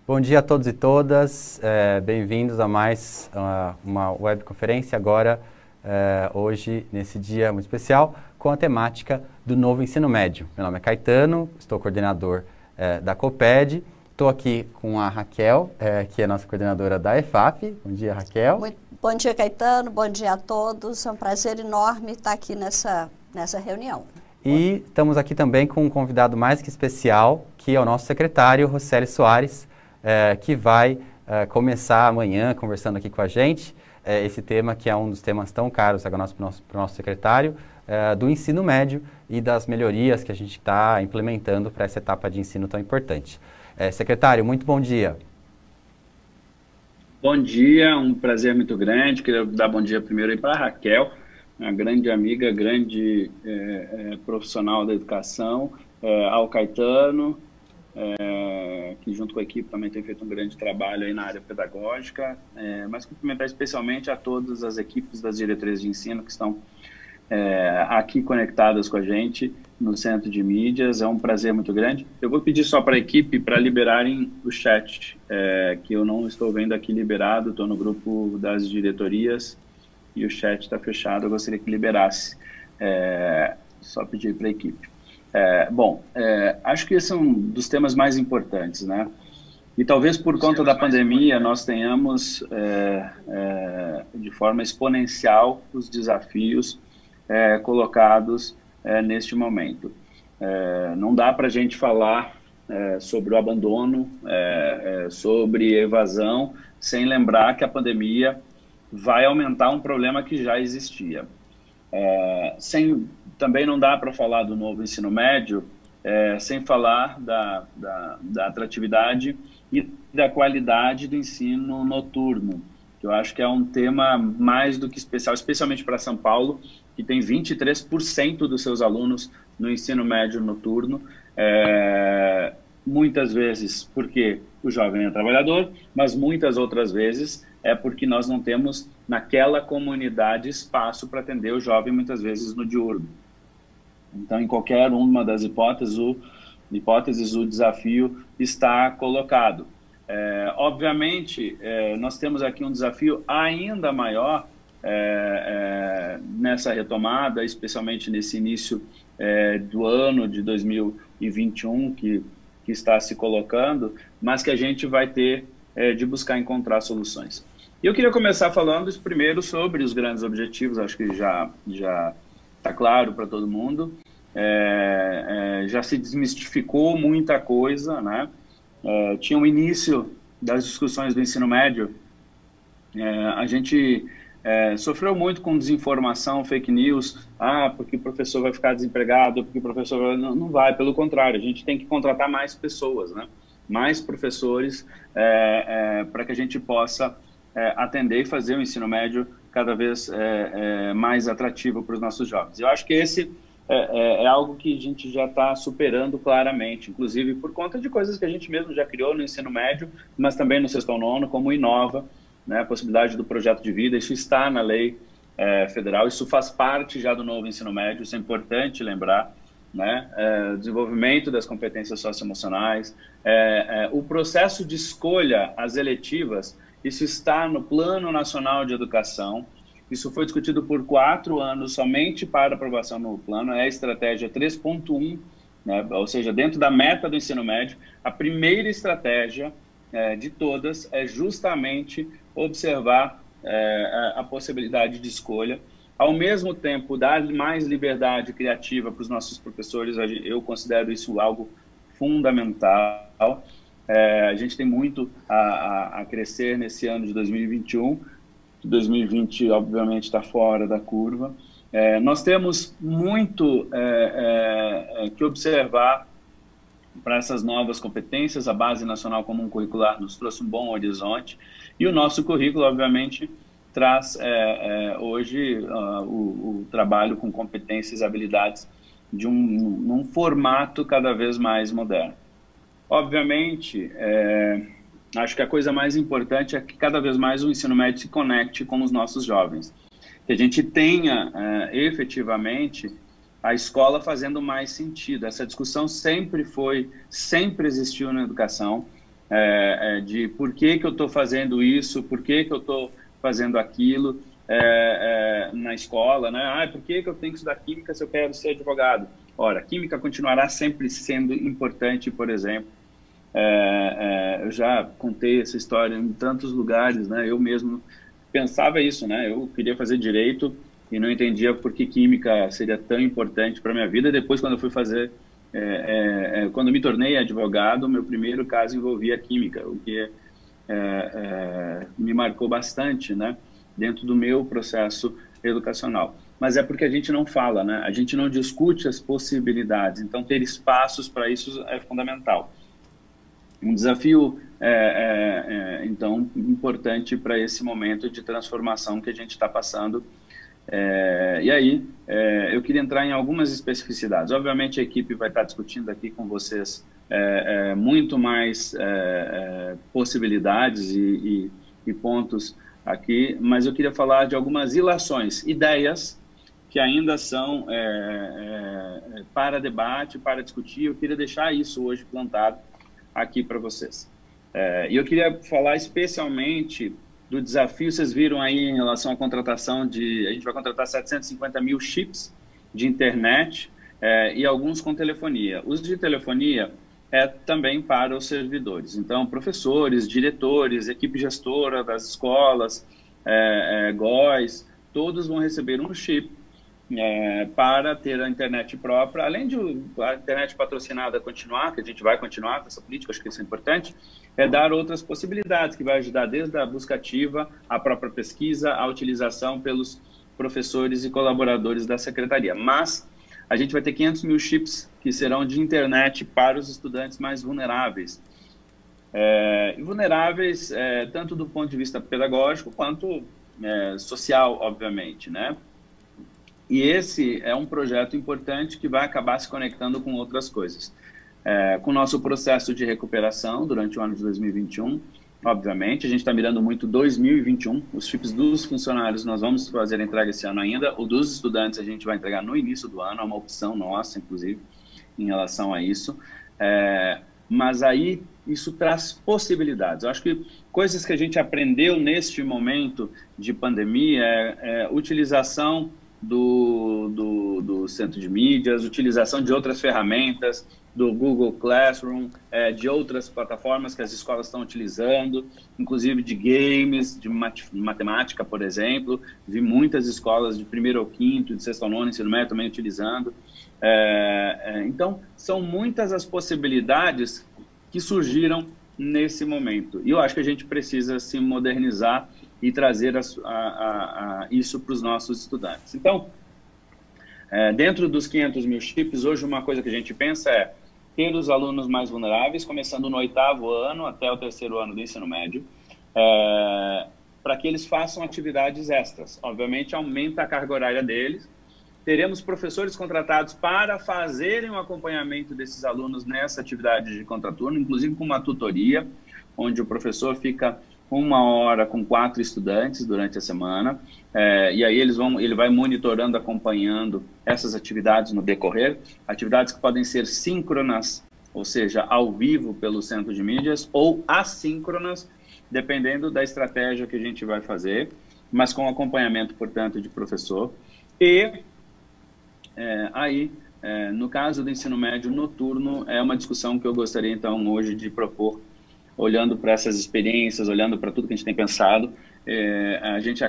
Bom dia a todos e todas, bem-vindos a mais uma webconferência agora, hoje, nesse dia muito especial, com a temática do novo ensino médio. Meu nome é Caetano, estou coordenador da COPED, estou aqui com a Raquel, que é a nossa coordenadora da EFAP. Bom dia, Raquel. Bom dia, Caetano, bom dia a todos, é um prazer enorme estar aqui nessa reunião. E estamos aqui também com um convidado mais que especial, que é o nosso secretário, Roseli Soares, que vai começar amanhã conversando aqui com a gente, esse tema que é um dos temas tão caros para o nosso secretário, do ensino médio e das melhorias que a gente está implementando para essa etapa de ensino tão importante. Secretário, muito bom dia. Bom dia, um prazer muito grande. Queria dar bom dia primeiro aí para a Raquel, uma grande amiga, grande profissional da educação, ao Caetano, que junto com a equipe também tem feito um grande trabalho aí na área pedagógica, mas cumprimentar especialmente a todas as equipes das diretorias de ensino que estão aqui conectadas com a gente no Centro de Mídias. É um prazer muito grande. Eu vou pedir só para a equipe para liberarem o chat, que eu não estou vendo aqui liberado, estou no grupo das diretorias e o chat está fechado, eu gostaria que liberasse. Só pedir para a equipe. Acho que esse é um dos temas mais importantes, né? E talvez por conta da pandemia nós tenhamos, de forma exponencial, os desafios colocados neste momento. Não dá para a gente falar sobre o abandono, sobre evasão, sem lembrar que a pandemia vai aumentar um problema que já existia. Também não dá para falar do novo ensino médio sem falar da atratividade e da qualidade do ensino noturno, que eu acho que é um tema mais do que especial, especialmente para São Paulo, que tem 23% dos seus alunos no ensino médio noturno, muitas vezes porque o jovem é trabalhador, mas muitas outras vezes é porque nós não temos naquela comunidade espaço para atender o jovem, muitas vezes no diurno. Então, em qualquer uma das hipóteses, o desafio está colocado. Obviamente, nós temos aqui um desafio ainda maior nessa retomada, especialmente nesse início do ano de 2021 que está se colocando, mas que a gente vai ter de buscar encontrar soluções. E eu queria começar falando primeiro sobre os grandes objetivos, acho que já está claro para todo mundo, já se desmistificou muita coisa, né? Tinha um início das discussões do ensino médio, a gente sofreu muito com desinformação, fake news, porque o professor vai ficar desempregado, porque o professor não vai, pelo contrário, a gente tem que contratar mais pessoas, né? Mais professores, para que a gente possa atender e fazer o ensino médio cada vez mais atrativo para os nossos jovens. Eu acho que esse é algo que a gente já está superando claramente, inclusive por conta de coisas que a gente mesmo já criou no ensino médio, mas também no sexto ao nono, como o Inova, né, a possibilidade do projeto de vida. Isso está na lei federal, isso faz parte já do novo ensino médio, isso é importante lembrar, né? Desenvolvimento das competências socioemocionais, o processo de escolha, as eletivas, isso está no Plano Nacional de Educação. Isso foi discutido por 4 anos somente para aprovação no plano, é a estratégia 3.1, né? Ou seja, dentro da meta do ensino médio, a primeira estratégia de todas é justamente observar a possibilidade de escolha, ao mesmo tempo dar mais liberdade criativa para os nossos professores. Eu considero isso algo fundamental. A gente tem muito a crescer nesse ano de 2021, 2020 obviamente está fora da curva. Nós temos muito que observar para essas novas competências. A Base Nacional Comum Curricular nos trouxe um bom horizonte e o nosso currículo obviamente traz hoje o trabalho com competências e habilidades num formato cada vez mais moderno. Obviamente, acho que a coisa mais importante é que cada vez mais o ensino médio se conecte com os nossos jovens. Que a gente tenha, efetivamente, a escola fazendo mais sentido. Essa discussão sempre existiu na educação. de por que eu estou fazendo isso, por que eu estou fazendo aquilo na escola, né? Por que eu tenho que estudar química se eu quero ser advogado? Ora, química continuará sempre sendo importante, por exemplo. Eu já contei essa história em tantos lugares, né? Eu mesmo pensava isso, né? Eu queria fazer direito e não entendia por que química seria tão importante para minha vida. Depois, quando eu fui fazer, quando me tornei advogado, meu primeiro caso envolvia química, o que me marcou bastante, né? Dentro do meu processo educacional. Mas é porque a gente não fala, né? A gente não discute as possibilidades. Então, ter espaços para isso é fundamental. Um desafio, então, importante para esse momento de transformação que a gente está passando. E aí, eu queria entrar em algumas especificidades. Obviamente, a equipe vai estar discutindo aqui com vocês muito mais possibilidades e pontos aqui, mas eu queria falar de algumas ilações, ideias que ainda são para debate, para discutir. Eu queria deixar isso hoje plantado aqui para vocês. E eu queria falar especialmente do desafio, vocês viram aí em relação à contratação a gente vai contratar 750 mil chips de internet e alguns com telefonia. Os de telefonia também para os servidores. Então, professores, diretores, equipe gestora das escolas, GOIs, todos vão receber um chip para ter a internet própria, além de a internet patrocinada continuar, que a gente vai continuar com essa política, acho que isso é importante, dar outras possibilidades, que vai ajudar desde a busca ativa, a própria pesquisa, a utilização pelos professores e colaboradores da secretaria. Mas a gente vai ter 500 mil chips que serão de internet para os estudantes mais vulneráveis. E vulneráveis tanto do ponto de vista pedagógico quanto social, obviamente, né? E esse é um projeto importante que vai acabar se conectando com outras coisas. Com o nosso processo de recuperação durante o ano de 2021, obviamente, a gente está mirando muito 2021. Os chips dos funcionários nós vamos fazer a entrega esse ano ainda. O dos estudantes a gente vai entregar no início do ano, é uma opção nossa, inclusive, em relação a isso. Mas aí isso traz possibilidades. Eu acho que coisas que a gente aprendeu neste momento de pandemia utilização do centro de mídias, utilização de outras ferramentas, do Google Classroom, de outras plataformas que as escolas estão utilizando, inclusive de games, de matemática, por exemplo. Vi muitas escolas de primeiro ao quinto, de sexto ao nono, ensino médio também utilizando. Então, são muitas as possibilidades que surgiram nesse momento. E eu acho que a gente precisa se modernizar e trazer isso para os nossos estudantes. Então, dentro dos 500 mil chips, hoje uma coisa que a gente pensa é ter os alunos mais vulneráveis, começando no 8º ano até o 3º ano do ensino médio, para que eles façam atividades extras. Obviamente, aumenta a carga horária deles. Teremos professores contratados para fazerem o acompanhamento desses alunos nessa atividade de contraturno, inclusive com uma tutoria, onde o professor fica 1 hora com 4 estudantes durante a semana, e aí ele vai monitorando, acompanhando essas atividades no decorrer, atividades que podem ser síncronas, ou seja, ao vivo pelo centro de mídias, ou assíncronas, dependendo da estratégia que a gente vai fazer, mas com acompanhamento, portanto, de professor. E no caso do ensino médio noturno, é uma discussão que eu gostaria, então, hoje de propor, olhando para essas experiências, olhando para tudo que a gente tem pensado. A gente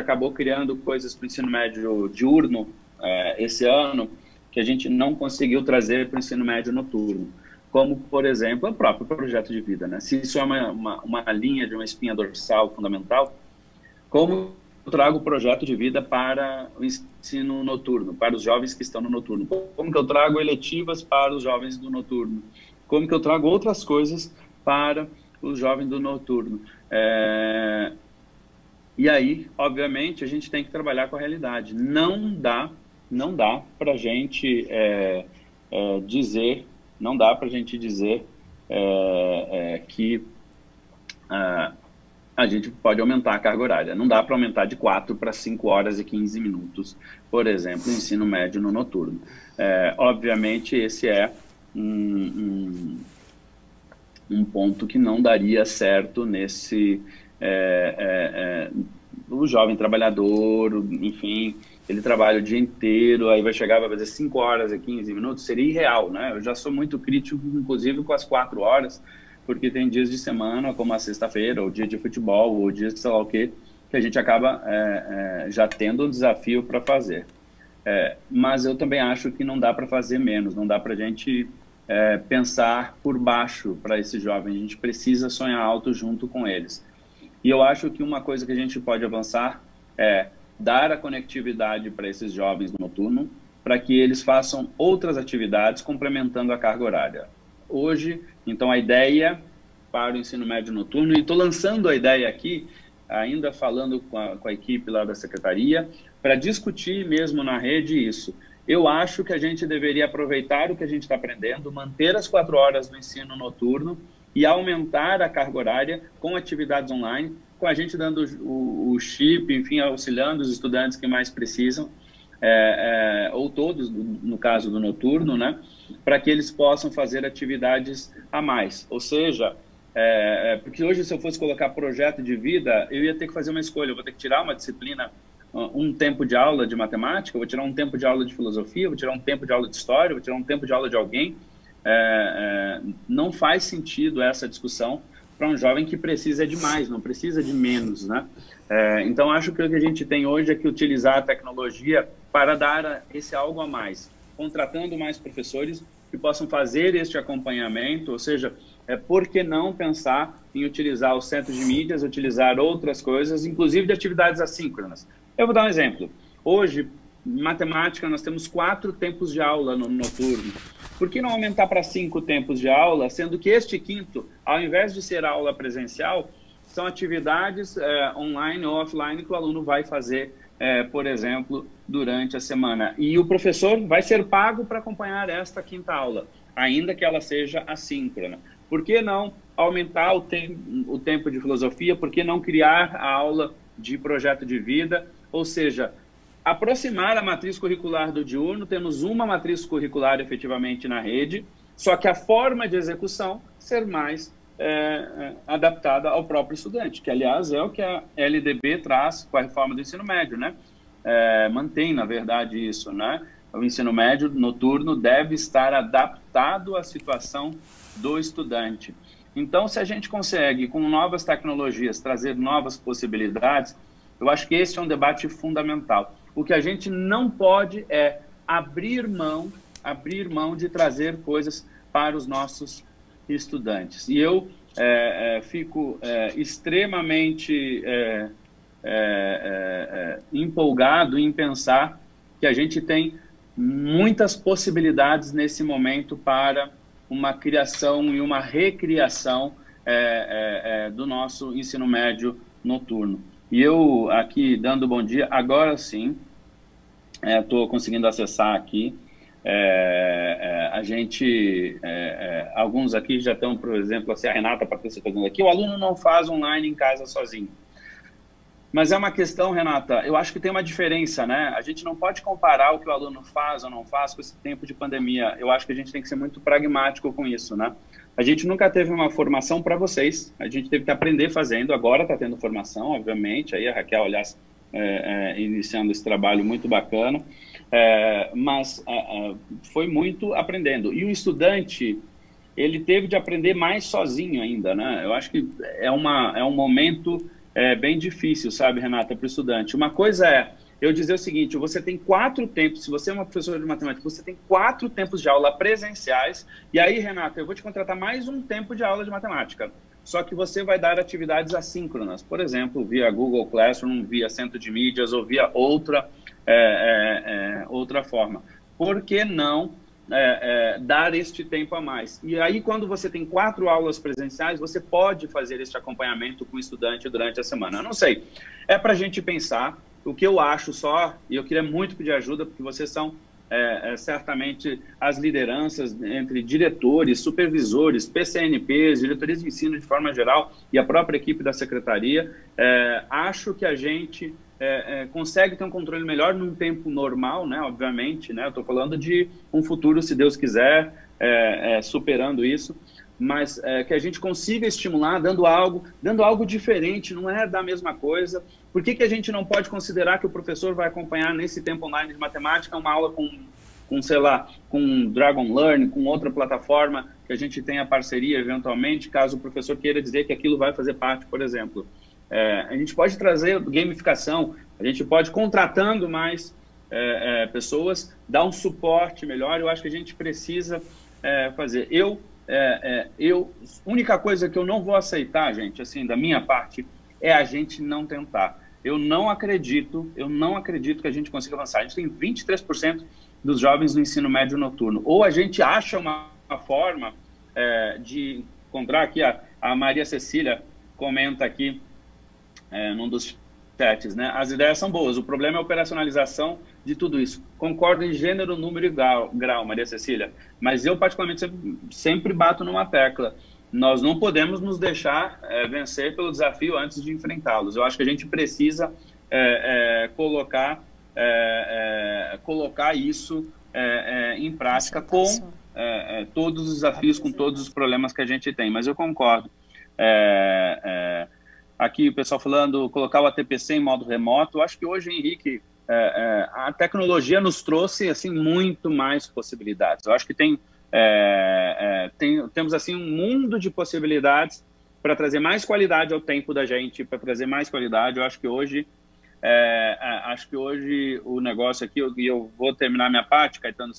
acabou criando coisas para o ensino médio diurno esse ano que a gente não conseguiu trazer para o ensino médio noturno, como, por exemplo, o próprio projeto de vida, né? Se isso é uma linha de uma espinha dorsal fundamental, como eu trago o projeto de vida para o ensino noturno, para os jovens que estão no noturno? Como que eu trago eletivas para os jovens do noturno? Como que eu trago outras coisas para os jovens do noturno? E aí, obviamente, a gente tem que trabalhar com a realidade. Não dá para a gente dizer que a gente pode aumentar a carga horária. Não dá para aumentar de 4 para 5 horas e 15 minutos, por exemplo, o ensino médio no noturno. Obviamente, esse é um ponto que não daria certo nesse o jovem trabalhador, enfim, ele trabalha o dia inteiro, aí vai chegar, vai fazer 5 horas e 15 minutos, seria irreal, né? Eu já sou muito crítico, inclusive, com as 4 horas, porque tem dias de semana, como a sexta-feira, ou dia de futebol, ou dia de sei lá o quê, que a gente acaba já tendo um desafio para fazer. Mas eu também acho que não dá para fazer menos, não dá para a gente pensar por baixo para esses jovens, a gente precisa sonhar alto junto com eles. E eu acho que uma coisa que a gente pode avançar é dar a conectividade para esses jovens no noturno, para que eles façam outras atividades complementando a carga horária. Hoje, então, a ideia para o ensino médio noturno, e estou lançando a ideia aqui, ainda falando com a equipe lá da secretaria, para discutir mesmo na rede isso. Eu acho que a gente deveria aproveitar o que a gente está aprendendo, manter as 4 horas do ensino noturno e aumentar a carga horária com atividades online, com a gente dando o chip, enfim, auxiliando os estudantes que mais precisam, ou todos, no caso do noturno, né, para que eles possam fazer atividades a mais. Ou seja, porque hoje, se eu fosse colocar projeto de vida, eu ia ter que fazer uma escolha, eu vou ter que tirar uma disciplina, um tempo de aula de matemática, eu vou tirar um tempo de aula de filosofia, eu vou tirar um tempo de aula de história, eu vou tirar um tempo de aula de alguém. Não faz sentido essa discussão para um jovem que precisa de mais, não precisa de menos, né? Então, acho que o que a gente tem hoje é que utilizar a tecnologia para dar esse algo a mais, contratando mais professores que possam fazer este acompanhamento, ou seja, por que não pensar em utilizar os centros de mídias, utilizar outras coisas, inclusive de atividades assíncronas. Eu vou dar um exemplo. Hoje, em matemática, nós temos 4 tempos de aula no noturno. Por que não aumentar para 5 tempos de aula, sendo que este 5º, ao invés de ser aula presencial, são atividades online ou offline que o aluno vai fazer, por exemplo, durante a semana. E o professor vai ser pago para acompanhar esta 5ª aula, ainda que ela seja assíncrona. Por que não aumentar o tempo de filosofia? Por que não criar a aula de projeto de vida? Ou seja, aproximar a matriz curricular do diurno, temos uma matriz curricular efetivamente na rede, só que a forma de execução ser mais adaptada ao próprio estudante, que aliás é o que a LDB traz com a reforma do ensino médio, né? Mantém, na verdade, isso, né? O ensino médio noturno deve estar adaptado à situação do estudante. Então, se a gente consegue, com novas tecnologias, trazer novas possibilidades, eu acho que esse é um debate fundamental. O que a gente não pode é abrir mão de trazer coisas para os nossos estudantes. E eu fico extremamente empolgado em pensar que a gente tem muitas possibilidades nesse momento para uma criação e uma recriação do nosso ensino médio noturno. E eu aqui dando bom dia, agora sim, estou conseguindo acessar aqui, a gente, alguns aqui já estão, por exemplo, assim, a Renata, a Patrícia fazendo aqui, o aluno não faz online em casa sozinho. Mas é uma questão, Renata, eu acho que tem uma diferença, né? A gente não pode comparar o que o aluno faz ou não faz com esse tempo de pandemia. Eu acho que a gente tem que ser muito pragmático com isso, né? A gente nunca teve uma formação para vocês, a gente teve que aprender fazendo, agora está tendo formação, obviamente, aí a Raquel, aliás, iniciando esse trabalho muito bacana, mas foi muito aprendendo. E o estudante, ele teve de aprender mais sozinho ainda, né? Eu acho que é um momento bem difícil, sabe, Renata, para o estudante. Uma coisa é eu dizer o seguinte: você tem 4 tempos, se você é uma professora de matemática, você tem 4 tempos de aula presenciais, e aí, Renata, eu vou te contratar mais um tempo de aula de matemática, só que você vai dar atividades assíncronas, por exemplo, via Google Classroom, via centro de mídias, ou via outra forma. Por que não dar este tempo a mais? E aí, quando você tem 4 aulas presenciais, você pode fazer este acompanhamento com o estudante durante a semana. Eu não sei, é para a gente pensar. O que eu acho só, e eu queria muito pedir ajuda, porque vocês são certamente as lideranças entre diretores, supervisores, PCNPs, diretorias de ensino de forma geral e a própria equipe da secretaria. Acho que a gente consegue ter um controle melhor num tempo normal, né? Obviamente, né? Eu estou falando de um futuro, se Deus quiser, superando isso. mas que a gente consiga estimular dando algo diferente, não é da mesma coisa. Por que a gente não pode considerar que o professor vai acompanhar nesse tempo online de matemática uma aula sei lá, com Dragon Learn, com outra plataforma que a gente tenha parceria eventualmente, caso o professor queira dizer que aquilo vai fazer parte, por exemplo. A gente pode trazer gamificação, a gente pode, contratando mais pessoas, dar um suporte melhor. Eu acho que a gente precisa fazer. Única coisa que eu não vou aceitar, gente, assim, da minha parte, é a gente não tentar. Eu não acredito que a gente consiga avançar. A gente tem 23% dos jovens no ensino médio noturno. Ou a gente acha uma forma de encontrar aqui, a Maria Cecília comenta aqui num dos chats, né? As ideias são boas, o problema é a operacionalização de tudo isso. Concordo em gênero, número e grau, Maria Cecília, mas eu particularmente sempre bato numa tecla. Nós não podemos nos deixar vencer pelo desafio antes de enfrentá-los. Eu acho que a gente precisa colocar isso em prática com todos os desafios, com todos os problemas que a gente tem. Mas eu concordo. Aqui o pessoal falando, colocar o ATPC em modo remoto. Eu acho que hoje, Henrique, a tecnologia nos trouxe assim, muito mais possibilidades. Eu acho que temos assim, um mundo de possibilidades para trazer mais qualidade ao tempo da gente, para trazer mais qualidade. Eu acho que hoje o negócio aqui, e eu vou terminar minha parte, Caetano,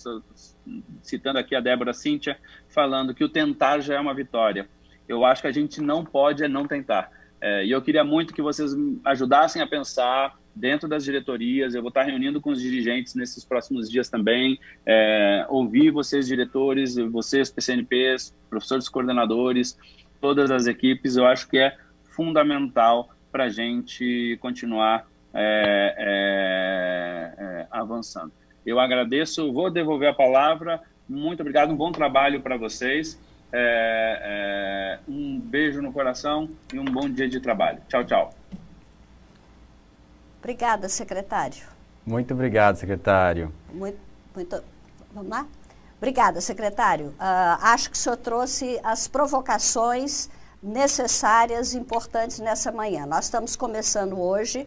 citando aqui a Débora Cíntia, falando que o tentar já é uma vitória. Eu acho que a gente não pode não tentar. E eu queria muito que vocês ajudassem a pensar dentro das diretorias. Eu vou estar reunindo com os dirigentes nesses próximos dias também, ouvir vocês, diretores, vocês, PCNPs, professores coordenadores, todas as equipes. Eu acho que é fundamental para a gente continuar avançando. Eu agradeço, vou devolver a palavra. Muito obrigado, um bom trabalho para vocês. Um beijo no coração e um bom dia de trabalho. Tchau, tchau. Obrigada, secretário. Muito obrigado, secretário. Vamos lá? Obrigada, secretário. Acho que o senhor trouxe as provocações necessárias e importantes nessa manhã. Nós estamos começando hoje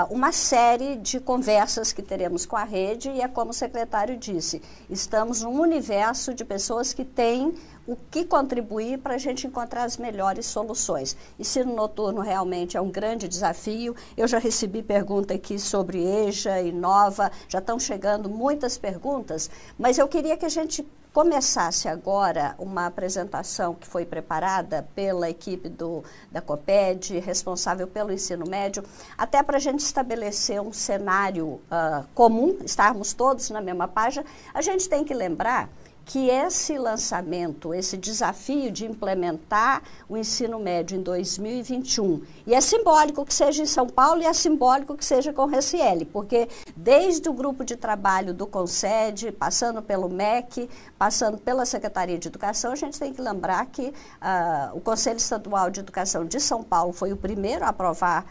uma série de conversas que teremos com a rede e é como o secretário disse, estamos num universo de pessoas que têm o que contribuir para a gente encontrar as melhores soluções. Ensino noturno realmente é um grande desafio. Eu já recebi pergunta aqui sobre EJA, Inova, já estão chegando muitas perguntas, mas eu queria que a gente começasse agora uma apresentação que foi preparada pela equipe da COPED, responsável pelo ensino médio, até para a gente estabelecer um cenário comum, estarmos todos na mesma página. A gente tem que lembrar que esse lançamento, esse desafio de implementar o ensino médio em 2021, e é simbólico que seja em São Paulo e é simbólico que seja com o RSL, porque desde o grupo de trabalho do CONSED, passando pelo MEC, passando pela Secretaria de Educação, a gente tem que lembrar que o Conselho Estadual de Educação de São Paulo foi o primeiro a aprovar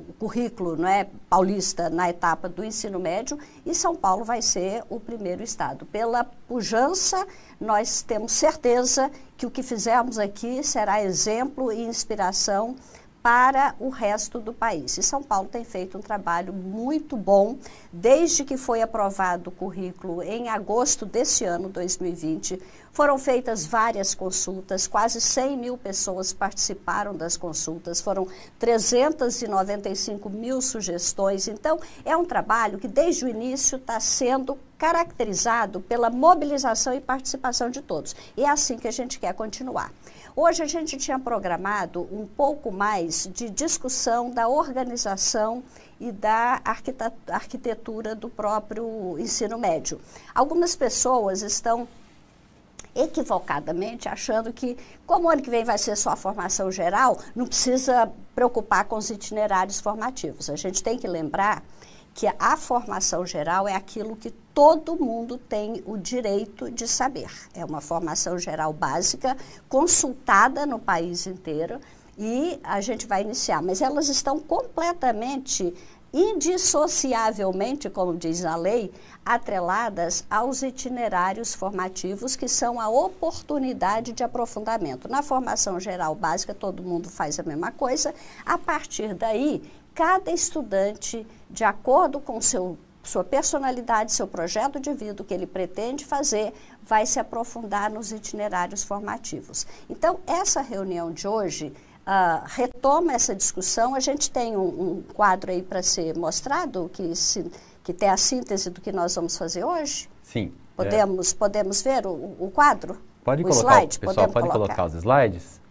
o currículo, não é, paulista na etapa do ensino médio, e São Paulo vai ser o primeiro estado. Pela pujança, nós temos certeza que o que fizermos aqui será exemplo e inspiração para o resto do país. E São Paulo tem feito um trabalho muito bom, desde que foi aprovado o currículo em agosto desse ano, 2020, foram feitas várias consultas, quase 100 mil pessoas participaram das consultas, foram 395 mil sugestões. Então, é um trabalho que desde o início está sendo caracterizado pela mobilização e participação de todos. E é assim que a gente quer continuar. Hoje a gente tinha programado um pouco mais de discussão da organização e da arquitetura do próprio ensino médio. Algumas pessoas estão equivocadamente achando que, como o ano que vem vai ser só a formação geral, não precisa preocupar com os itinerários formativos. A gente tem que lembrar que a formação geral é aquilo que todo mundo tem o direito de saber. É uma formação geral básica, consultada no país inteiro, e a gente vai iniciar. Mas elas estão completamente indissociavelmente, como diz a lei, atreladas aos itinerários formativos, que são a oportunidade de aprofundamento. Na formação geral básica, todo mundo faz a mesma coisa. A partir daí, cada estudante, de acordo com sua personalidade, seu projeto de vida, o que ele pretende fazer, vai se aprofundar nos itinerários formativos. Então, essa reunião de hoje retoma essa discussão. A gente tem um quadro aí para ser mostrado, que tem a síntese do que nós vamos fazer hoje? Sim. Podemos ver o quadro? Pode o colocar, slide? pessoal, pode colocar os slides?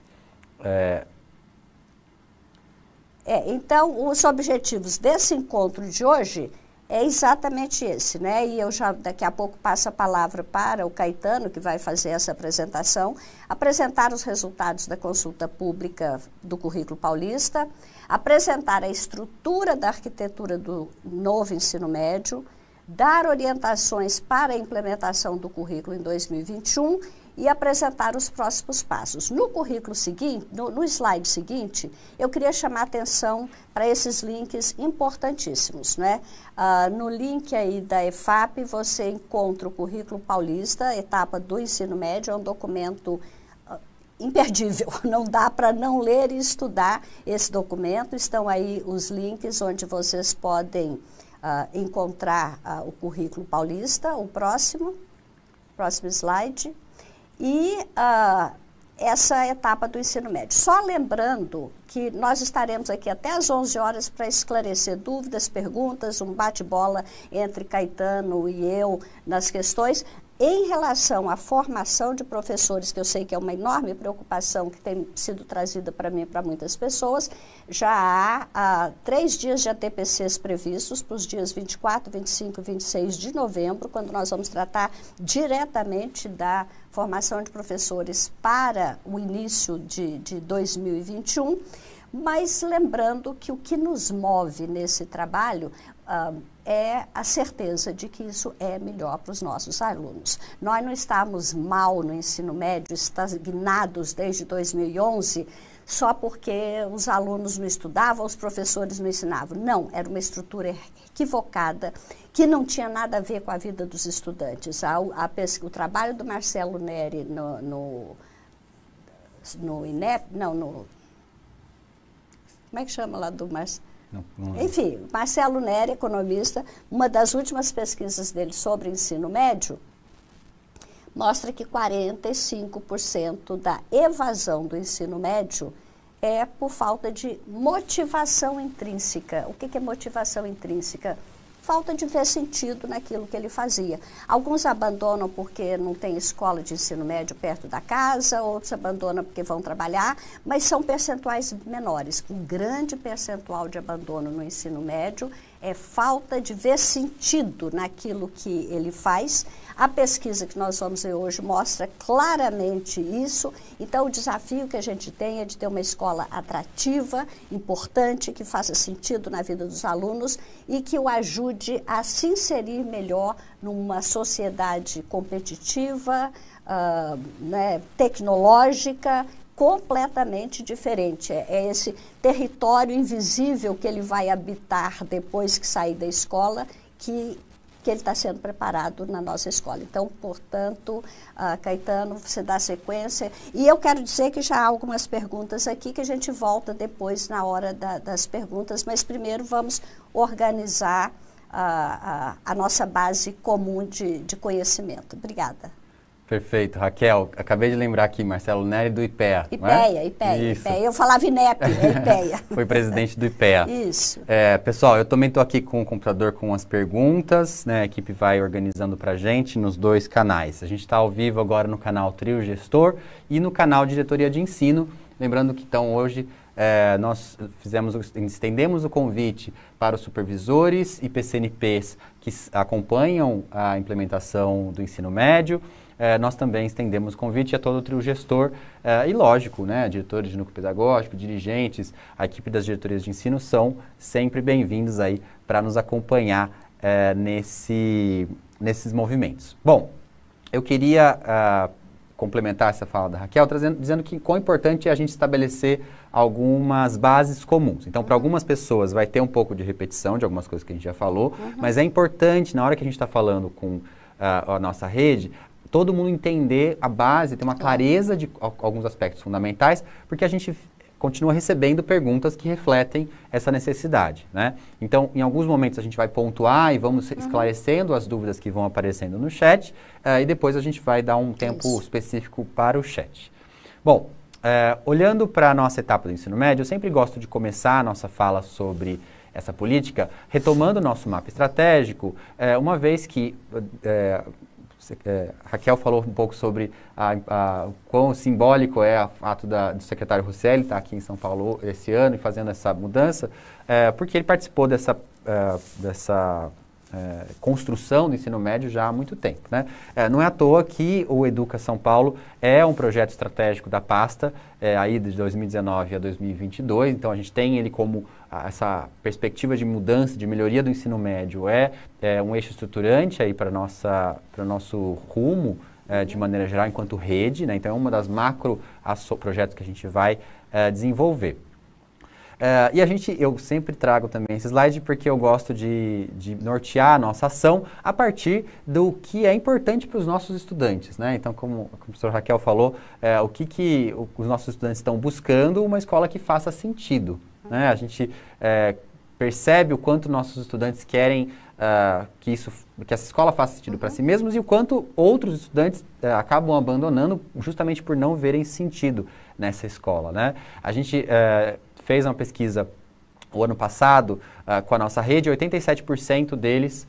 Então, os objetivos desse encontro de hoje é exatamente esse, né? E eu já daqui a pouco passo a palavra para o Caetano, que vai fazer essa apresentação, apresentar os resultados da consulta pública do Currículo Paulista, apresentar a estrutura da arquitetura do novo ensino médio, dar orientações para a implementação do currículo em 2021 e apresentar os próximos passos. No currículo seguinte, no slide seguinte, eu queria chamar a atenção para esses links importantíssimos, né? No link aí da EFAP, você encontra o Currículo Paulista, etapa do ensino médio, é um documento imperdível, não dá para não ler e estudar esse documento. Estão aí os links onde vocês podem encontrar o Currículo Paulista, o próximo slide. E essa etapa do ensino médio. Só lembrando que nós estaremos aqui até às 11 horas para esclarecer dúvidas, perguntas, um bate-bola entre Caetano e eu nas questões. Em relação à formação de professores, que eu sei que é uma enorme preocupação que tem sido trazida para mim e para muitas pessoas, já há 3 dias de ATPCs previstos para os dias 24, 25 e 26 de novembro, quando nós vamos tratar diretamente da formação de professores para o início de 2021, mas lembrando que o que nos move nesse trabalho é a certeza de que isso é melhor para os nossos alunos. Nós não estamos mal no ensino médio, estagnados desde 2011, só porque os alunos não estudavam, os professores não ensinavam. Não, era uma estrutura equivocada, que não tinha nada a ver com a vida dos estudantes. O trabalho do Marcelo Neri no INEP, como é que chama lá do Marcelo? Enfim, Marcelo Neri, economista, uma das últimas pesquisas dele sobre ensino médio, mostra que 45% da evasão do ensino médio é por falta de motivação intrínseca. O que é motivação intrínseca? Falta de ver sentido naquilo que ele fazia. Alguns abandonam porque não tem escola de ensino médio perto da casa, outros abandonam porque vão trabalhar, mas são percentuais menores. Um grande percentual de abandono no ensino médio é falta de ver sentido naquilo que ele faz. A pesquisa que nós vamos ver hoje mostra claramente isso. Então, o desafio que a gente tem é de ter uma escola atrativa, importante, que faça sentido na vida dos alunos e que o ajude a se inserir melhor numa sociedade competitiva, tecnológica, completamente diferente. É esse território invisível que ele vai habitar depois que sair da escola que ele está sendo preparado na nossa escola. Então, portanto, Caetano, você dá sequência. E eu quero dizer que já há algumas perguntas aqui que a gente volta depois na hora das perguntas, mas primeiro vamos organizar a nossa base comum de conhecimento. Obrigada. Perfeito. Raquel, acabei de lembrar aqui, Marcelo Neri do IPEA. IPEA. Eu falava INEP, é IPEA. Foi presidente do IPEA. Isso. Pessoal, eu também estou aqui com o computador com as perguntas, né? A equipe vai organizando para a gente nos 2 canais. A gente está ao vivo agora no canal Trio Gestor e no canal Diretoria de Ensino. Lembrando que então hoje nós estendemos o convite para os supervisores e PCNPs que acompanham a implementação do ensino médio. Nós também estendemos o convite a todo o trio gestor e, lógico, né, diretores de núcleo pedagógico, dirigentes, a equipe das diretorias de ensino são sempre bem-vindos aí para nos acompanhar nesses movimentos. Bom, eu queria complementar essa fala da Raquel, dizendo que quão importante é a gente estabelecer algumas bases comuns. Então, para algumas pessoas vai ter um pouco de repetição de algumas coisas que a gente já falou, mas é importante, na hora que a gente está falando com a nossa rede, todo mundo entender a base, ter uma clareza de alguns aspectos fundamentais, porque a gente continua recebendo perguntas que refletem essa necessidade, né? Então, em alguns momentos a gente vai pontuar e vamos esclarecendo as dúvidas que vão aparecendo no chat, e depois a gente vai dar um tempo específico para o chat. Bom, olhando para a nossa etapa do ensino médio, eu sempre gosto de começar a nossa fala sobre essa política, retomando o nosso mapa estratégico, uma vez que Raquel falou um pouco sobre o quão simbólico é o fato do secretário Rosselli estar aqui em São Paulo esse ano e fazendo essa mudança, porque ele participou dessa construção do ensino médio já há muito tempo, né? Não é à toa que o Educa São Paulo é um projeto estratégico da pasta, aí de 2019 a 2022, então a gente tem ele como essa perspectiva de mudança, de melhoria do ensino médio, um eixo estruturante aí para o nosso rumo, de maneira geral, enquanto rede, né? Então é uma das macro projetos que a gente vai desenvolver. E eu sempre trago também esse slide porque eu gosto de nortear a nossa ação a partir do que é importante para os nossos estudantes, né? Então, como a professora Raquel falou, o que os nossos estudantes estão buscando, uma escola que faça sentido, né? A gente percebe o quanto nossos estudantes querem que essa escola faça sentido para si mesmos e o quanto outros estudantes acabam abandonando justamente por não verem sentido nessa escola, né? A gente fez uma pesquisa o ano passado com a nossa rede, 87% deles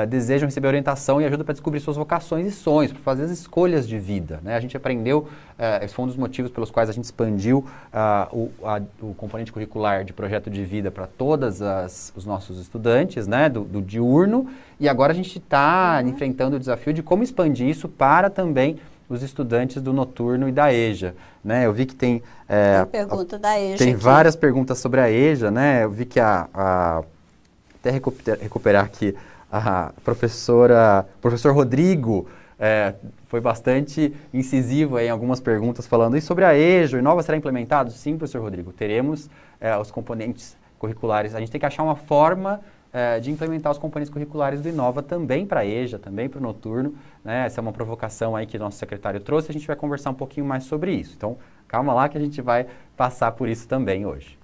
desejam receber orientação e ajuda para descobrir suas vocações e sonhos, para fazer as escolhas de vida, né? A gente aprendeu, esse foi um dos motivos pelos quais a gente expandiu o componente curricular de projeto de vida para todos os nossos estudantes, né, do diurno, e agora a gente está enfrentando o desafio de como expandir isso para também os estudantes do noturno e da EJA, né? Eu vi que tem pergunta da EJA tem aqui. várias perguntas sobre a EJA, né? Eu vi que até recuperar aqui professor Rodrigo foi bastante incisivo em algumas perguntas falando isso sobre a EJA. O Inova será implementado? Sim, professor Rodrigo. Teremos os componentes curriculares. A gente tem que achar uma forma de implementar os componentes curriculares do Inova também para a EJA, também para o noturno, né? Essa é uma provocação aí que o nosso secretário trouxe, a gente vai conversar um pouquinho mais sobre isso. Então, calma lá que a gente vai passar por isso também hoje.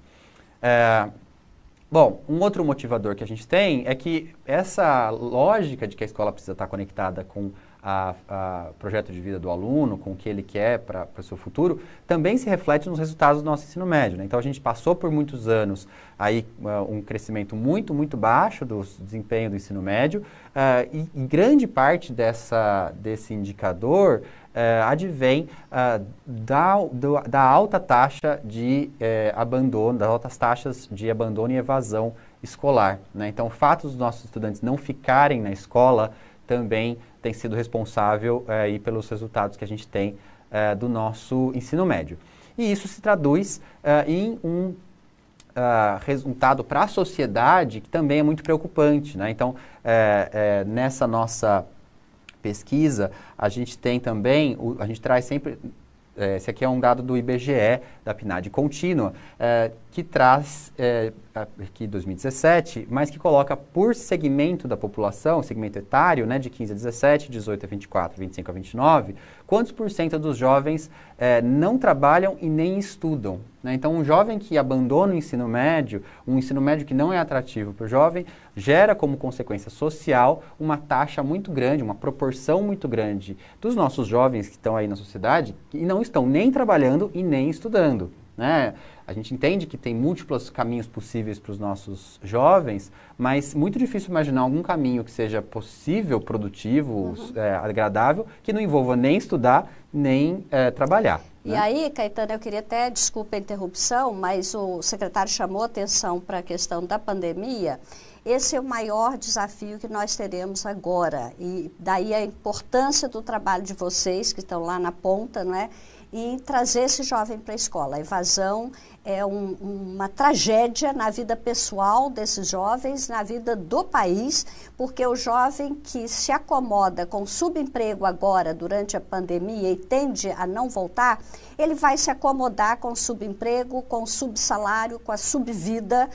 Bom, um outro motivador que a gente tem é que essa lógica de que a escola precisa estar conectada com o projeto de vida do aluno, com o que ele quer para o seu futuro, também se reflete nos resultados do nosso ensino médio, né? Então, a gente passou por muitos anos aí um crescimento muito, muito baixo do desempenho do ensino médio e grande parte desse indicador advém da alta taxa de abandono, das altas taxas de abandono e evasão escolar, né? Então, o fato dos nossos estudantes não ficarem na escola também tem sido responsável aí pelos resultados que a gente tem do nosso ensino médio. E isso se traduz em um resultado para a sociedade que também é muito preocupante, né? Então, nessa nossa pesquisa, a gente tem também, a gente traz sempre, esse aqui é um dado do IBGE, da PNAD contínua, que traz, aqui 2017, mas que coloca por segmento da população, segmento etário, né, de 15 a 17, 18 a 24, 25 a 29, quantos por cento dos jovens não trabalham e nem estudam, né? Então, um jovem que abandona o ensino médio, um ensino médio que não é atrativo para o jovem, gera como consequência social uma taxa muito grande, uma proporção muito grande dos nossos jovens que estão aí na sociedade e não estão nem trabalhando e nem estudando, né? A gente entende que tem múltiplos caminhos possíveis para os nossos jovens, mas muito difícil imaginar algum caminho que seja possível, produtivo, agradável, que não envolva nem estudar, nem trabalhar. E aí, Caetano, eu queria até, desculpa a interrupção, mas o secretário chamou atenção para a questão da pandemia. Esse é o maior desafio que nós teremos agora, e daí a importância do trabalho de vocês, que estão lá na ponta, não é? em trazer esse jovem para a escola. A evasão é uma tragédia na vida pessoal desses jovens, na vida do país, porque o jovem que se acomoda com subemprego agora, durante a pandemia, e tende a não voltar, ele vai se acomodar com subemprego, com subsalário, com a subvida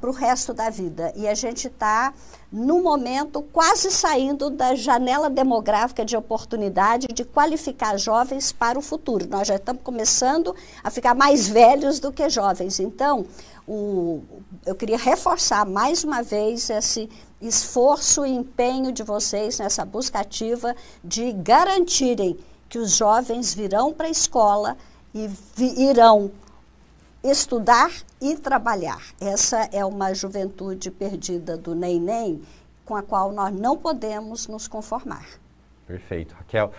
para o resto da vida. E a gente está, no momento, quase saindo da janela demográfica de oportunidade de qualificar jovens para o futuro. Nós já estamos começando a ficar mais velhos do que jovens. Então, eu queria reforçar mais uma vez esse esforço e empenho de vocês nessa busca ativa de garantirem que os jovens virão para a escola e irão estudar e trabalhar. Essa é uma juventude perdida do nem-nem, com a qual nós não podemos nos conformar. Perfeito. Raquel,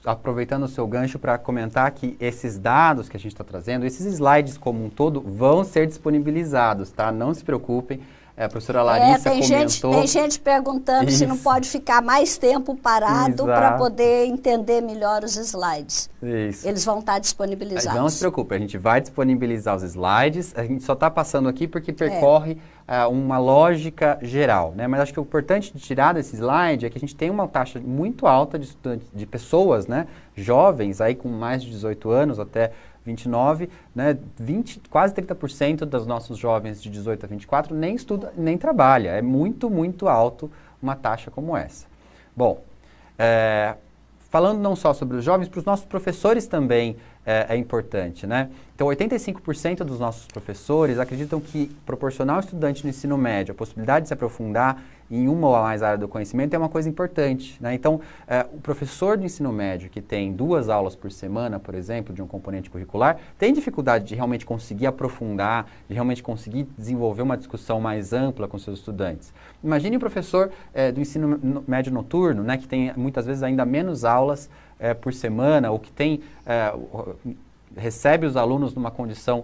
aproveitando o seu gancho para comentar que esses dados que a gente está trazendo, esses slides como um todo, vão ser disponibilizados, tá? Não se preocupem. A professora Larissa comentou... Tem gente perguntando se não pode ficar mais tempo parado para poder entender melhor os slides. Isso. Eles vão estar disponibilizados. Não se preocupe, a gente vai disponibilizar os slides, a gente só está passando aqui porque percorre uma lógica geral, né? Mas acho que o importante de tirar desse slide é que a gente tem uma taxa muito alta de estudantes, de pessoas, né, jovens, aí com mais de 18 anos até 29, né, quase 30% dos nossos jovens de 18 a 24 nem estuda, nem trabalha. É muito, muito alto uma taxa como essa. Bom, falando não só sobre os jovens, para os nossos professores também é importante, né? Então, 85% dos nossos professores acreditam que proporcionar ao estudante no ensino médio a possibilidade de se aprofundar em uma ou mais áreas do conhecimento é uma coisa importante, né? Então, o professor do ensino médio que tem 2 aulas por semana, por exemplo, de um componente curricular, tem dificuldade de realmente conseguir aprofundar, de realmente conseguir desenvolver uma discussão mais ampla com seus estudantes. Imagine o professor do ensino médio noturno, né, que tem muitas vezes ainda menos aulas por semana, ou que tem, recebe os alunos numa condição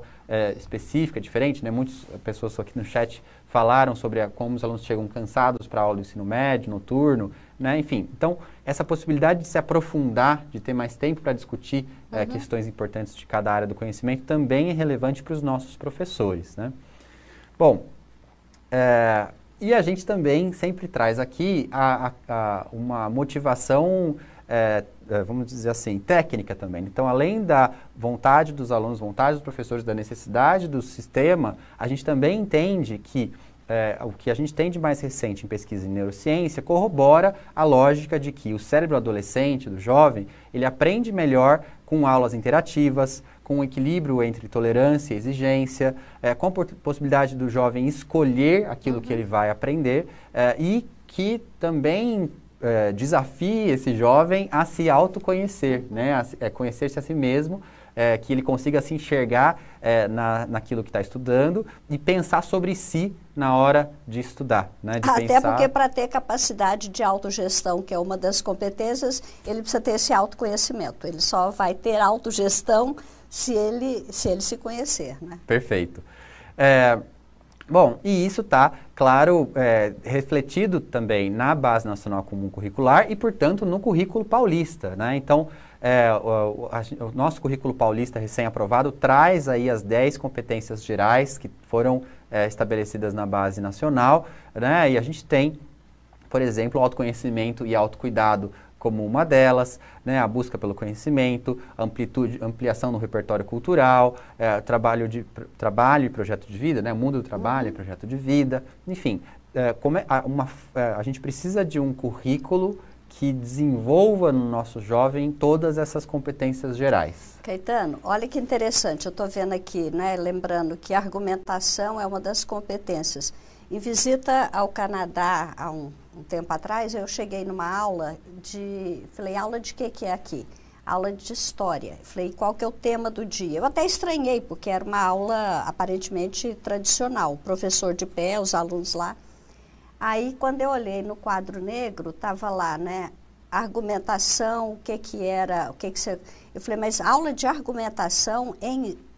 específica, diferente, né? Muitas pessoas aqui no chat falaram sobre como os alunos chegam cansados para a aula do ensino médio, noturno, né? Enfim, então, essa possibilidade de se aprofundar, de ter mais tempo para discutir questões importantes de cada área do conhecimento também é relevante para os nossos professores, né? Bom, e a gente também sempre traz aqui uma motivação, vamos dizer assim, técnica também. Então, além da vontade dos alunos, vontade dos professores, da necessidade do sistema, a gente também entende que o que a gente tem de mais recente em pesquisa em neurociência corrobora a lógica de que o cérebro adolescente, do jovem, ele aprende melhor com aulas interativas, com um equilíbrio entre tolerância e exigência, com a possibilidade do jovem escolher aquilo que ele vai aprender e que também desafie esse jovem a se autoconhecer, né? A conhecer-se a si mesmo, que ele consiga se enxergar naquilo que está estudando e pensar sobre si na hora de estudar, né? Até porque para ter capacidade de autogestão, que é uma das competências, ele precisa ter esse autoconhecimento. Ele só vai ter autogestão se ele se conhecer, né? Perfeito. Bom, e isso está, claro, refletido também na Base Nacional Comum Curricular e, portanto, no currículo paulista, né? Então, o nosso currículo paulista recém-aprovado traz aí as 10 competências gerais que foram estabelecidas na Base Nacional, né? E a gente tem, por exemplo, o autoconhecimento e autocuidado como uma delas, né, a busca pelo conhecimento, ampliação no repertório cultural, trabalho e projeto de vida, né, mundo do trabalho e projeto de vida, enfim, a gente precisa de um currículo que desenvolva no nosso jovem todas essas competências gerais. Caetano, olha que interessante, eu estou vendo aqui, né, lembrando que a argumentação é uma das competências. Em visita ao Canadá, há um tempo atrás, eu cheguei numa aula falei, aula de que é aqui? Aula de história. Falei, qual que é o tema do dia? Eu até estranhei, porque era uma aula aparentemente tradicional, o professor de pé, os alunos lá. Aí, quando eu olhei no quadro negro, estava lá, né, argumentação, o que era, Eu falei, mas aula de argumentação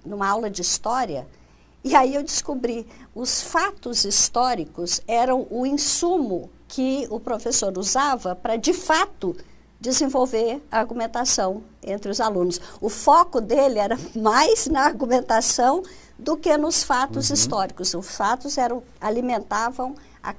numa aula de história? E aí eu descobri, os fatos históricos eram o insumo que o professor usava para, de fato, desenvolver a argumentação entre os alunos. O foco dele era mais na argumentação do que nos fatos históricos. Os fatos alimentavam a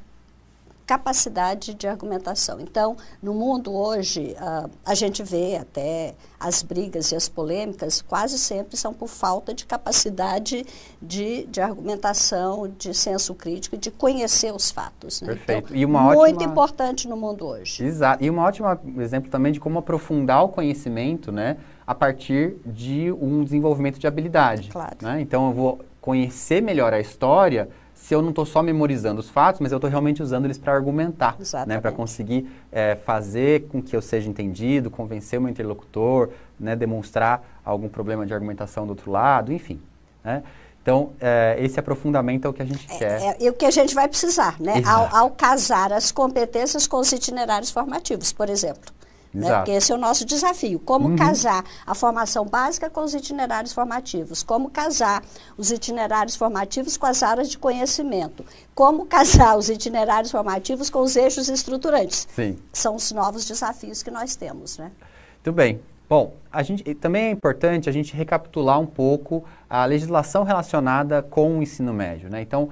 capacidade de argumentação. Então, no mundo hoje, a gente vê até as brigas e as polêmicas quase sempre são por falta de capacidade de argumentação, de senso crítico, de conhecer os fatos. Né? Perfeito. Então, E uma muito importante no mundo hoje. Exato. E um ótimo exemplo também de como aprofundar o conhecimento, né, a partir de um desenvolvimento de habilidade. Claro. Né? Então, eu vou conhecer melhor a história se eu não estou só memorizando os fatos, mas eu estou realmente usando eles para argumentar, né, para conseguir fazer com que eu seja entendido, convencer o meu interlocutor, né, demonstrar algum problema de argumentação do outro lado, enfim. Né? Então, esse aprofundamento é o que a gente quer. E o que a gente vai precisar, né, ao casar as competências com os itinerários formativos, por exemplo. Né? Porque esse é o nosso desafio. Como casar a formação básica com os itinerários formativos? Como casar os itinerários formativos com as áreas de conhecimento? Como casar os itinerários formativos com os eixos estruturantes? Sim. São os novos desafios que nós temos, né? Muito bem. Bom, também é importante a gente recapitular um pouco a legislação relacionada com o ensino médio. Né? Então,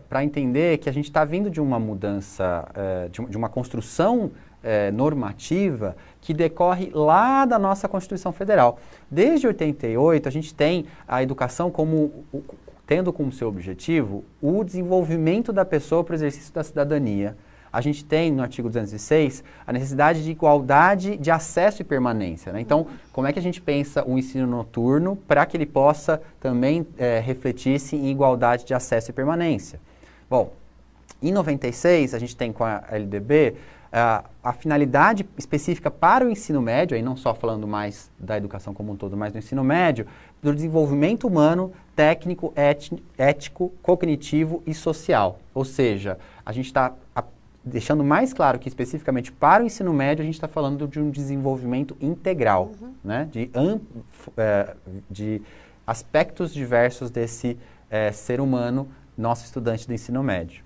para entender que a gente está vindo de uma mudança, de uma construção normativa que decorre lá da nossa Constituição Federal. Desde 88, a gente tem a educação tendo como seu objetivo o desenvolvimento da pessoa para o exercício da cidadania. A gente tem, no artigo 206, a necessidade de igualdade de acesso e permanência. Né? Então, como é que a gente pensa o ensino noturno para que ele possa também refletir-se em igualdade de acesso e permanência? Bom, em 96, a gente tem com a LDB a finalidade específica para o ensino médio, aí não só falando mais da educação como um todo, mas do ensino médio, do desenvolvimento humano, técnico, ético, cognitivo e social. Ou seja, a gente está deixando mais claro que especificamente para o ensino médio a gente está falando de um desenvolvimento integral, né? De aspectos diversos desse ser humano, nosso estudante do ensino médio.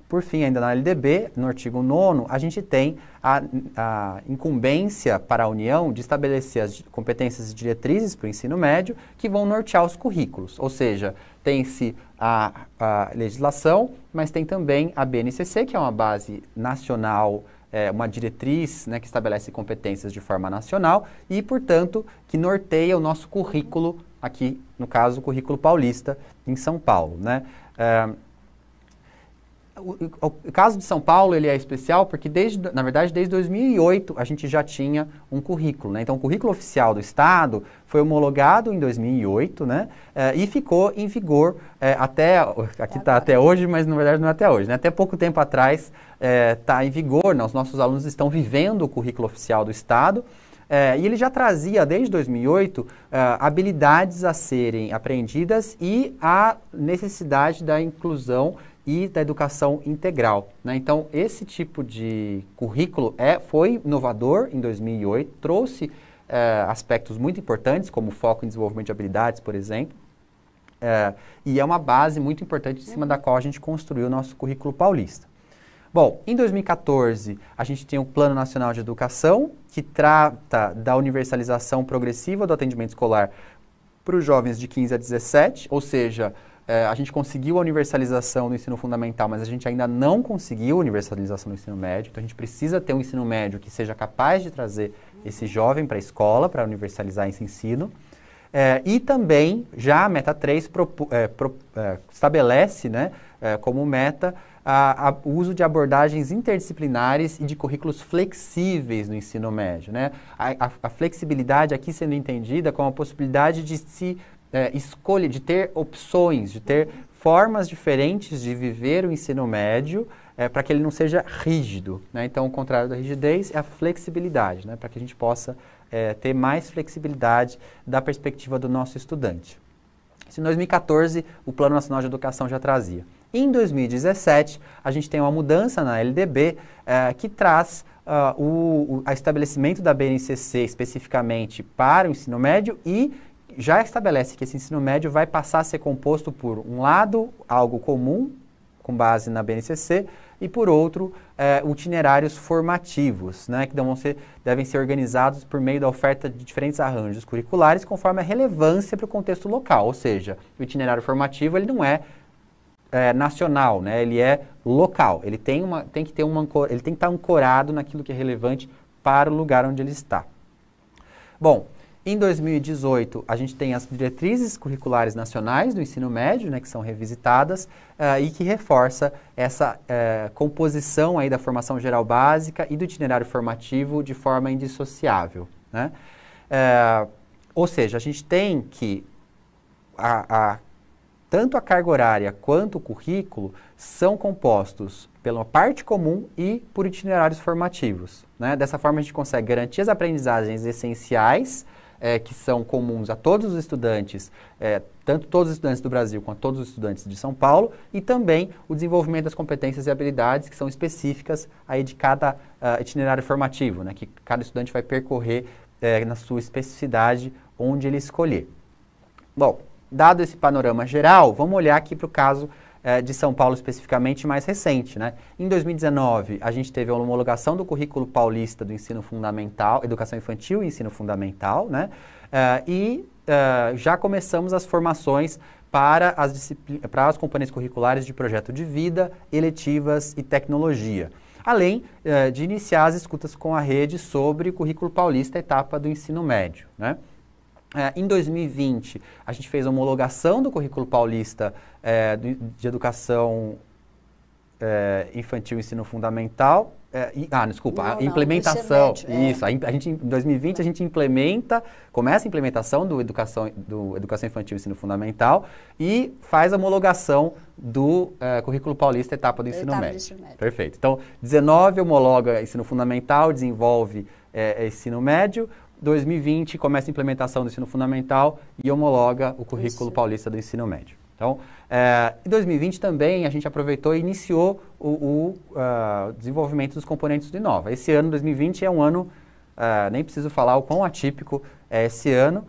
Por fim, ainda na LDB, no artigo 9º, a gente tem a incumbência para a União de estabelecer as competências e diretrizes para o ensino médio que vão nortear os currículos. Ou seja, tem-se a legislação, mas tem também a BNCC, que é uma base nacional, uma diretriz, né, que estabelece competências de forma nacional e, portanto, que norteia o nosso currículo, aqui, no caso, o currículo paulista, em São Paulo, né? O caso de São Paulo ele é especial porque, na verdade, desde 2008 a gente já tinha um currículo. Né? Então, o currículo oficial do Estado foi homologado em 2008, né? E ficou em vigor aqui está até hoje, mas na verdade não é até hoje. Né? Até pouco tempo atrás está em vigor, né? Os nossos alunos estão vivendo o currículo oficial do Estado. E ele já trazia, desde 2008, habilidades a serem aprendidas e a necessidade da inclusão e da educação integral. Né? Então, esse tipo de currículo foi inovador em 2008, trouxe aspectos muito importantes, como foco em desenvolvimento de habilidades, por exemplo, e é uma base muito importante em cima da qual a gente construiu o nosso currículo paulista. Bom, em 2014, a gente tem o Plano Nacional de Educação, que trata da universalização progressiva do atendimento escolar para os jovens de 15 a 17, ou seja, a gente conseguiu a universalização do ensino fundamental, mas a gente ainda não conseguiu a universalização do ensino médio. Então, a gente precisa ter um ensino médio que seja capaz de trazer esse jovem para a escola, para universalizar esse ensino. E também, já a meta 3 estabelece, né, como meta o uso de abordagens interdisciplinares e de currículos flexíveis no ensino médio. Né? A flexibilidade aqui sendo entendida como a possibilidade de se escolha, de ter opções, de ter formas diferentes de viver o ensino médio para que ele não seja rígido. Né? Então, o contrário da rigidez é a flexibilidade, né? Para que a gente possa ter mais flexibilidade da perspectiva do nosso estudante. Isso em 2014, o Plano Nacional de Educação já trazia. Em 2017, a gente tem uma mudança na LDB que traz o estabelecimento da BNCC especificamente para o ensino médio e já estabelece que esse ensino médio vai passar a ser composto por, um lado, algo comum, com base na BNCC, e por outro, itinerários formativos, né, que devem ser organizados por meio da oferta de diferentes arranjos curriculares conforme a relevância para o contexto local, ou seja, o itinerário formativo ele não é nacional, né, ele é local, ele tem que estar ancorado naquilo que é relevante para o lugar onde ele está. Bom, em 2018, a gente tem as diretrizes curriculares nacionais do ensino médio, né, que são revisitadas e que reforça essa composição aí da formação geral básica e do itinerário formativo de forma indissociável, né? Ou seja, a gente tem que tanto a carga horária quanto o currículo são compostos pela parte comum e por itinerários formativos, né? Dessa forma, a gente consegue garantir as aprendizagens essenciais que são comuns a todos os estudantes, tanto todos os estudantes do Brasil quanto todos os estudantes de São Paulo, e também o desenvolvimento das competências e habilidades que são específicas aí de cada itinerário formativo, né, que cada estudante vai percorrer na sua especificidade onde ele escolher. Bom, dado esse panorama geral, vamos olhar aqui para o caso de São Paulo especificamente mais recente, né? Em 2019, a gente teve a homologação do currículo paulista do ensino fundamental, educação infantil e ensino fundamental, né? Já começamos as formações para as componentes curriculares de projeto de vida, eletivas e tecnologia, além de iniciar as escutas com a rede sobre o currículo paulista, etapa do ensino médio, né? Em 2020, a gente fez a homologação do currículo paulista de educação infantil e ensino fundamental. A implementação. Isso, em 2020 a gente começa a implementação do educação infantil e ensino fundamental e faz a homologação do currículo paulista, etapa do ensino médio. Perfeito. Então, 19 homologa ensino fundamental, desenvolve ensino médio. 2020 começa a implementação do ensino fundamental e homologa o currículo paulista do ensino médio. Então, em 2020 também a gente aproveitou e iniciou o desenvolvimento dos componentes do Inova. Esse ano, 2020, é um ano, nem preciso falar o quão atípico é esse ano,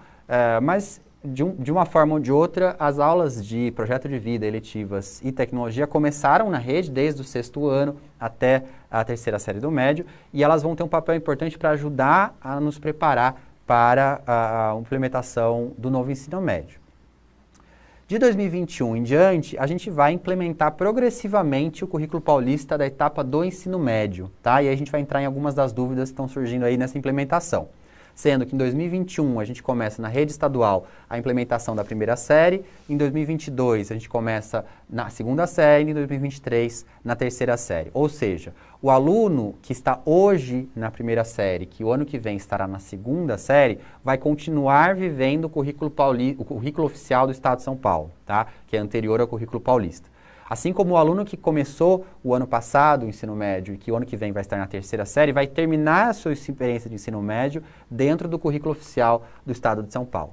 mas de uma forma ou de outra, as aulas de projeto de vida, eletivas e tecnologia começaram na rede desde o 6º ano até a 3ª série do médio, e elas vão ter um papel importante para ajudar a nos preparar para a implementação do novo ensino médio. De 2021 em diante, a gente vai implementar progressivamente o currículo paulista da etapa do ensino médio, tá? E aí a gente vai entrar em algumas das dúvidas que estão surgindo aí nessa implementação. Sendo que em 2021 a gente começa na rede estadual a implementação da 1ª série, em 2022 a gente começa na 2ª série e em 2023 na 3ª série. Ou seja, o aluno que está hoje na 1ª série, que o ano que vem estará na 2ª série, vai continuar vivendo o currículo oficial do Estado de São Paulo, tá? Que é anterior ao currículo paulista. Assim como o aluno que começou o ano passado o ensino médio e que o ano que vem vai estar na 3ª série, vai terminar a sua experiência de ensino médio dentro do currículo oficial do Estado de São Paulo.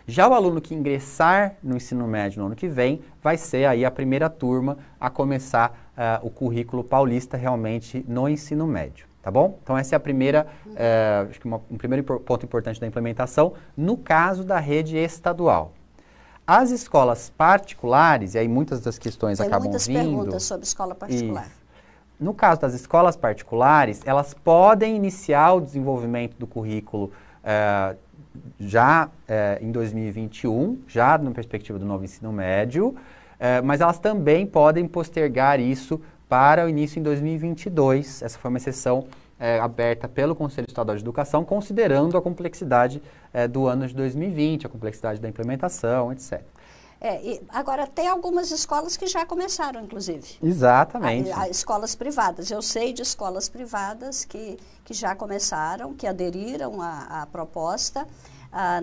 Já o aluno que ingressar no ensino médio no ano que vem, vai ser aí a primeira turma a começar o currículo paulista realmente no ensino médio, tá bom? Então essa é a primeira, acho que um primeiro ponto importante da implementação, no caso da rede estadual. As escolas particulares, e aí muitas das questões acabam vindo... Tem muitas perguntas sobre escola particular. Isso. No caso das escolas particulares, elas podem iniciar o desenvolvimento do currículo já em 2021, já na perspectiva do novo ensino médio, mas elas também podem postergar isso para o início em 2022. Essa foi uma exceção aberta pelo Conselho Estadual de Educação, considerando a complexidade do ano de 2020, a complexidade da implementação, etc. Agora, tem algumas escolas que já começaram, inclusive. Exatamente. Escolas privadas. Eu sei de escolas privadas que já começaram, que aderiram à proposta.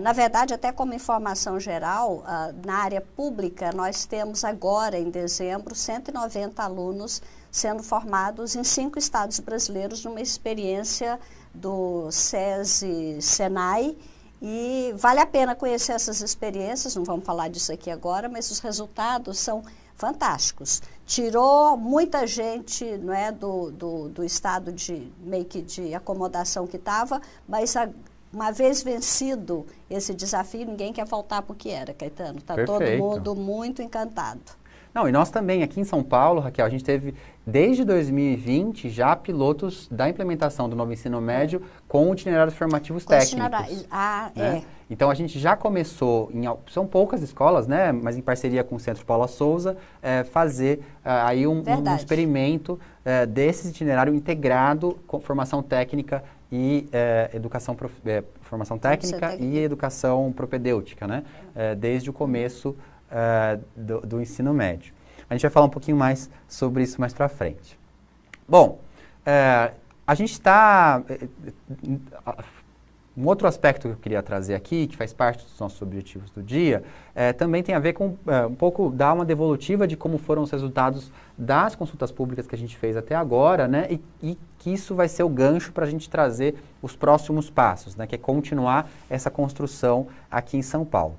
Na verdade, até como informação geral, na área pública, nós temos agora, em dezembro, 190 alunos sendo formados em 5 estados brasileiros numa experiência do SESI-Senai. E vale a pena conhecer essas experiências, não vamos falar disso aqui agora, mas os resultados são fantásticos. Tirou muita gente, não é, do estado meio que de acomodação que estava, mas uma vez vencido esse desafio, ninguém quer voltar para o que era, Caetano. Está todo mundo muito encantado. Não, e nós também, aqui em São Paulo, Raquel, a gente teve desde 2020, já pilotos da implementação do novo ensino médio com itinerários formativos técnicos. Né? Então, a gente já começou, são poucas escolas, né, mas em parceria com o Centro Paula Souza, fazer aí um experimento desse itinerário integrado com formação técnica e formação técnica e educação propedêutica, né, desde o começo do ensino médio. A gente vai falar um pouquinho mais sobre isso mais para frente. Bom, a gente está... Um outro aspecto que eu queria trazer aqui, que faz parte dos nossos objetivos do dia, também tem a ver com um pouco dar uma devolutiva de como foram os resultados das consultas públicas que a gente fez até agora, né? E que isso vai ser o gancho para a gente trazer os próximos passos, né? Que é continuar essa construção aqui em São Paulo.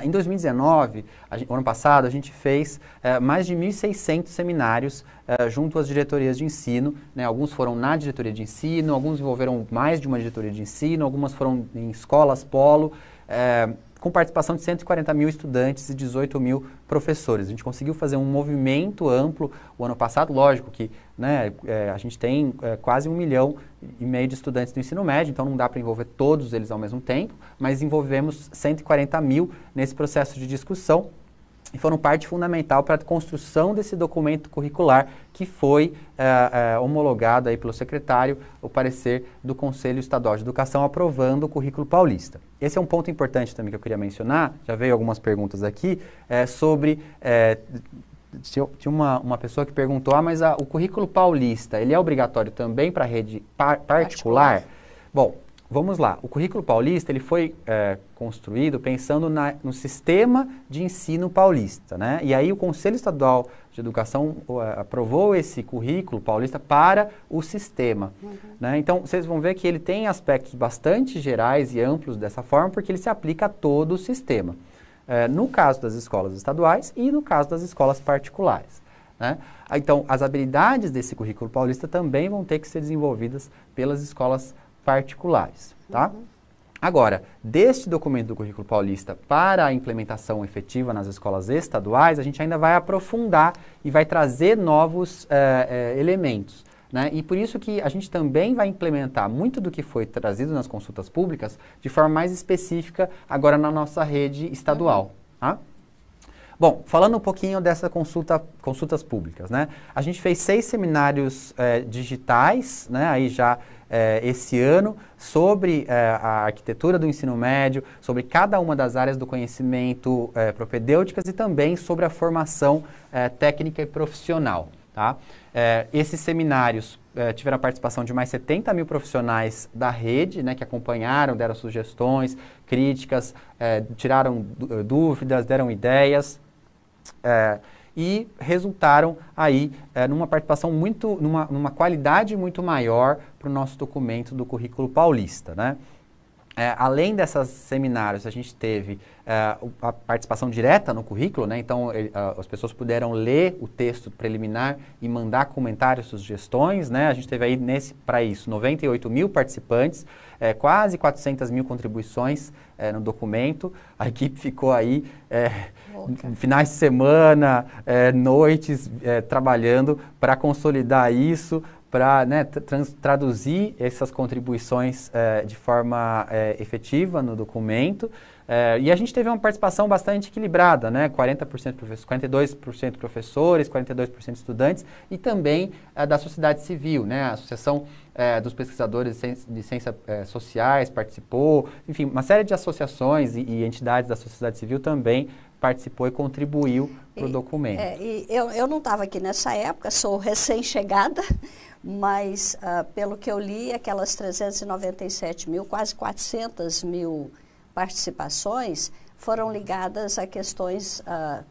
Em 2019, o ano passado, a gente fez mais de 1.600 seminários junto às diretorias de ensino, né? Alguns foram na diretoria de ensino, alguns envolveram mais de uma diretoria de ensino, algumas foram em escolas polo, com participação de 140 mil estudantes e 18 mil professores. A gente conseguiu fazer um movimento amplo o ano passado, lógico que, né, a gente tem quase 1,5 milhão de estudantes do ensino médio, então não dá para envolver todos eles ao mesmo tempo, mas envolvemos 140 mil nesse processo de discussão e foram parte fundamental para a construção desse documento curricular que foi homologado aí pelo secretário, o parecer do Conselho Estadual de Educação aprovando o currículo paulista. Esse é um ponto importante também que eu queria mencionar, já veio algumas perguntas aqui, sobre... tinha uma pessoa que perguntou, mas o currículo paulista, ele é obrigatório também para a rede particular? Bom, vamos lá. O currículo paulista, ele foi construído pensando no sistema de ensino paulista, né? E aí o Conselho Estadual de Educação aprovou esse currículo paulista para o sistema, né? Então, vocês vão ver que ele tem aspectos bastante gerais e amplos dessa forma, porque ele se aplica a todo o sistema. No caso das escolas estaduais e no caso das escolas particulares, né? Então, as habilidades desse currículo paulista também vão ter que ser desenvolvidas pelas escolas particulares, tá? Agora, deste documento do currículo paulista para a implementação efetiva nas escolas estaduais, a gente ainda vai aprofundar e vai trazer novos elementos, né? E por isso que a gente também vai implementar muito do que foi trazido nas consultas públicas de forma mais específica agora na nossa rede estadual, tá? Bom, falando um pouquinho dessas consultas públicas, né? A gente fez 6 seminários digitais, né? Aí já esse ano, sobre a arquitetura do ensino médio, sobre cada uma das áreas do conhecimento propedêuticas e também sobre a formação técnica e profissional, tá? Esses seminários tiveram a participação de mais 70 mil profissionais da rede, né, que acompanharam, deram sugestões, críticas, tiraram dúvidas, deram ideias e resultaram aí numa participação numa qualidade muito maior para o nosso documento do currículo paulista, né? Além desses seminários, a gente teve a participação direta no currículo, né? Então as pessoas puderam ler o texto preliminar e mandar comentários, sugestões, né? A gente teve aí para isso 98 mil participantes, quase 400 mil contribuições no documento. A equipe ficou aí finais de semana, noites, trabalhando para consolidar isso, para, né, traduzir essas contribuições de forma efetiva no documento. E a gente teve uma participação bastante equilibrada, né? 42% professores, 42% estudantes e também da sociedade civil, né? A Associação dos Pesquisadores de Ciências Sociais participou, enfim, uma série de associações e entidades da sociedade civil também participou e contribuiu para o documento. Eu não estava aqui nessa época, sou recém-chegada, mas pelo que eu li, aquelas 397 mil, quase 400 mil participações foram ligadas a questões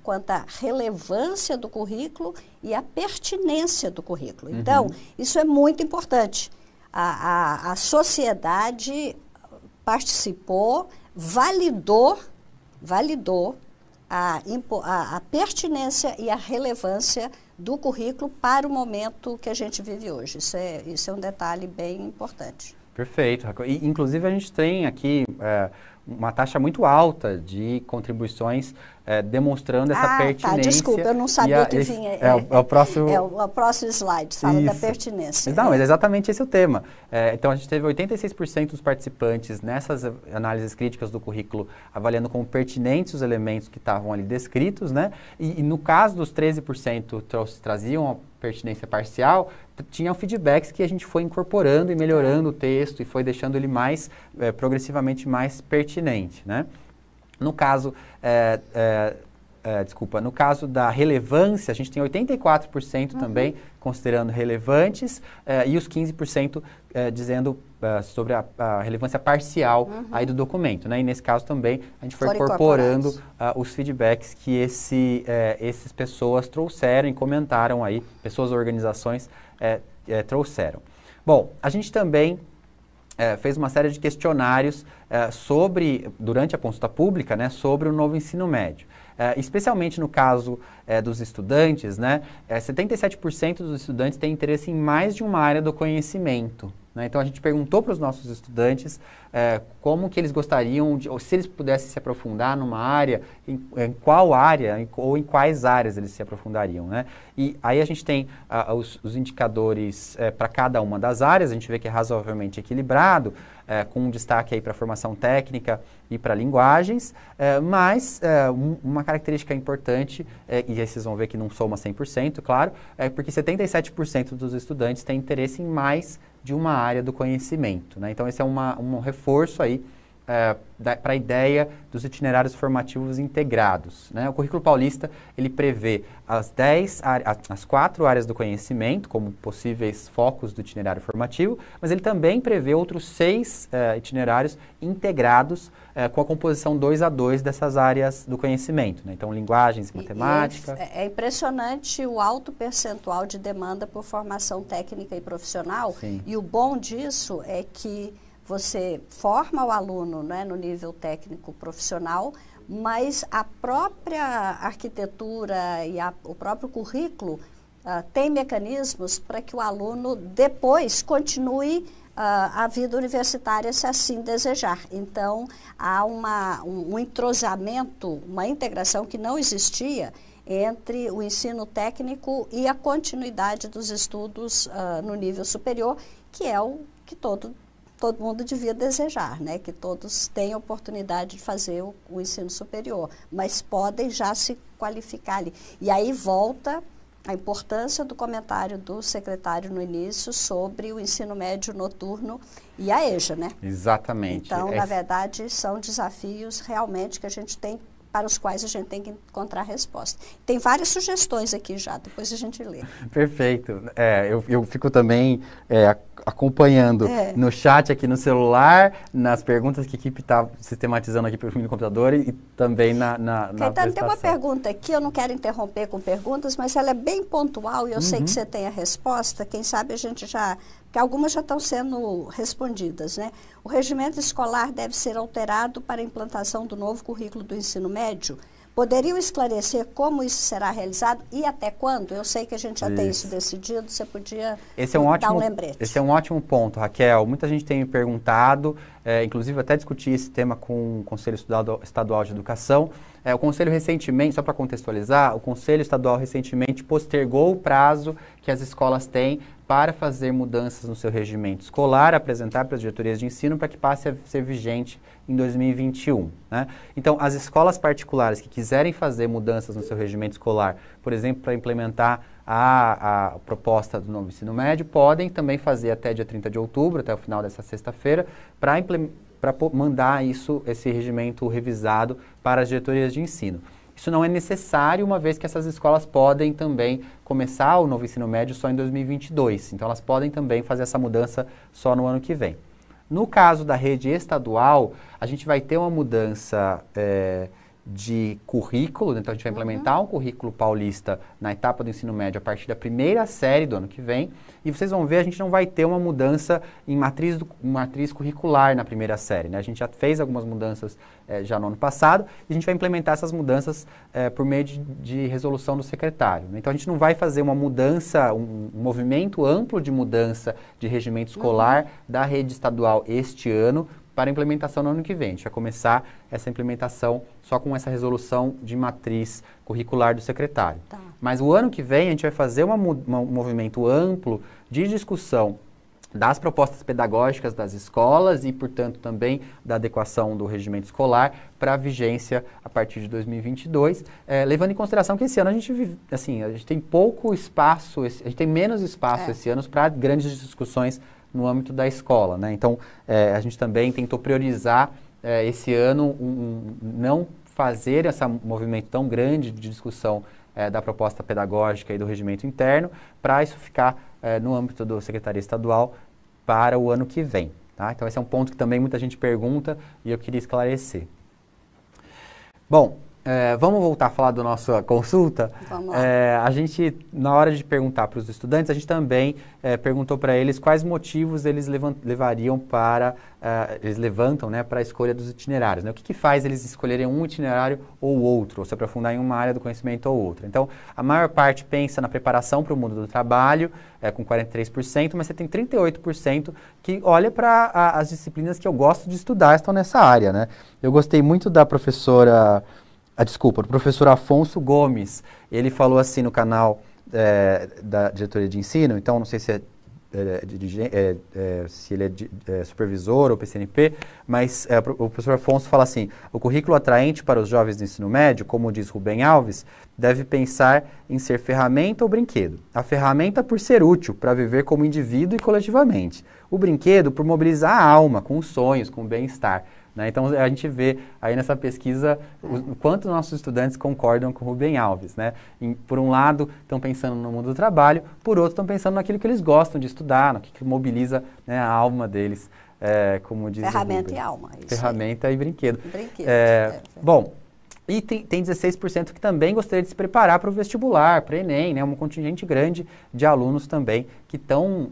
quanto à relevância do currículo e à pertinência do currículo. Então, isso é muito importante. A sociedade participou, validou a pertinência e a relevância do currículo para o momento que a gente vive hoje. Isso é um detalhe bem importante. Perfeito, Raquel. E, inclusive, a gente tem aqui uma taxa muito alta de contribuições demonstrando essa pertinência. Tá, desculpa, eu não sabia que vinha. É o próximo... É o próximo slide, fala da pertinência. Não, mas exatamente esse é o tema. Então, a gente teve 86% dos participantes nessas análises críticas do currículo avaliando como pertinentes os elementos que estavam ali descritos, né? E no caso dos 13% traziam a pertinência parcial, tinham feedbacks que a gente foi incorporando e melhorando o texto e foi deixando ele mais, progressivamente mais pertinente, né? No caso, no caso da relevância, a gente tem 84% também considerando relevantes e os 15% dizendo sobre a relevância parcial aí do documento, né? E nesse caso também a gente foi incorporando os feedbacks que essas pessoas trouxeram e comentaram aí, pessoas ou organizações trouxeram. Bom, a gente também fez uma série de questionários durante a consulta pública, né, sobre o novo ensino médio. Especialmente no caso dos estudantes, né, 77% dos estudantes têm interesse em mais de uma área do conhecimento. Né? Então, a gente perguntou para os nossos estudantes como que eles gostariam, ou se eles pudessem se aprofundar numa área, em qual área ou em quais áreas eles se aprofundariam. Né? E aí a gente tem os indicadores para cada uma das áreas, a gente vê que é razoavelmente equilibrado, com um destaque aí para a formação técnica e para linguagens, mas uma característica importante, e aí vocês vão ver que não soma 100%, claro, é porque 77% dos estudantes têm interesse em mais de uma área do conhecimento, né? Então esse é um reforço aí para a ideia dos itinerários formativos integrados, né? O currículo paulista, ele prevê as 4 áreas do conhecimento como possíveis focos do itinerário formativo, mas ele também prevê outros 6 itinerários integrados com a composição 2-2 dessas áreas do conhecimento, né? Então, linguagens, matemática. É impressionante o alto percentual de demanda por formação técnica e profissional. Sim. E o bom disso é que você forma o aluno, né, no nível técnico profissional, mas a própria arquitetura e o próprio currículo tem mecanismos para que o aluno depois continue a vida universitária se assim desejar. Então, há um entrosamento, uma integração que não existia entre o ensino técnico e a continuidade dos estudos no nível superior, que é o que todo mundo devia desejar, né? Que todos tenham oportunidade de fazer o ensino superior, mas podem já se qualificar ali. E aí volta a importância do comentário do secretário no início sobre o ensino médio noturno e a EJA, né? Exatamente. Então, na verdade, são desafios realmente que a gente tem, para os quais a gente tem que encontrar resposta. Tem várias sugestões aqui já, depois a gente lê. Perfeito. Eu fico também acompanhando no chat aqui no celular, nas perguntas que a equipe está sistematizando aqui pelo no computador e também na Caetano, tem uma pergunta aqui, eu não quero interromper com perguntas, mas ela é bem pontual e eu sei que você tem a resposta, quem sabe a gente já... Porque algumas já estão sendo respondidas, né? O regimento escolar deve ser alterado para a implantação do novo currículo do ensino médio? Poderiam esclarecer como isso será realizado e até quando? Eu sei que a gente já tem isso decidido, você podia dar um lembrete. Esse é um ótimo ponto, Raquel. Muita gente tem me perguntado, inclusive até discuti esse tema com o Conselho Estadual de Educação. O Conselho recentemente, só para contextualizar, o Conselho Estadual recentemente postergou o prazo que as escolas têm para fazer mudanças no seu regimento escolar, apresentar para as diretorias de ensino para que passe a ser vigente em 2021. Né? Então, as escolas particulares que quiserem fazer mudanças no seu regimento escolar, por exemplo, para implementar a proposta do novo ensino médio, podem também fazer até dia 30 de outubro, até o final dessa sexta-feira, para mandar esse regimento revisado para as diretorias de ensino. Isso não é necessário, uma vez que essas escolas podem também começar o novo ensino médio só em 2022. Então, elas podem também fazer essa mudança só no ano que vem. No caso da rede estadual, a gente vai ter uma mudança de currículo, então a gente vai implementar um currículo paulista na etapa do ensino médio a partir da primeira série do ano que vem, e vocês vão ver, a gente não vai ter uma mudança em matriz curricular na primeira série, né? A gente já fez algumas mudanças já no ano passado, e a gente vai implementar essas mudanças por meio de resolução do secretário, né? Então a gente não vai fazer uma mudança, um movimento amplo de mudança de regimento escolar da rede estadual este ano, para a implementação no ano que vem. A gente vai começar essa implementação só com essa resolução de matriz curricular do secretário. Tá. Mas o ano que vem a gente vai fazer um movimento amplo de discussão das propostas pedagógicas das escolas e, portanto, também da adequação do regimento escolar para a vigência a partir de 2022, levando em consideração que esse ano a gente tem pouco espaço, a gente tem menos espaço esse ano para grandes discussões no âmbito da escola, né? Então, a gente também tentou priorizar esse ano não fazer esse movimento tão grande de discussão da proposta pedagógica e do regimento interno, para isso ficar no âmbito da Secretaria Estadual para o ano que vem. Tá? Então, esse é um ponto que também muita gente pergunta e eu queria esclarecer. Bom, vamos voltar a falar da nossa consulta? Vamos lá. A gente, na hora de perguntar para os estudantes, a gente também perguntou para eles quais motivos eles levantam, né, para a escolha dos itinerários. Né? O que faz eles escolherem um itinerário ou outro, ou se aprofundar em uma área do conhecimento ou outra. Então, a maior parte pensa na preparação para o mundo do trabalho, com 43%, mas você tem 38% que olha para as disciplinas que eu gosto de estudar, estão nessa área. Né? Eu gostei muito da professora... do professor Afonso Gomes. Ele falou assim no canal da diretoria de ensino, então não sei se se ele é supervisor ou PCNP, mas o professor Afonso fala assim: o currículo atraente para os jovens do ensino médio, como diz Rubem Alves, deve pensar em ser ferramenta ou brinquedo. A ferramenta por ser útil para viver como indivíduo e coletivamente. O brinquedo por mobilizar a alma, com os sonhos, com o bem-estar. Então, a gente vê aí nessa pesquisa o quanto nossos estudantes concordam com o Rubem Alves. Né? Por um lado, estão pensando no mundo do trabalho, por outro, estão pensando naquilo que eles gostam de estudar, no que mobiliza, né, a alma deles, como diz Ferramenta o Rubem. e alma. Ferramenta e brinquedo. Brinquedo. Bom, e tem 16% que também gostaria de se preparar para o vestibular, para o Enem, né? Um contingente grande de alunos também que estão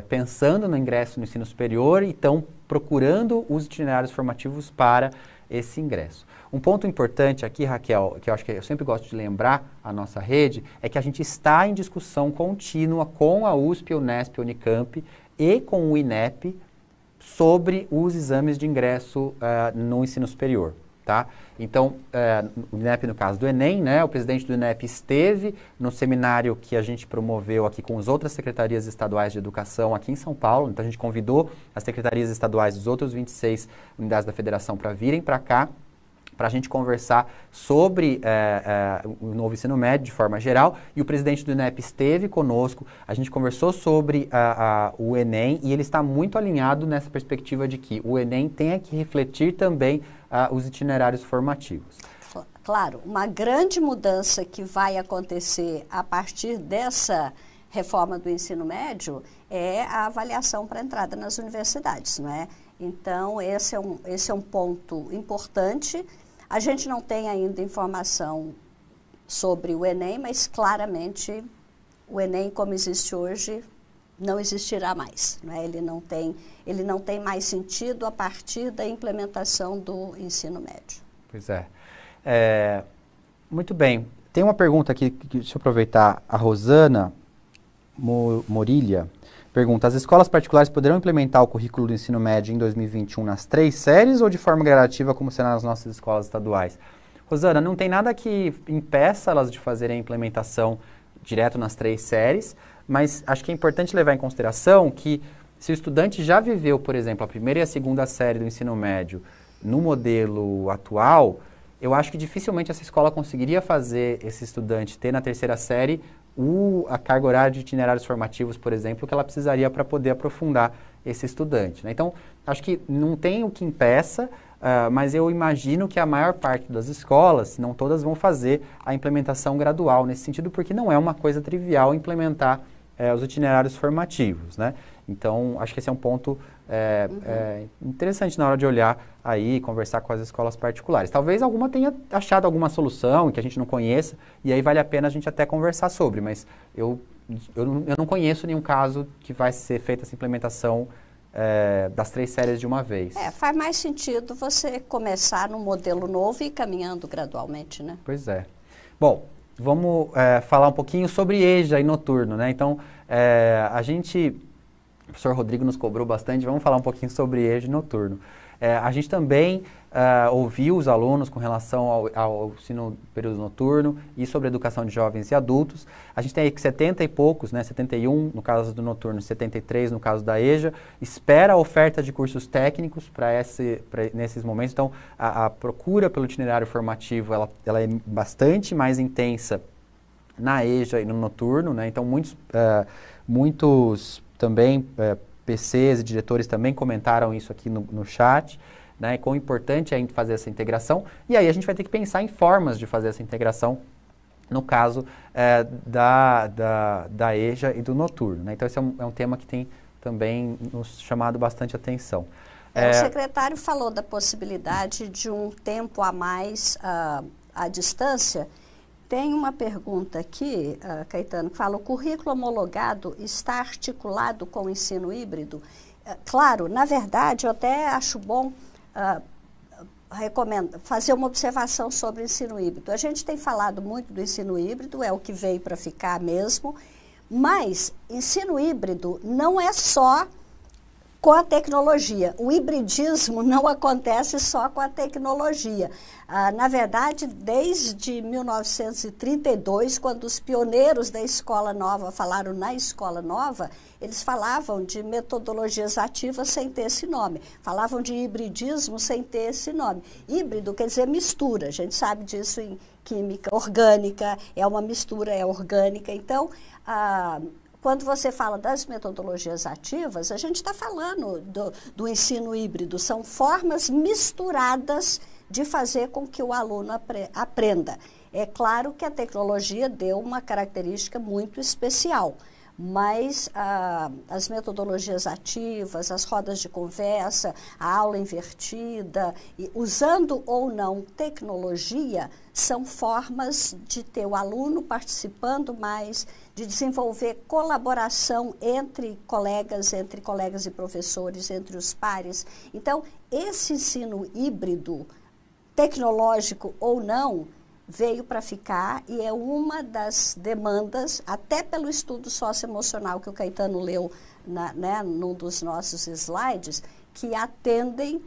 pensando no ingresso no ensino superior e estão procurando os itinerários formativos para esse ingresso. Um ponto importante aqui, Raquel, que eu acho que eu sempre gosto de lembrar a nossa rede, é que a gente está em discussão contínua com a USP, Unesp, Unicamp e com o INEP sobre os exames de ingresso no ensino superior. Tá? Então, o INEP no caso do Enem, né, o presidente do INEP esteve no seminário que a gente promoveu aqui com as outras secretarias estaduais de educação aqui em São Paulo. Então, a gente convidou as secretarias estaduais dos outros 26 unidades da federação para virem para cá, para a gente conversar sobre o novo ensino médio de forma geral, e o presidente do INEP esteve conosco, a gente conversou sobre o Enem, e ele está muito alinhado nessa perspectiva de que o Enem tenha que refletir também os itinerários formativos. Claro, uma grande mudança que vai acontecer a partir dessa reforma do ensino médio é a avaliação para entrada nas universidades, não é? Então, esse é um ponto importante. A gente não tem ainda informação sobre o Enem, mas claramente o Enem, como existe hoje, não existirá mais. Né? Ele não tem mais sentido a partir da implementação do ensino médio. Pois é. Muito bem. Tem uma pergunta aqui, deixa eu aproveitar. A Rosana Morilha pergunta: as escolas particulares poderão implementar o currículo do ensino médio em 2021 nas 3 séries ou de forma gradativa, como será nas nossas escolas estaduais? Rosana, não tem nada que impeça elas de fazerem a implementação direto nas 3 séries, mas acho que é importante levar em consideração que se o estudante já viveu, por exemplo, a primeira e a segunda série do ensino médio no modelo atual, eu acho que dificilmente essa escola conseguiria fazer esse estudante ter na 3ª série a carga horária de itinerários formativos, por exemplo, que ela precisaria para poder aprofundar esse estudante. Né? Então, acho que não tem o que impeça, mas eu imagino que a maior parte das escolas, se não todas, vão fazer a implementação gradual nesse sentido, porque não é uma coisa trivial implementar os itinerários formativos. Né? Então, acho que esse é um ponto interessante na hora de olhar aí e conversar com as escolas particulares. Talvez alguma tenha achado alguma solução que a gente não conheça, e aí vale a pena a gente até conversar sobre, mas eu não conheço nenhum caso que vai ser feita essa implementação das 3 séries de uma vez. Faz mais sentido você começar num modelo novo e ir caminhando gradualmente, né? Pois é. Bom, vamos falar um pouquinho sobre EJA e noturno, né? Então, a gente professor Rodrigo nos cobrou bastante, vamos falar um pouquinho sobre EJA e noturno. A gente também ouviu os alunos com relação ao ensino período noturno e sobre a educação de jovens e adultos. A gente tem aí 70 e poucos, né, 71 no caso do noturno, 73 no caso da EJA. Espera a oferta de cursos técnicos nesses momentos. Então, a procura pelo itinerário formativo ela é bastante mais intensa na EJA e no noturno, né? Então, muitos também PCs e diretores também comentaram isso aqui no chat, né? Quão importante é fazer essa integração. E aí a gente vai ter que pensar em formas de fazer essa integração, no caso da EJA e do noturno, né? Então esse é um tema que tem também nos chamado bastante atenção. O secretário falou da possibilidade de um tempo a mais à distância. Tem uma pergunta aqui, Caetano, que fala: o currículo homologado está articulado com o ensino híbrido? Claro, na verdade, eu até acho bom recomendo fazer uma observação sobre o ensino híbrido. A gente tem falado muito do ensino híbrido, é o que veio para ficar mesmo, mas ensino híbrido não é só com a tecnologia. O hibridismo não acontece só com a tecnologia. Na verdade, desde 1932, quando os pioneiros da Escola Nova falaram na Escola Nova, eles falavam de metodologias ativas sem ter esse nome. Falavam de hibridismo sem ter esse nome. Híbrido quer dizer mistura. A gente sabe disso em química orgânica, é uma mistura, é orgânica. Então, quando você fala das metodologias ativas, a gente está falando do ensino híbrido. São formas misturadas de fazer com que o aluno aprenda. É claro que a tecnologia deu uma característica muito especial, mas as metodologias ativas, as rodas de conversa, a aula invertida, usando ou não tecnologia, são formas de ter o aluno participando mais, de desenvolver colaboração entre colegas e professores, entre os pares. Então, esse ensino híbrido, tecnológico ou não, veio para ficar e é uma das demandas, até pelo estudo socioemocional que o Caetano leu num dos nossos slides, que atendem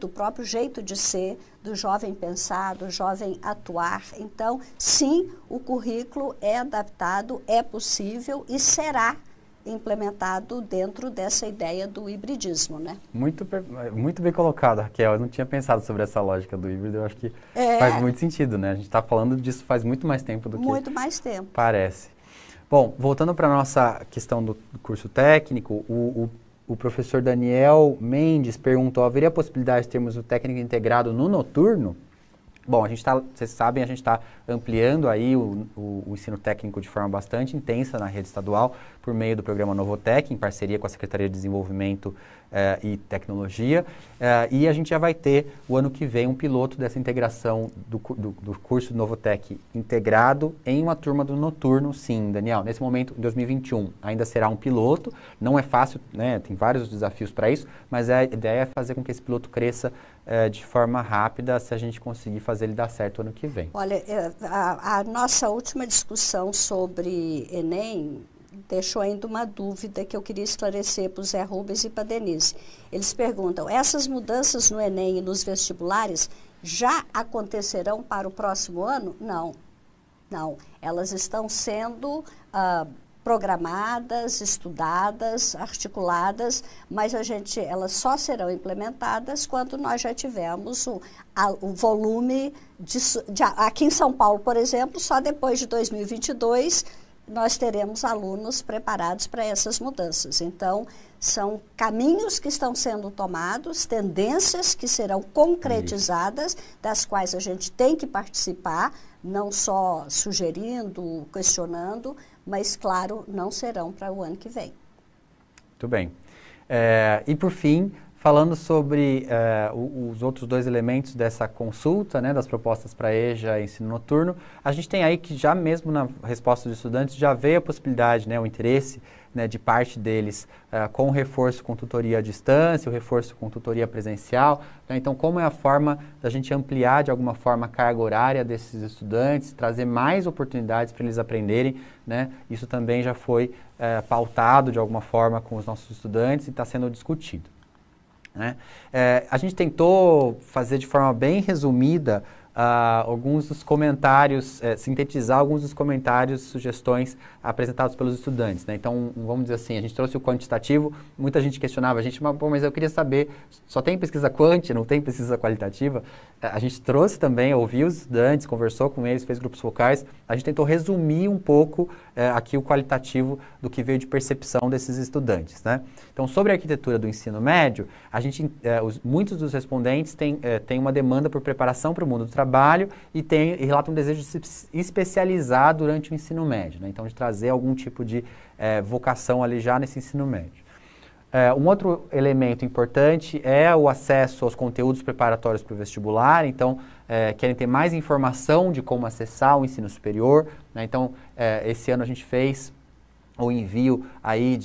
o próprio jeito de ser do jovem pensar, do jovem atuar. Então, sim, o currículo é adaptado, é possível e será implementado dentro dessa ideia do hibridismo, né? Muito bem colocado, Raquel. Eu não tinha pensado sobre essa lógica do híbrido. Eu acho que faz muito sentido, né? A gente está falando disso faz muito mais tempo do que muito mais tempo. Parece. Bom, voltando para a nossa questão do curso técnico, o professor Daniel Mendes perguntou: haveria a possibilidade de termos o técnico integrado no noturno? Bom, vocês sabem, a gente está ampliando aí o ensino técnico de forma bastante intensa na rede estadual por meio do programa Novotec, em parceria com a Secretaria de Desenvolvimento e Tecnologia. E a gente já vai ter, o ano que vem, um piloto dessa integração do curso Novotec integrado em uma turma do noturno, sim, Daniel. Nesse momento, em 2021, ainda será um piloto. Não é fácil, né? Tem vários desafios para isso, mas a ideia é fazer com que esse piloto cresça de forma rápida, se a gente conseguir fazer ele dar certo ano que vem. Olha, a nossa última discussão sobre Enem deixou ainda uma dúvida que eu queria esclarecer para o Zé Rubens e para a Denise. Eles perguntam: essas mudanças no Enem e nos vestibulares já acontecerão para o próximo ano? Não. Não. Elas estão sendo programadas, estudadas, articuladas, mas elas só serão implementadas quando nós já tivermos o volume aqui em São Paulo, por exemplo, só depois de 2022 nós teremos alunos preparados para essas mudanças. Então, são caminhos que estão sendo tomados, tendências que serão concretizadas, das quais a gente tem que participar, não só sugerindo, questionando, mas, claro, não serão para o ano que vem. Muito bem. E, por fim, falando sobre os outros dois elementos dessa consulta, né, das propostas para EJA e ensino noturno, a gente tem aí que já mesmo na resposta dos estudantes já veio a possibilidade, né, o interesse, né, de parte deles com o reforço com tutoria à distância, o reforço com tutoria presencial. Né? Então, como é a forma da gente ampliar de alguma forma a carga horária desses estudantes, trazer mais oportunidades para eles aprenderem, né? Isso também já foi pautado de alguma forma com os nossos estudantes e está sendo discutido. Né? A gente tentou fazer de forma bem resumida alguns dos comentários, sintetizar alguns dos comentários, sugestões apresentados pelos estudantes. Né? Então, vamos dizer assim, a gente trouxe o quantitativo, muita gente questionava a gente, mas eu queria saber, só tem pesquisa quant, não tem pesquisa qualitativa? A gente trouxe também, ouviu os estudantes, conversou com eles, fez grupos focais, a gente tentou resumir um pouco aqui o qualitativo do que veio de percepção desses estudantes. Né? Então, sobre a arquitetura do ensino médio, a gente, muitos dos respondentes têm uma demanda por preparação para o mundo do trabalho e relatam um desejo de se especializar durante o ensino médio, né? Então de trazer algum tipo de vocação ali já nesse ensino médio. Um outro elemento importante é o acesso aos conteúdos preparatórios para o vestibular, então querem ter mais informação de como acessar o ensino superior, né? Então esse ano a gente fez o envio aí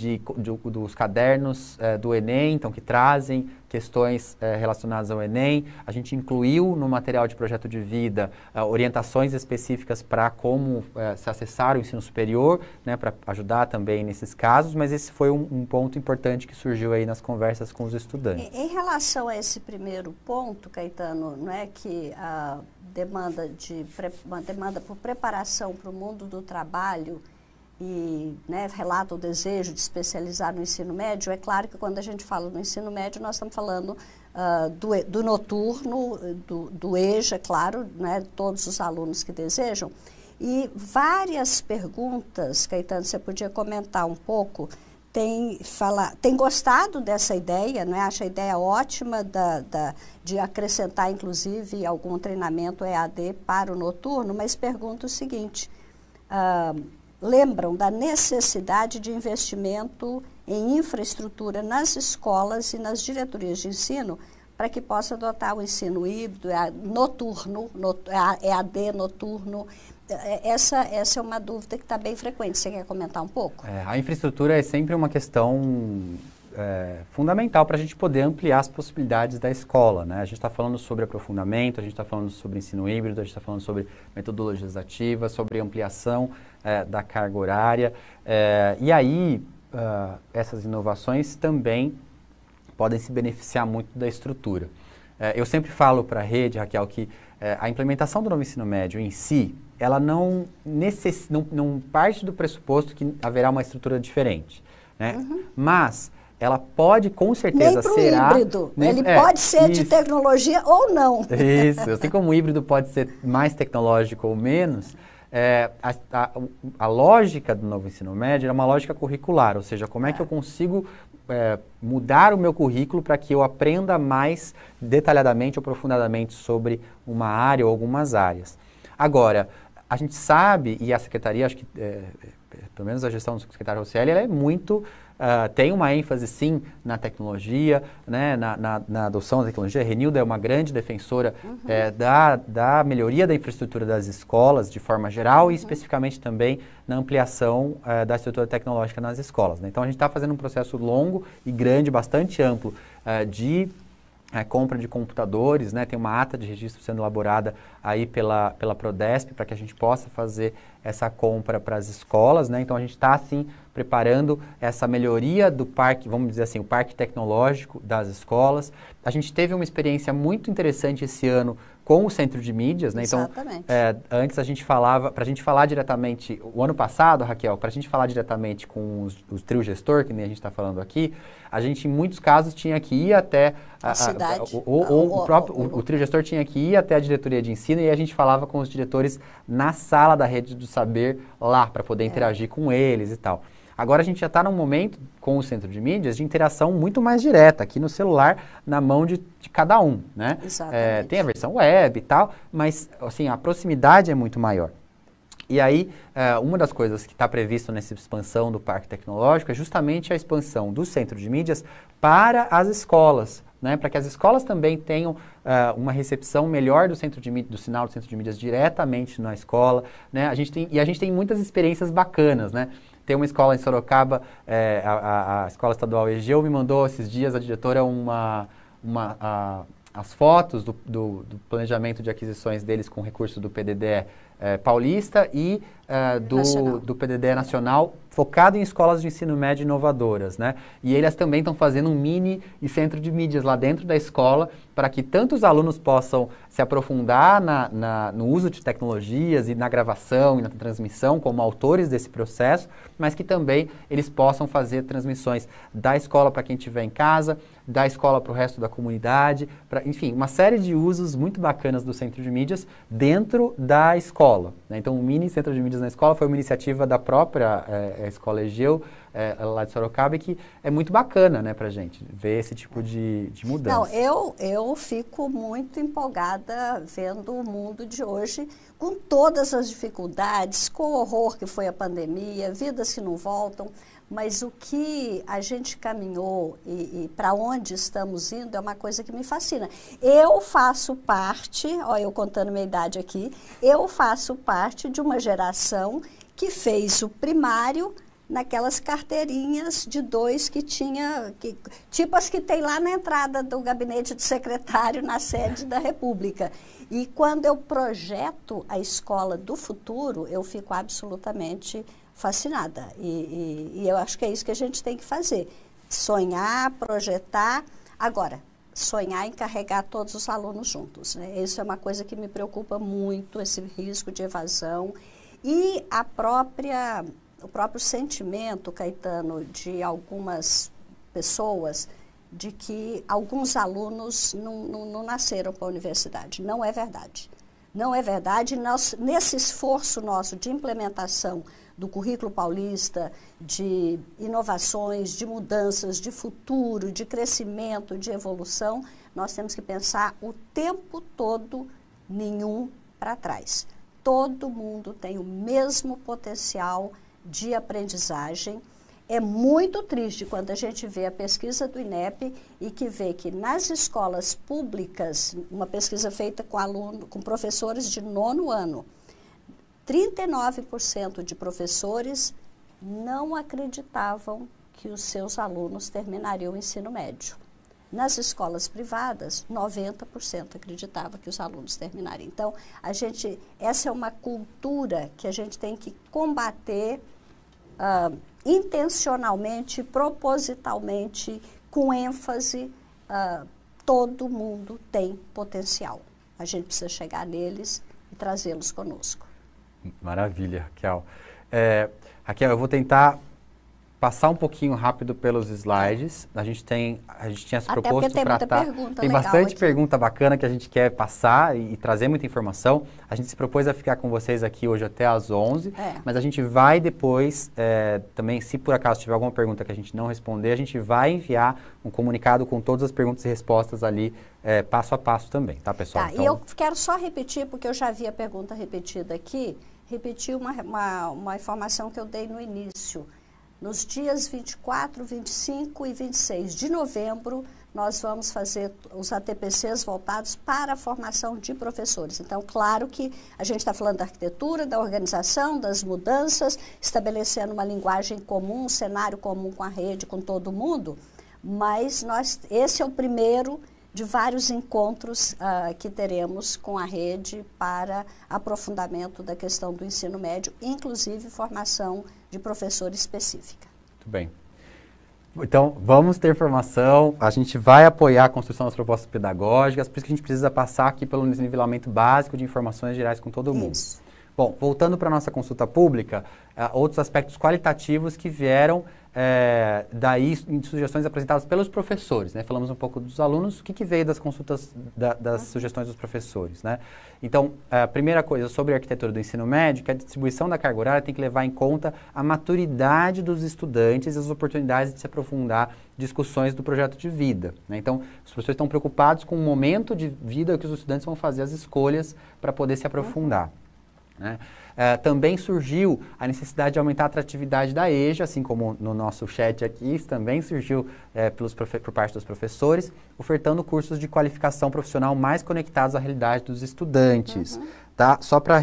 dos cadernos do Enem, então que trazem questões relacionadas ao Enem. A gente incluiu no material de projeto de vida orientações específicas para como se acessar o ensino superior, né, para ajudar também nesses casos, mas esse foi um ponto importante que surgiu aí nas conversas com os estudantes. Em relação a esse primeiro ponto, Caetano, não é que a uma demanda por preparação para o mundo do trabalho e, né, relata o desejo de especializar no ensino médio, é claro que quando a gente fala no ensino médio, nós estamos falando do noturno, do EJA, claro, né, todos os alunos que desejam. E várias perguntas, Caetano, você podia comentar um pouco, tem gostado dessa ideia, né, acha a ideia ótima de acrescentar, inclusive, algum treinamento EAD para o noturno, mas pergunta o seguinte, lembram da necessidade de investimento em infraestrutura nas escolas e nas diretorias de ensino para que possa adotar o ensino híbrido, noturno, EAD noturno. Essa é uma dúvida que está bem frequente. Você quer comentar um pouco? A infraestrutura é sempre uma questão fundamental para a gente poder ampliar as possibilidades da escola, né? A gente está falando sobre aprofundamento, a gente está falando sobre ensino híbrido, a gente está falando sobre metodologias ativas, sobre ampliação da carga horária. E aí, essas inovações também podem se beneficiar muito da estrutura. Eu sempre falo para a rede, Raquel, que a implementação do novo ensino médio em si, ela não parte do pressuposto que haverá uma estrutura diferente, né? Uhum. Mas ela pode, com certeza, ser híbrido. Ele pode ser de tecnologia ou não. Isso, assim como o híbrido pode ser mais tecnológico ou menos, a lógica do novo ensino médio é uma lógica curricular, ou seja, como é que eu consigo mudar o meu currículo para que eu aprenda mais detalhadamente ou aprofundadamente sobre uma área ou algumas áreas. Agora, a gente sabe, e a Secretaria, acho que, pelo menos a gestão do secretário Rosselli, ela é muito... tem uma ênfase, sim, na tecnologia, né, na adoção da tecnologia. A Renilda é uma grande defensora da melhoria da infraestrutura das escolas, de forma geral, e especificamente também na ampliação da estrutura tecnológica nas escolas, né? Então, a gente está fazendo um processo longo e grande, bastante amplo, de compra de computadores, né? Tem uma ata de registro sendo elaborada aí pela Prodesp para que a gente possa fazer essa compra para as escolas, né? Então a gente está assim preparando essa melhoria do parque, vamos dizer assim, o parque tecnológico das escolas. A gente teve uma experiência muito interessante esse ano com o Centro de Mídias, né? Então, antes a gente falava, para a gente falar diretamente, o ano passado, Raquel, para a gente falar diretamente com o trio gestor, que nem a gente está falando aqui, a gente, em muitos casos, tinha que ir até a cidade. O trio gestor tinha que ir até a diretoria de ensino e a gente falava com os diretores na sala da Rede do Saber lá, para poder interagir com eles e tal. Agora a gente já está num momento, com o Centro de Mídias, de interação muito mais direta, aqui no celular, na mão de cada um, né? Exatamente. Tem a versão web e tal, mas assim, a proximidade é muito maior. E aí, uma das coisas que está previsto nessa expansão do Parque Tecnológico é justamente a expansão do Centro de Mídias para as escolas, né, para que as escolas também tenham uma recepção melhor do sinal do centro de mídias diretamente na escola, né? A gente tem muitas experiências bacanas, né? Tem uma escola em Sorocaba, a Escola Estadual Egeu me mandou esses dias, a diretora, as fotos do planejamento de aquisições deles com recurso do PDD paulista e do PDD nacional, focado em escolas de ensino médio inovadoras, né? E eles também estão fazendo um mini centro de mídias lá dentro da escola, para que tanto os alunos possam se aprofundar no uso de tecnologias e na gravação e na transmissão como autores desse processo, mas que também eles possam fazer transmissões da escola para quem estiver em casa, da escola para o resto da comunidade, enfim, uma série de usos muito bacanas do centro de mídias dentro da escola, né? Então, o mini centro de mídias na escola foi uma iniciativa da própria Escola Egeu, lá de Sorocaba, e que é muito bacana, né, pra gente ver esse tipo de mudança. Não, eu fico muito empolgada vendo o mundo de hoje, com todas as dificuldades, com o horror que foi a pandemia, vidas que não voltam, mas o que a gente caminhou e para onde estamos indo é uma coisa que me fascina. Eu faço parte, ó, eu contando minha idade aqui, eu faço parte de uma geração que fez o primário naquelas carteirinhas de 2 que tinha, tipo as que tem lá na entrada do gabinete do secretário na sede da República. E quando eu projeto a escola do futuro, eu fico absolutamente fascinada. E eu acho que é isso que a gente tem que fazer. Sonhar, projetar. Agora, sonhar em carregar todos os alunos juntos, né? Isso é uma coisa que me preocupa muito, esse risco de evasão. E o próprio sentimento, Caetano, de algumas pessoas, de que alguns alunos não nasceram para a universidade. Não é verdade. Não é verdade. Nesse esforço nosso de implementação do currículo paulista, de inovações, de mudanças, de futuro, de crescimento, de evolução, nós temos que pensar o tempo todo nenhum para trás. Todo mundo tem o mesmo potencial de aprendizagem. É muito triste quando a gente vê a pesquisa do INEP e que vê que nas escolas públicas, uma pesquisa feita com professores de 9º ano, 39% de professores não acreditavam que os seus alunos terminariam o ensino médio. Nas escolas privadas, 90% acreditava que os alunos terminariam. Então, essa é uma cultura que a gente tem que combater intencionalmente, propositalmente, com ênfase. Todo mundo tem potencial. A gente precisa chegar neles e trazê-los conosco. Maravilha, Raquel. Raquel, eu vou tentar passar um pouquinho rápido pelos slides. A gente tinha se proposto para tem bastante pergunta bacana que a gente quer passar e trazer muita informação. A gente se propôs a ficar com vocês aqui hoje até às 11, mas a gente vai depois, também, se por acaso tiver alguma pergunta que a gente não responder, a gente vai enviar um comunicado com todas as perguntas e respostas ali, passo a passo também, tá, pessoal? Tá, então... E eu quero só repetir, porque eu já vi a pergunta repetida aqui, repetir uma informação que eu dei no início. Nos dias 24, 25 e 26 de novembro, nós vamos fazer os ATPCs voltados para a formação de professores. Então, claro que a gente está falando da arquitetura, da organização, das mudanças, estabelecendo uma linguagem comum, um cenário comum com a rede, com todo mundo, mas esse é o primeiro de vários encontros que teremos com a rede para aprofundamento da questão do ensino médio, inclusive formação de professor específica. Muito bem. Então, vamos ter formação, a gente vai apoiar a construção das propostas pedagógicas, por isso que a gente precisa passar aqui pelo nivelamento básico de informações gerais com todo mundo. Isso. Bom, voltando para a nossa consulta pública, outros aspectos qualitativos que vieram daí em sugestões apresentadas pelos professores, né? Falamos um pouco dos alunos, o que veio das consultas, das sugestões dos professores, né? Então, a primeira coisa sobre a arquitetura do ensino médio, que a distribuição da carga horária tem que levar em conta a maturidade dos estudantes e as oportunidades de se aprofundar discussões do projeto de vida, né? Então, os professores estão preocupados com o momento de vida que os estudantes vão fazer as escolhas para poder se aprofundar. né? Também surgiu a necessidade de aumentar a atratividade da EJA, assim como no nosso chat aqui, isso também surgiu por parte dos professores, ofertando cursos de qualificação profissional mais conectados à realidade dos estudantes. Tá? Só para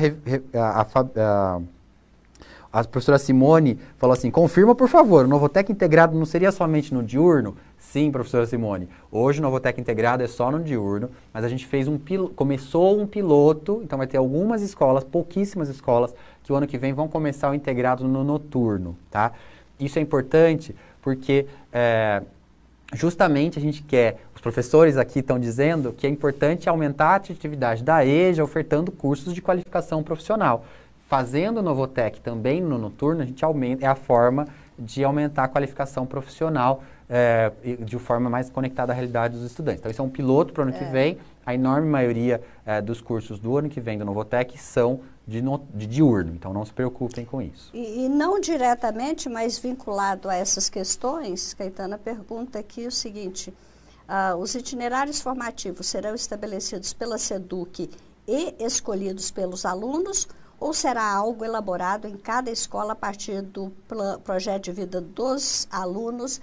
a professora Simone falou assim, confirma por favor, o Novotec integrado não seria somente no diurno? Sim, professora Simone, hoje o Novotec integrado é só no diurno, mas a gente fez começou um piloto, então vai ter algumas escolas, pouquíssimas escolas, que o ano que vem vão começar o integrado no noturno, tá? Isso é importante porque justamente a gente quer, os professores aqui estão dizendo que é importante aumentar a atratividade da EJA ofertando cursos de qualificação profissional. Fazendo o Novotec também no noturno, a gente aumenta, é a forma de aumentar a qualificação profissional de forma mais conectada à realidade dos estudantes. Então, isso é um piloto para o ano que vem. A enorme maioria dos cursos do ano que vem do Novotec são de diurno, então não se preocupem com isso. E não diretamente, mas vinculado a essas questões, Caetana pergunta aqui o seguinte, os itinerários formativos serão estabelecidos pela SEDUC e escolhidos pelos alunos, ou será algo elaborado em cada escola a partir do projeto de vida dos alunos?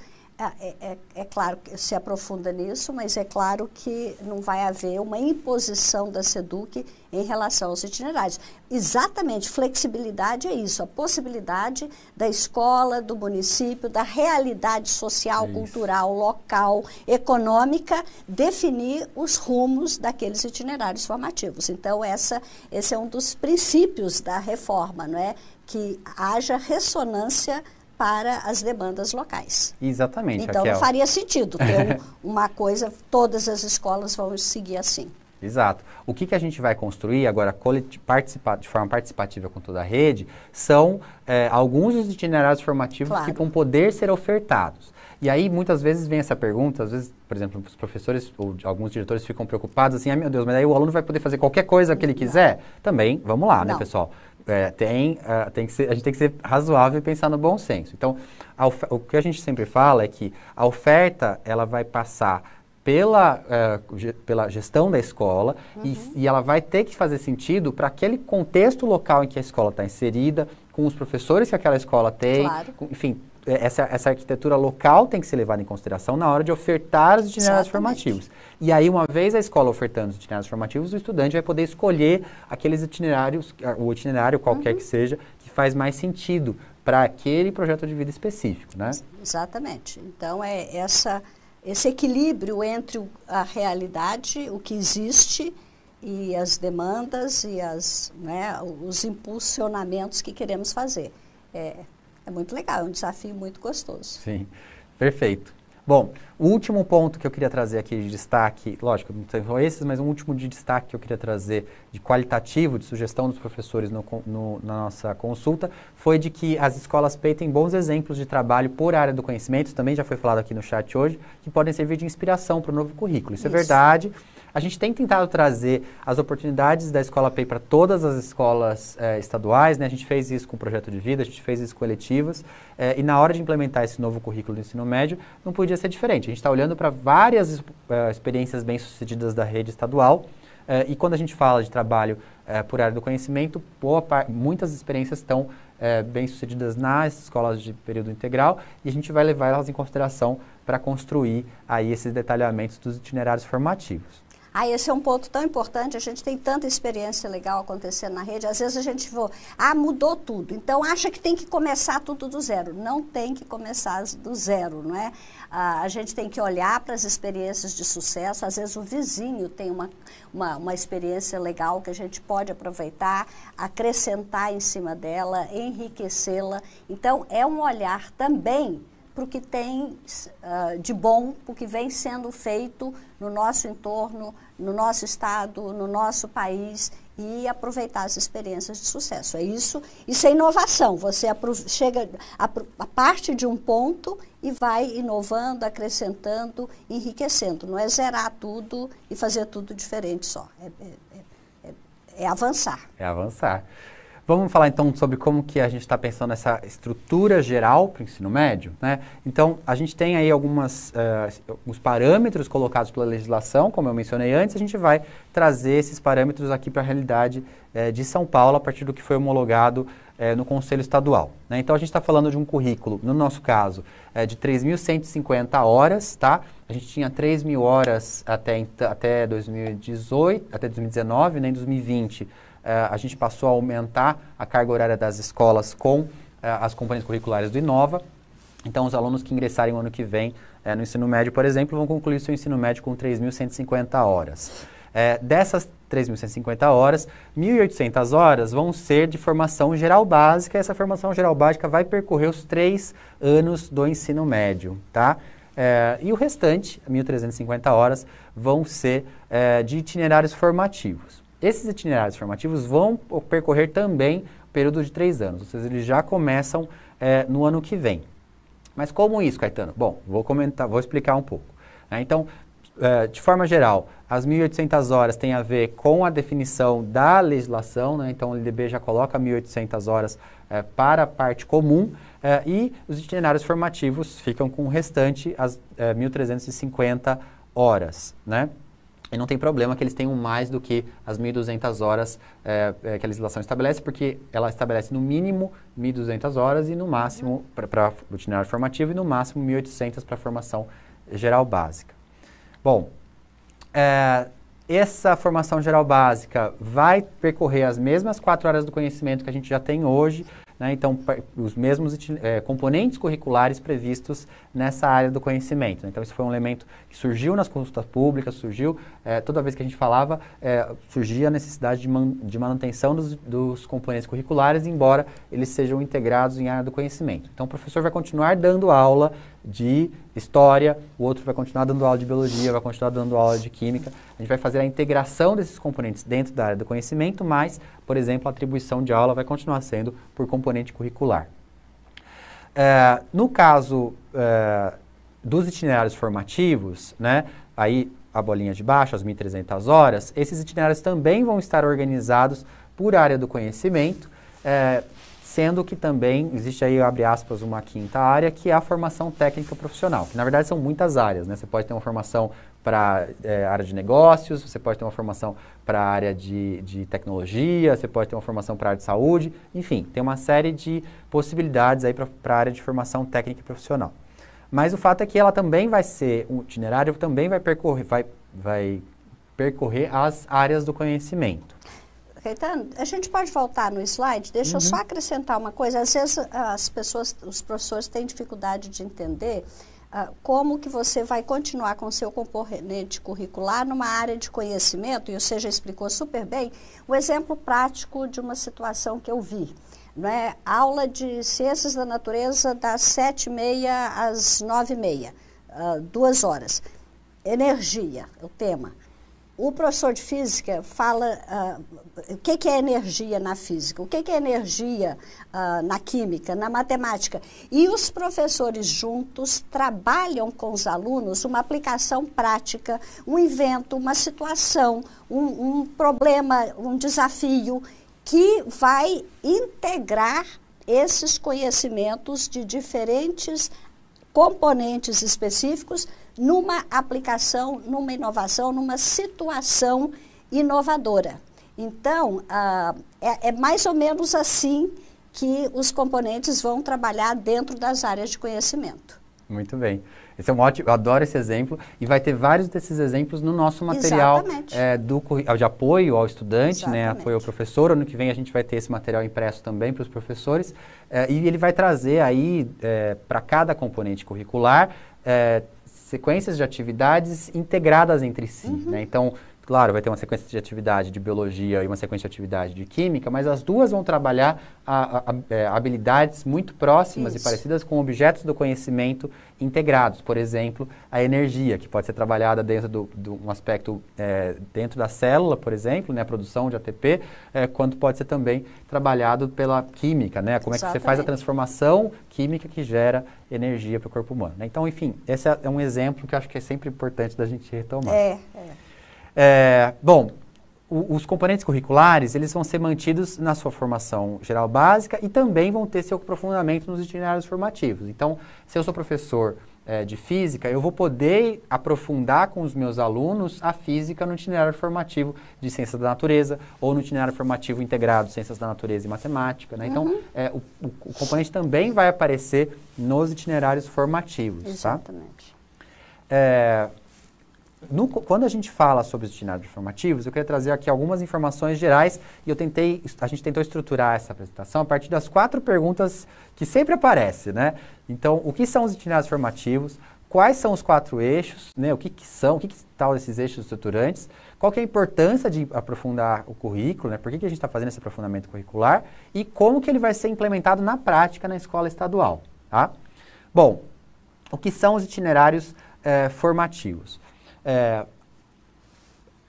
É claro que se aprofunda nisso, mas é claro que não vai haver uma imposição da SEDUC em relação aos itinerários. Exatamente, flexibilidade é isso, a possibilidade da escola, do município, da realidade social, cultural, local, econômica, definir os rumos daqueles itinerários formativos. Então, esse é um dos princípios da reforma, não é? Que haja ressonância para as demandas locais. Exatamente, então, Raquel. Não faria sentido ter uma coisa, todas as escolas vão seguir assim. Exato. O que a gente vai construir agora de forma participativa com toda a rede são alguns dos itinerários formativos que vão poder ser ofertados. E aí, muitas vezes vem essa pergunta, às vezes, por exemplo, os professores ou alguns diretores ficam preocupados assim, meu Deus, mas aí o aluno vai poder fazer qualquer coisa que ele quiser? Também, vamos lá, né, pessoal? A gente tem que ser razoável e pensar no bom senso. Então, o que a gente sempre fala é que a oferta ela vai passar pela gestão da escola e ela vai ter que fazer sentido para aquele contexto local em que a escola está inserida, com os professores que aquela escola tem, enfim, essa arquitetura local tem que ser levada em consideração na hora de ofertar os itinerários formativos. E aí, uma vez a escola ofertando os itinerários formativos, o estudante vai poder escolher aqueles itinerários, o itinerário qualquer que seja, que faz mais sentido para aquele projeto de vida específico, né? Exatamente. Então, esse equilíbrio entre a realidade, o que existe, e as demandas e os impulsionamentos que queremos fazer. É muito legal, é um desafio muito gostoso. Sim, perfeito. Bom, o último ponto que eu queria trazer aqui de destaque, lógico, não são esses, mas um último de destaque que eu queria trazer de qualitativo, de sugestão dos professores na nossa consulta, foi de que as escolas PEI têm bons exemplos de trabalho por área do conhecimento, também já foi falado aqui no chat hoje, que podem servir de inspiração para o novo currículo. Isso é verdade. A gente tem tentado trazer as oportunidades da Escola PEI para todas as escolas estaduais, né? A gente fez isso com o Projeto de Vida, a gente fez isso com eletivas, e na hora de implementar esse novo currículo do ensino médio, não podia ser diferente. A gente está olhando para várias experiências bem-sucedidas da rede estadual, e quando a gente fala de trabalho por área do conhecimento, muitas experiências estão bem-sucedidas nas escolas de período integral, e a gente vai levar elas em consideração para construir aí esses detalhamentos dos itinerários formativos. Esse é um ponto tão importante, a gente tem tanta experiência legal acontecendo na rede, às vezes a gente mudou tudo, então acha que tem que começar tudo do zero. Não tem que começar do zero, não é? A gente tem que olhar para as experiências de sucesso, às vezes o vizinho tem uma experiência legal que a gente pode aproveitar, acrescentar em cima dela, enriquecê-la. Então, é um olhar também para o que tem de bom, para o que vem sendo feito no nosso entorno, no nosso estado, no nosso país, e aproveitar as experiências de sucesso. Isso é inovação. Você chega a parte de um ponto e vai inovando, acrescentando, enriquecendo. Não é zerar tudo e fazer tudo diferente só. É avançar. É avançar. vamos falar então sobre como que a gente está pensando nessa estrutura geral para o ensino médio, né? Então, a gente tem aí alguns parâmetros colocados pela legislação, como eu mencionei antes, a gente vai trazer esses parâmetros aqui para a realidade de São Paulo, a partir do que foi homologado no Conselho Estadual, né? Então, a gente está falando de um currículo, no nosso caso, de 3.150 horas, tá? A gente tinha 3.000 horas até 2018, até 2019, né? Em 2020, a gente passou a aumentar a carga horária das escolas com as componentes curriculares do Inova. Então, os alunos que ingressarem no ano que vem no ensino médio, por exemplo, vão concluir seu ensino médio com 3.150 horas. Dessas 3.150 horas, 1.800 horas vão ser de formação geral básica. Essa formação geral básica vai percorrer os 3 anos do ensino médio, tá? E o restante, 1.350 horas, vão ser de itinerários formativos. Esses itinerários formativos vão percorrer também o período de 3 anos, ou seja, eles já começam no ano que vem. Mas como isso, Caetano? Bom, vou explicar um pouco, né? Então, de forma geral, as 1.800 horas têm a ver com a definição da legislação, né? Então o LDB já coloca 1.800 horas para a parte comum e os itinerários formativos ficam com o restante, as 1.350 horas, né? E não tem problema que eles tenham mais do que as 1.200 horas que a legislação estabelece, porque ela estabelece no mínimo 1.200 horas e no máximo para o itinerário formativo e no máximo 1.800 para a formação geral básica. Bom, essa formação geral básica vai percorrer as mesmas 4 áreas do conhecimento que a gente já tem hoje, né? Então, os mesmos componentes curriculares previstos nessa área do conhecimento, né? Então, isso foi um elemento que surgiu nas consultas públicas, surgiu, toda vez que a gente falava, surgia a necessidade de manutenção dos componentes curriculares, embora eles sejam integrados em área do conhecimento. Então, o professor vai continuar dando aula de história, o outro vai continuar dando aula de biologia, vai continuar dando aula de química. A gente vai fazer a integração desses componentes dentro da área do conhecimento, mas, por exemplo, a atribuição de aula vai continuar sendo por componente curricular. No caso dos itinerários formativos, né, aí a bolinha de baixo, as 1.300 horas, esses itinerários também vão estar organizados por área do conhecimento, sendo que também existe aí, abre aspas, uma 5ª área, que é a formação técnica profissional, que na verdade são muitas áreas, né? Você pode ter uma formação para a área de negócios, você pode ter uma formação para a área de tecnologia, você pode ter uma formação para a área de saúde, enfim, tem uma série de possibilidades aí para a área de formação técnica e profissional. Mas o fato é que ela também vai ser, um itinerário também vai percorrer as áreas do conhecimento. Caetano, a gente pode voltar no slide? Deixa eu só acrescentar uma coisa. Às vezes os professores têm dificuldade de entender como que você vai continuar com o seu componente curricular numa área de conhecimento, e você já explicou super bem, um exemplo prático de uma situação que eu vi. Né? Aula de Ciências da Natureza das 7h30 às 9h30, 2 horas. Energia, o tema. O professor de física fala o que é energia na física, o que é energia na química, na matemática. E os professores juntos trabalham com os alunos uma aplicação prática, um evento, uma situação, um problema, um desafio que vai integrar esses conhecimentos de diferentes componentes específicos numa aplicação, numa inovação, numa situação inovadora. Então, é mais ou menos assim que os componentes vão trabalhar dentro das áreas de conhecimento. Muito bem. Esse é um ótimo, eu adoro esse exemplo, e vai ter vários desses exemplos no nosso material de apoio ao estudante, né, apoio ao professor. Ano que vem a gente vai ter esse material impresso também para os professores, e ele vai trazer aí para cada componente curricular sequências de atividades integradas entre si, né? Então, claro, vai ter uma sequência de atividade de biologia e uma sequência de atividade de química, mas as duas vão trabalhar habilidades muito próximas e parecidas com objetos do conhecimento integrados. Por exemplo, a energia, que pode ser trabalhada dentro de um aspecto dentro da célula, por exemplo, né, a produção de ATP, quanto pode ser também trabalhado pela química, né? Como é que você faz a transformação química que gera energia para o corpo humano, né? Então, enfim, esse é um exemplo que eu acho que é sempre importante da gente retomar. Bom, os componentes curriculares, eles vão ser mantidos na sua formação geral básica e também vão ter seu aprofundamento nos itinerários formativos. Então, se eu sou professor de física, eu vou poder aprofundar com os meus alunos a física no itinerário formativo de ciências da natureza ou no itinerário formativo integrado de ciências da natureza e matemática, né? Então, o componente também vai aparecer nos itinerários formativos. Exatamente. Tá? Quando a gente fala sobre os itinerários formativos, eu queria trazer aqui algumas informações gerais e a gente tentou estruturar essa apresentação a partir das 4 perguntas que sempre aparecem, né? Então, o que são os itinerários formativos? Quais são os 4 eixos? Né? O que são? O que estão esses eixos estruturantes? Qual que é a importância de aprofundar o currículo? Né? Por que a gente está fazendo esse aprofundamento curricular? E como que ele vai ser implementado na prática na escola estadual? Tá? Bom, o que são os itinerários formativos?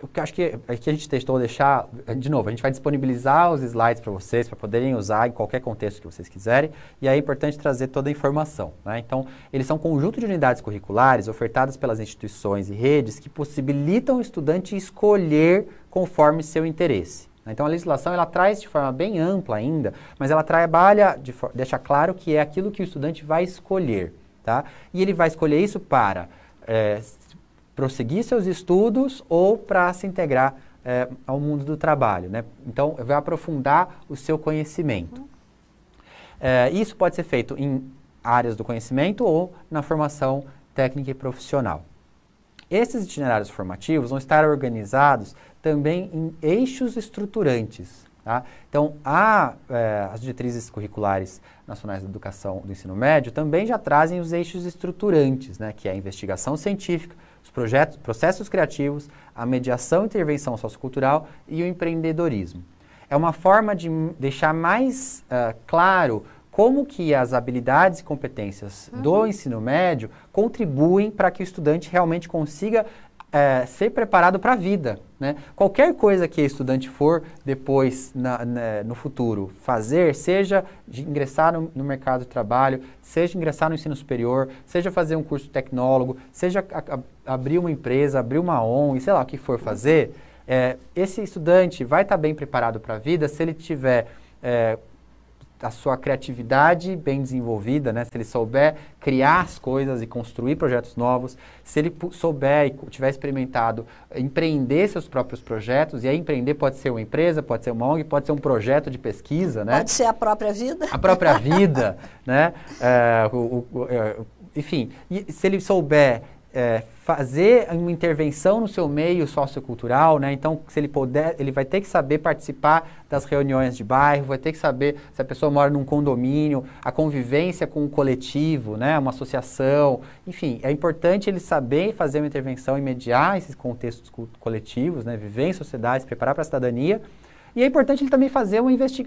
O que acho que a gente testou deixar, de novo, a gente vai disponibilizar os slides para vocês, para poderem usar em qualquer contexto que vocês quiserem, e aí é importante trazer toda a informação, né? Então, eles são um conjunto de unidades curriculares ofertadas pelas instituições e redes que possibilitam o estudante escolher conforme seu interesse. Então, a legislação, ela traz de forma bem ampla ainda, mas ela trabalha, deixa claro que é aquilo que o estudante vai escolher, tá? E ele vai escolher isso para prosseguir seus estudos ou para se integrar ao mundo do trabalho, né? Então, vai aprofundar o seu conhecimento. Isso pode ser feito em áreas do conhecimento ou na formação técnica e profissional. Esses itinerários formativos vão estar organizados também em eixos estruturantes. Tá? Então, as diretrizes curriculares nacionais da educação do ensino médio também já trazem os eixos estruturantes, né? Que é a investigação científica, os processos criativos, a mediação e intervenção sociocultural e o empreendedorismo. É uma forma de deixar mais claro como que as habilidades e competências do ensino médio contribuem para que o estudante realmente consiga ser preparado para a vida, né? Qualquer coisa que o estudante for depois, no futuro, fazer, seja de ingressar no mercado de trabalho, seja ingressar no ensino superior, seja fazer um curso tecnólogo, seja abrir uma empresa, abrir uma ONG, sei lá o que for fazer, esse estudante vai estar bem preparado para a vida se ele tiver a sua criatividade bem desenvolvida, né? Se ele souber criar as coisas e construir projetos novos, se ele souber e tiver experimentado empreender seus próprios projetos, e aí empreender pode ser uma empresa, pode ser uma ONG, pode ser um projeto de pesquisa, né? Pode ser a própria vida. A própria vida, né? Enfim, e se ele souber fazer uma intervenção no seu meio sociocultural, né? Então, se ele puder, ele vai ter que saber participar das reuniões de bairro, vai ter que saber se a pessoa mora num condomínio, a convivência com o coletivo, né? Uma associação, enfim, é importante ele saber fazer uma intervenção e mediar esses contextos coletivos, né? Viver em sociedade, se preparar para a cidadania. E é importante ele também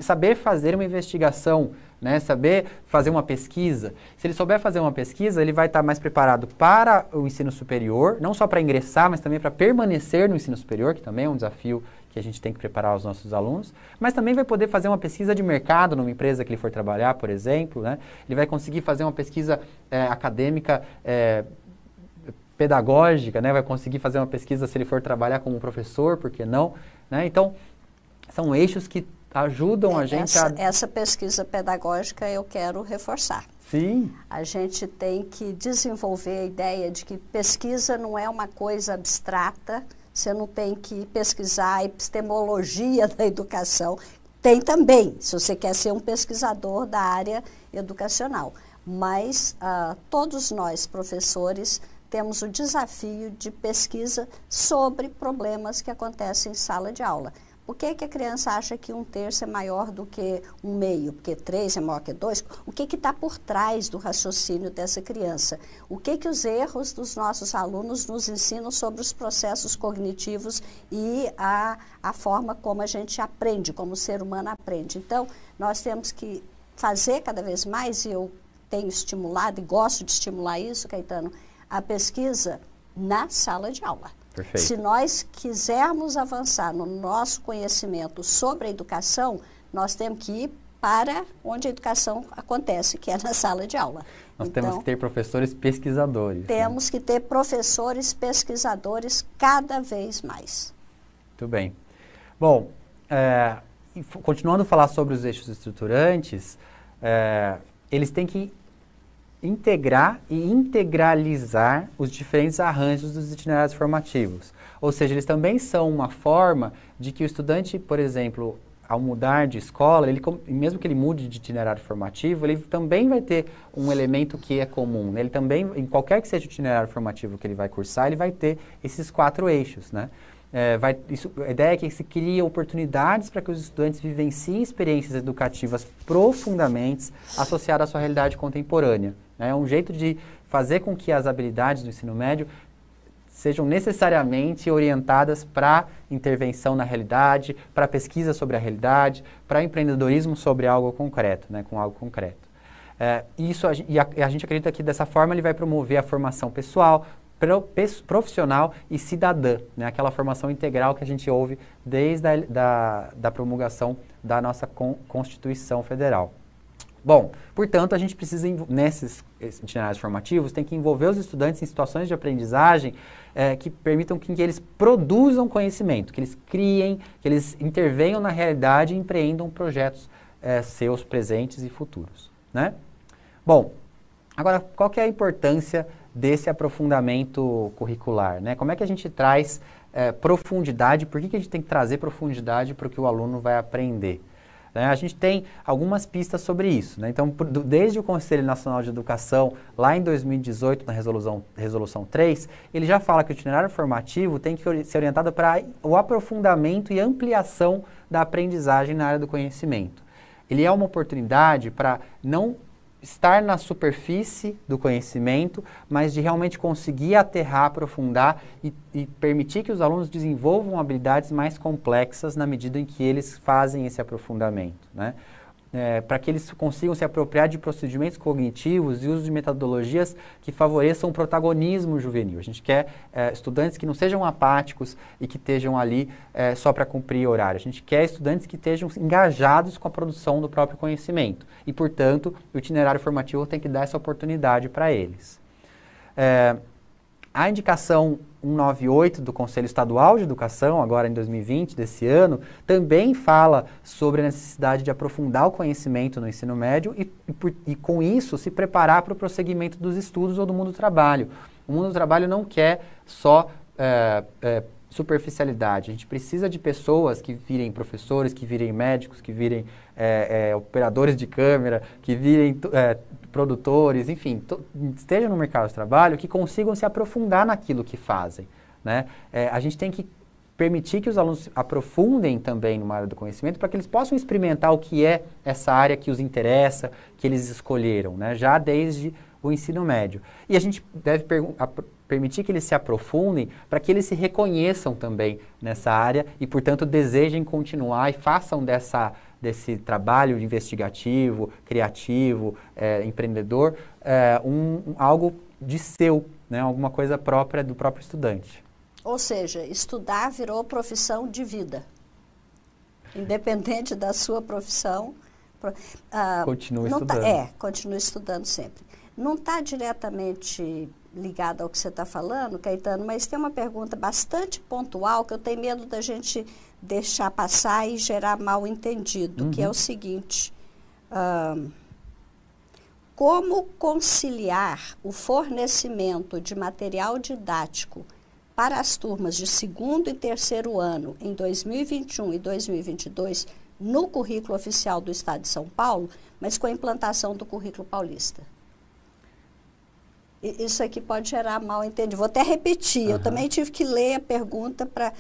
saber fazer uma investigação, né? Saber fazer uma pesquisa. Se ele souber fazer uma pesquisa, ele vai estar mais preparado para o ensino superior, não só para ingressar, mas também para permanecer no ensino superior, que também é um desafio que a gente tem que preparar os nossos alunos, mas também vai poder fazer uma pesquisa de mercado numa empresa que ele for trabalhar, por exemplo, né? Ele vai conseguir fazer uma pesquisa acadêmica pedagógica, né? Vai conseguir fazer uma pesquisa se ele for trabalhar como professor, por que não? Né? Então, são eixos que ajudam a gente Essa pesquisa pedagógica eu quero reforçar. Sim. A gente tem que desenvolver a ideia de que pesquisa não é uma coisa abstrata, você não tem que pesquisar a epistemologia da educação. Tem também, se você quer ser um pesquisador da área educacional. Mas todos nós, professores, temos o desafio de pesquisa sobre problemas que acontecem em sala de aula. Por que a criança acha que 1/3 é maior do que 1/2? Porque 3 é maior que 2? O que está por trás do raciocínio dessa criança? O que os erros dos nossos alunos nos ensinam sobre os processos cognitivos e a forma como a gente aprende, como o ser humano aprende? Então, nós temos que fazer cada vez mais, e eu tenho estimulado e gosto de estimular isso, Caetano, a pesquisa na sala de aula. Perfeito. Se nós quisermos avançar no nosso conhecimento sobre a educação, nós temos que ir para onde a educação acontece, que é na sala de aula. Nós temos que ter professores pesquisadores. Temos que ter professores pesquisadores cada vez mais. Muito bem. Bom, continuando a falar sobre os eixos estruturantes, eles têm que integrar e integralizar os diferentes arranjos dos itinerários formativos. Ou seja, eles também são uma forma de que o estudante, por exemplo, ao mudar de escola, mesmo que ele mude de itinerário formativo, ele também vai ter um elemento que é comum, né? Ele também, em qualquer que seja o itinerário formativo que ele vai cursar, ele vai ter esses 4 eixos, né? A ideia é que se crie oportunidades para que os estudantes vivenciem experiências educativas profundamente associadas à sua realidade contemporânea. É um jeito de fazer com que as habilidades do ensino médio sejam necessariamente orientadas para intervenção na realidade, para pesquisa sobre a realidade, para empreendedorismo sobre algo concreto, né, com algo concreto. A gente acredita que dessa forma ele vai promover a formação pessoal, profissional e cidadã, né, aquela formação integral que a gente ouve desde da promulgação da nossa Constituição Federal. Bom, portanto, a gente precisa, nesses itinerários formativos, tem que envolver os estudantes em situações de aprendizagem que permitam que eles produzam conhecimento, que eles criem, que eles intervenham na realidade e empreendam projetos seus presentes e futuros, né? Bom, agora, qual que é a importância desse aprofundamento curricular, né? Como é que a gente traz profundidade, por que a gente tem que trazer profundidade para o que o aluno vai aprender? A gente tem algumas pistas sobre isso, né? Então, desde o Conselho Nacional de Educação, lá em 2018, na Resolução 3, ele já fala que o itinerário formativo tem que ser orientado para o aprofundamento e ampliação da aprendizagem na área do conhecimento. Ele é uma oportunidade para não estar na superfície do conhecimento, mas de realmente conseguir aterrar, aprofundar e permitir que os alunos desenvolvam habilidades mais complexas na medida em que eles fazem esse aprofundamento, né? Para que eles consigam se apropriar de procedimentos cognitivos e uso de metodologias que favoreçam o protagonismo juvenil. A gente quer estudantes que não sejam apáticos e que estejam ali só para cumprir horário. A gente quer estudantes que estejam engajados com a produção do próprio conhecimento. E, portanto, o itinerário formativo tem que dar essa oportunidade para eles. A indicação 198 do Conselho Estadual de Educação, agora em 2020, desse ano, também fala sobre a necessidade de aprofundar o conhecimento no ensino médio e com isso, se preparar para o prosseguimento dos estudos ou do mundo do trabalho. O mundo do trabalho não quer só superficialidade. A gente precisa de pessoas que virem professores, que virem médicos, que virem operadores de câmera, que virem produtores, enfim, estejam no mercado de trabalho, que consigam se aprofundar naquilo que fazem, né? A gente tem que permitir que os alunos aprofundem também numa área do conhecimento para que eles possam experimentar o que é essa área que os interessa, que eles escolheram, né? Já desde o ensino médio. E a gente deve permitir que eles se aprofundem para que eles se reconheçam também nessa área e, portanto, desejem continuar e façam desse trabalho investigativo, criativo, empreendedor, algo de seu, né? Alguma coisa própria do próprio estudante. Ou seja, estudar virou profissão de vida. Independente da sua profissão. Continue estudando. Continue estudando sempre. Não está diretamente ligado ao que você está falando, Caetano, mas tem uma pergunta bastante pontual que eu tenho medo da gente deixar passar e gerar mal entendido, que é o seguinte: como conciliar o fornecimento de material didático para as turmas de 2º e 3º ano em 2021 e 2022 no currículo oficial do Estado de São Paulo, mas com a implantação do currículo paulista? Isso aqui pode gerar mal entendido. Vou até repetir, eu também tive que ler a pergunta para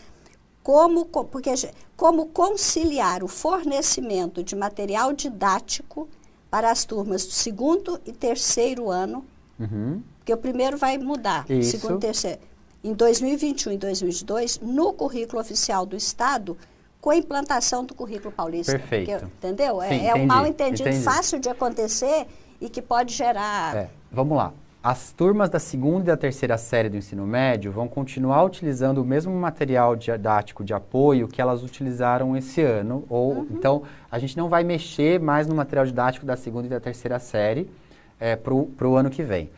como conciliar o fornecimento de material didático para as turmas do 2º e 3º ano, porque o primeiro vai mudar, 2º e 3º, em 2021 e 2022, no currículo oficial do Estado, com a implantação do currículo paulista. Perfeito. Porque, entendeu? Sim, um mal entendido fácil de acontecer e que pode gerar... Vamos lá. As turmas da 2ª e da 3ª série do ensino médio vão continuar utilizando o mesmo material didático de apoio que elas utilizaram esse ano. Então, a gente não vai mexer mais no material didático da 2ª e da 3ª série para o ano que vem.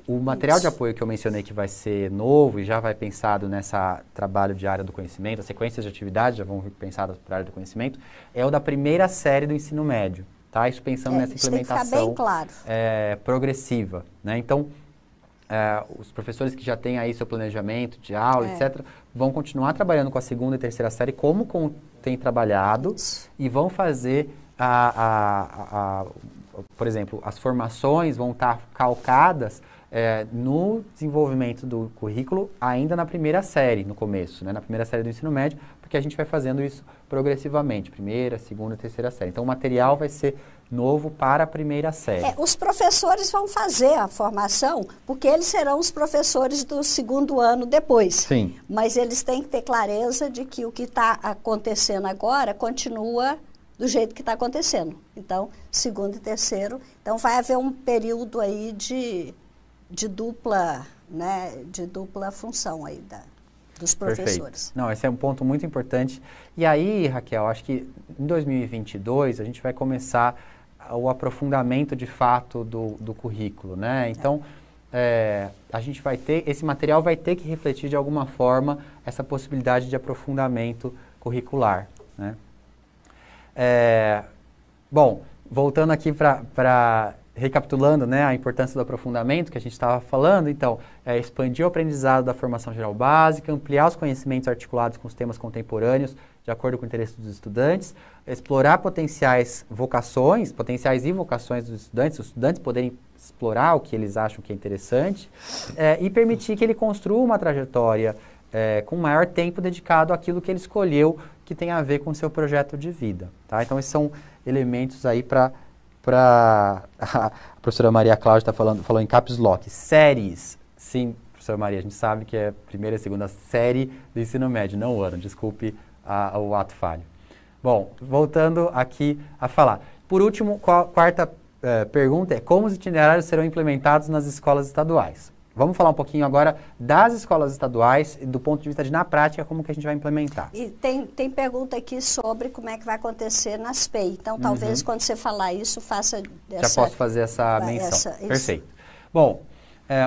o material de apoio que eu mencionei que vai ser novo e já vai pensado nessa trabalho de área do conhecimento, as sequências de atividade já vão vir pensadas para a área do conhecimento, é o da primeira série do ensino médio, tá? Isso pensando nessa implementação progressiva, né? Então, os professores que já têm aí seu planejamento de aula, etc., vão continuar trabalhando com a segunda e terceira série como tem trabalhado e vão fazer por exemplo, as formações vão estar calcadas no desenvolvimento do currículo ainda na primeira série, no começo, né, na primeira série do ensino médio, porque a gente vai fazendo isso progressivamente, primeira, segunda, terceira série. Então, o material vai ser novo para a primeira série. Os professores vão fazer a formação, porque eles serão os professores do segundo ano depois. Sim. Mas eles têm que ter clareza de que o que está acontecendo agora continua do jeito que está acontecendo. Então, segundo e terceiro, então vai haver um período aí de dupla, né, de dupla função aí dos professores. Perfeito. Não, esse é um ponto muito importante. E aí, Raquel, acho que em 2022 a gente vai começar o aprofundamento de fato do currículo, né? Então, a gente vai ter, esse material vai ter que refletir de alguma forma essa possibilidade de aprofundamento curricular, né? Bom, voltando aqui recapitulando, né, a importância do aprofundamento que a gente estava falando, então, expandir o aprendizado da formação geral básica, ampliar os conhecimentos articulados com os temas contemporâneos, de acordo com o interesse dos estudantes, explorar potenciais e vocações dos estudantes, os estudantes poderem explorar o que eles acham que é interessante, e permitir que ele construa uma trajetória com maior tempo dedicado àquilo que ele escolheu, que tem a ver com o seu projeto de vida, tá? Então, esses são elementos aí para a professora Maria Cláudia falou em caps lock, séries. Sim, professora Maria, a gente sabe que é a primeira e segunda série do ensino médio, não o ano, desculpe o ato falho. Bom, voltando aqui a falar. Por último, quarta pergunta é como os itinerários serão implementados nas escolas estaduais? Vamos falar um pouquinho agora das escolas estaduais e do ponto de vista de, na prática, como que a gente vai implementar. E tem pergunta aqui sobre como é que vai acontecer nas PEI. Então, talvez, quando você falar isso, faça Já posso fazer essa menção. Perfeito. Bom,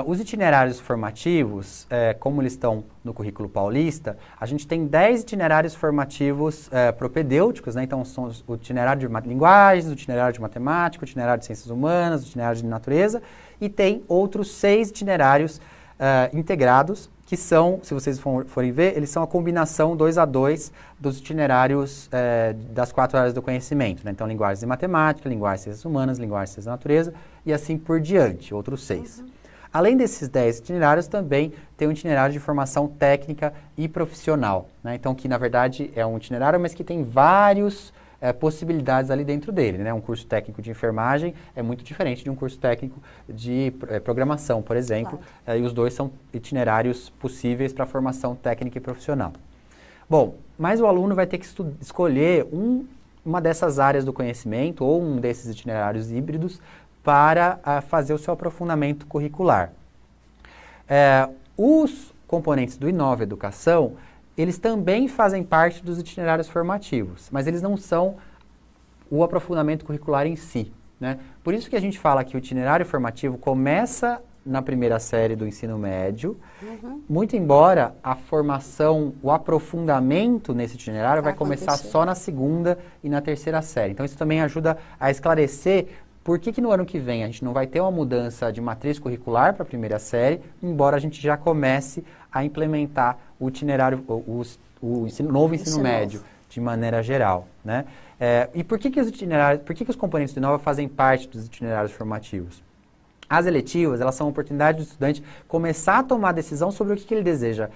os itinerários formativos, como eles estão no currículo paulista, a gente tem 10 itinerários formativos propedêuticos, né? Então, são o itinerário de linguagens, o itinerário de matemática, o itinerário de ciências humanas, o itinerário de natureza, e tem outros 6 itinerários integrados, que são, se vocês forem ver, eles são a combinação 2 a 2 dos itinerários das 4 áreas do conhecimento, né? Então, linguagens e matemática, linguagens e ciências humanas, linguagens e ciências da natureza, e assim por diante, outros 6. Além desses 10 itinerários, também tem um itinerário de formação técnica e profissional, né? Então, que na verdade é um itinerário, mas que tem várias possibilidades ali dentro dele, né? Um curso técnico de enfermagem é muito diferente de um curso técnico de programação, por exemplo, claro. E os dois são itinerários possíveis para formação técnica e profissional. Bom, mas o aluno vai ter que escolher uma dessas áreas do conhecimento ou um desses itinerários híbridos para fazer o seu aprofundamento curricular. Os componentes do Inova Educação, eles também fazem parte dos itinerários formativos, mas eles não são o aprofundamento curricular em si, né? Por isso que a gente fala que o itinerário formativo começa na primeira série do ensino médio, muito embora a formação, o aprofundamento nesse itinerário vai começar só na segunda e na terceira série. Então, isso também ajuda a esclarecer por que no ano que vem a gente não vai ter uma mudança de matriz curricular para a primeira série, embora a gente já comece a implementar o itinerário, o novo ensino médio de maneira geral, né? E por que os componentes do Inova fazem parte dos itinerários formativos? As eletivas, elas são a oportunidade do estudante começar a tomar decisão sobre o que ele deseja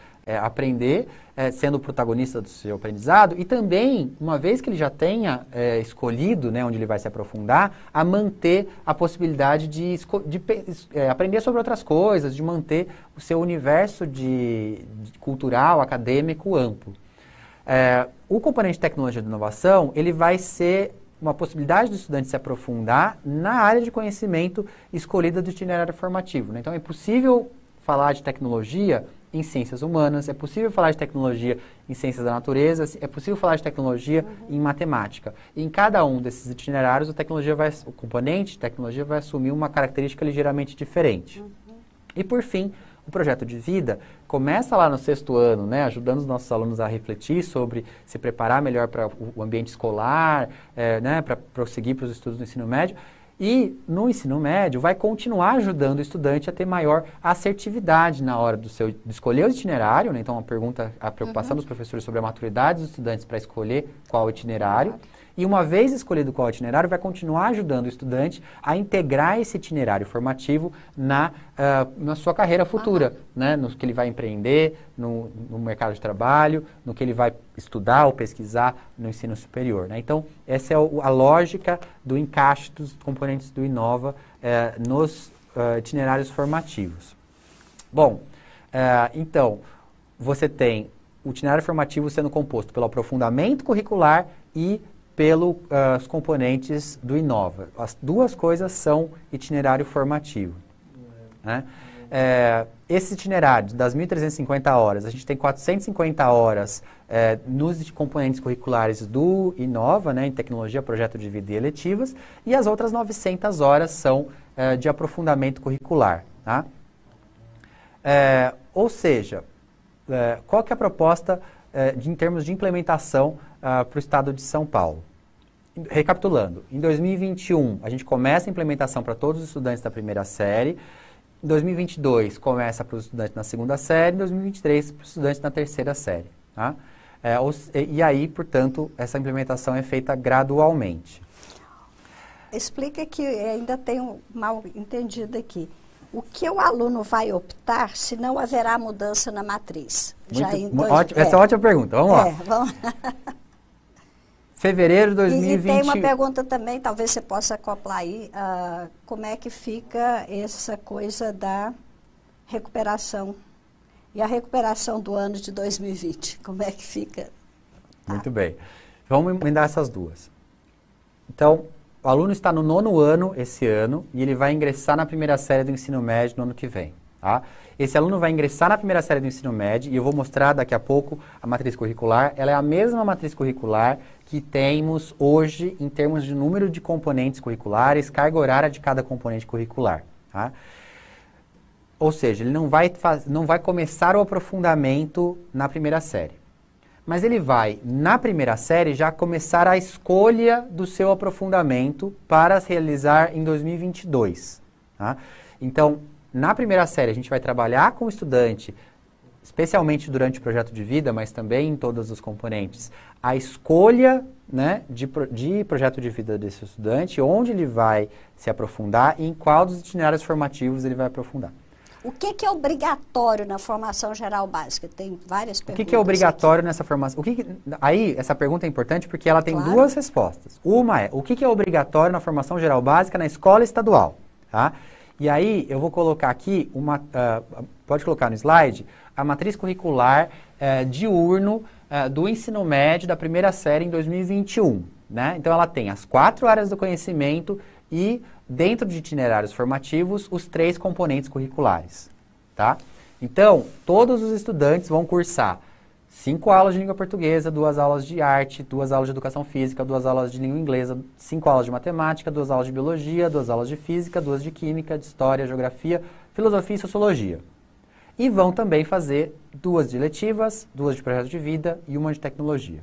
aprender, sendo o protagonista do seu aprendizado, e também, uma vez que ele já tenha escolhido, né, onde ele vai se aprofundar, a manter a possibilidade de aprender sobre outras coisas, de manter o seu universo cultural, acadêmico amplo. O componente de tecnologia de inovação, ele vai ser uma possibilidade do estudante se aprofundar na área de conhecimento escolhida do itinerário formativo, né? Então, é possível falar de tecnologia em ciências humanas, é possível falar de tecnologia em ciências da natureza, é possível falar de tecnologia em matemática. E em cada um desses itinerários, o componente de tecnologia vai assumir uma característica ligeiramente diferente. E por fim, o projeto de vida começa lá no 6º ano, né, ajudando os nossos alunos a refletir sobre se preparar melhor para o ambiente escolar, né, para prosseguir para os estudos do ensino médio. E no ensino médio vai continuar ajudando o estudante a ter maior assertividade na hora de escolher o itinerário, né? Então a preocupação dos professores sobre a maturidade dos estudantes para escolher qual itinerário. E uma vez escolhido qual itinerário, vai continuar ajudando o estudante a integrar esse itinerário formativo na sua carreira futura, né? No que ele vai empreender, no mercado de trabalho, no que ele vai estudar ou pesquisar no ensino superior, né? Então, essa é a lógica do encaixe dos componentes do Inova nos itinerários formativos. Bom, então, você tem o itinerário formativo sendo composto pelo aprofundamento curricular e pelos componentes do Inova. As duas coisas são itinerário formativo. Né? Esse itinerário das 1.350 horas, a gente tem 450 horas nos componentes curriculares do Inova, né, em tecnologia, projeto de vida e eletivas, e as outras 900 horas são de aprofundamento curricular. Tá? Ou seja, qual que é a proposta em termos de implementação para o estado de São Paulo? Recapitulando, em 2021 a gente começa a implementação para todos os estudantes da primeira série, em 2022 começa para os estudantes na segunda série, em 2023 para os estudantes na terceira série. Tá? E aí, portanto, essa implementação é feita gradualmente. Explica que ainda tem um mal entendido aqui. O que o aluno vai optar se não haverá mudança na matriz? Essa é uma ótima pergunta, vamos lá. Vamos. Fevereiro de 2020... E tem uma pergunta também, talvez você possa acoplar aí, como é que fica essa coisa da recuperação e a recuperação do ano de 2020? Como é que fica? Muito bem. Vamos emendar essas duas. Então, o aluno está no 9º ano esse ano e ele vai ingressar na primeira série do ensino médio no ano que vem. Tá? Esse aluno vai ingressar na primeira série do ensino médio e eu vou mostrar daqui a pouco a matriz curricular. Ela é a mesma matriz curricular que temos hoje em termos de número de componentes curriculares, carga horária de cada componente curricular. Tá? Ou seja, ele não vai começar o aprofundamento na primeira série. Mas ele vai, na primeira série, já começar a escolha do seu aprofundamento para realizar em 2022. Tá? Então, na primeira série, a gente vai trabalhar com o estudante, especialmente durante o projeto de vida, mas também em todos os componentes, a escolha, né, de projeto de vida desse estudante, onde ele vai se aprofundar e em qual dos itinerários formativos ele vai aprofundar. O que é obrigatório na formação geral básica? Tem várias perguntas. O que é obrigatório nessa formação? Aí, essa pergunta é importante porque ela tem duas respostas. Uma é, o que é obrigatório na formação geral básica na escola estadual? Tá? E aí, eu vou colocar aqui, pode colocar no slide, a matriz curricular diurno do ensino médio da primeira série em 2021. Né? Então, ela tem as 4 áreas do conhecimento e, dentro de itinerários formativos, os 3 componentes curriculares. Tá? Então, todos os estudantes vão cursar 5 aulas de língua portuguesa, 2 aulas de arte, 2 aulas de educação física, 2 aulas de língua inglesa, 5 aulas de matemática, 2 aulas de biologia, 2 aulas de física, 2 de química, de história, geografia, filosofia e sociologia. E vão também fazer 2 de letivas, 2 de projeto de vida e 1 de tecnologia.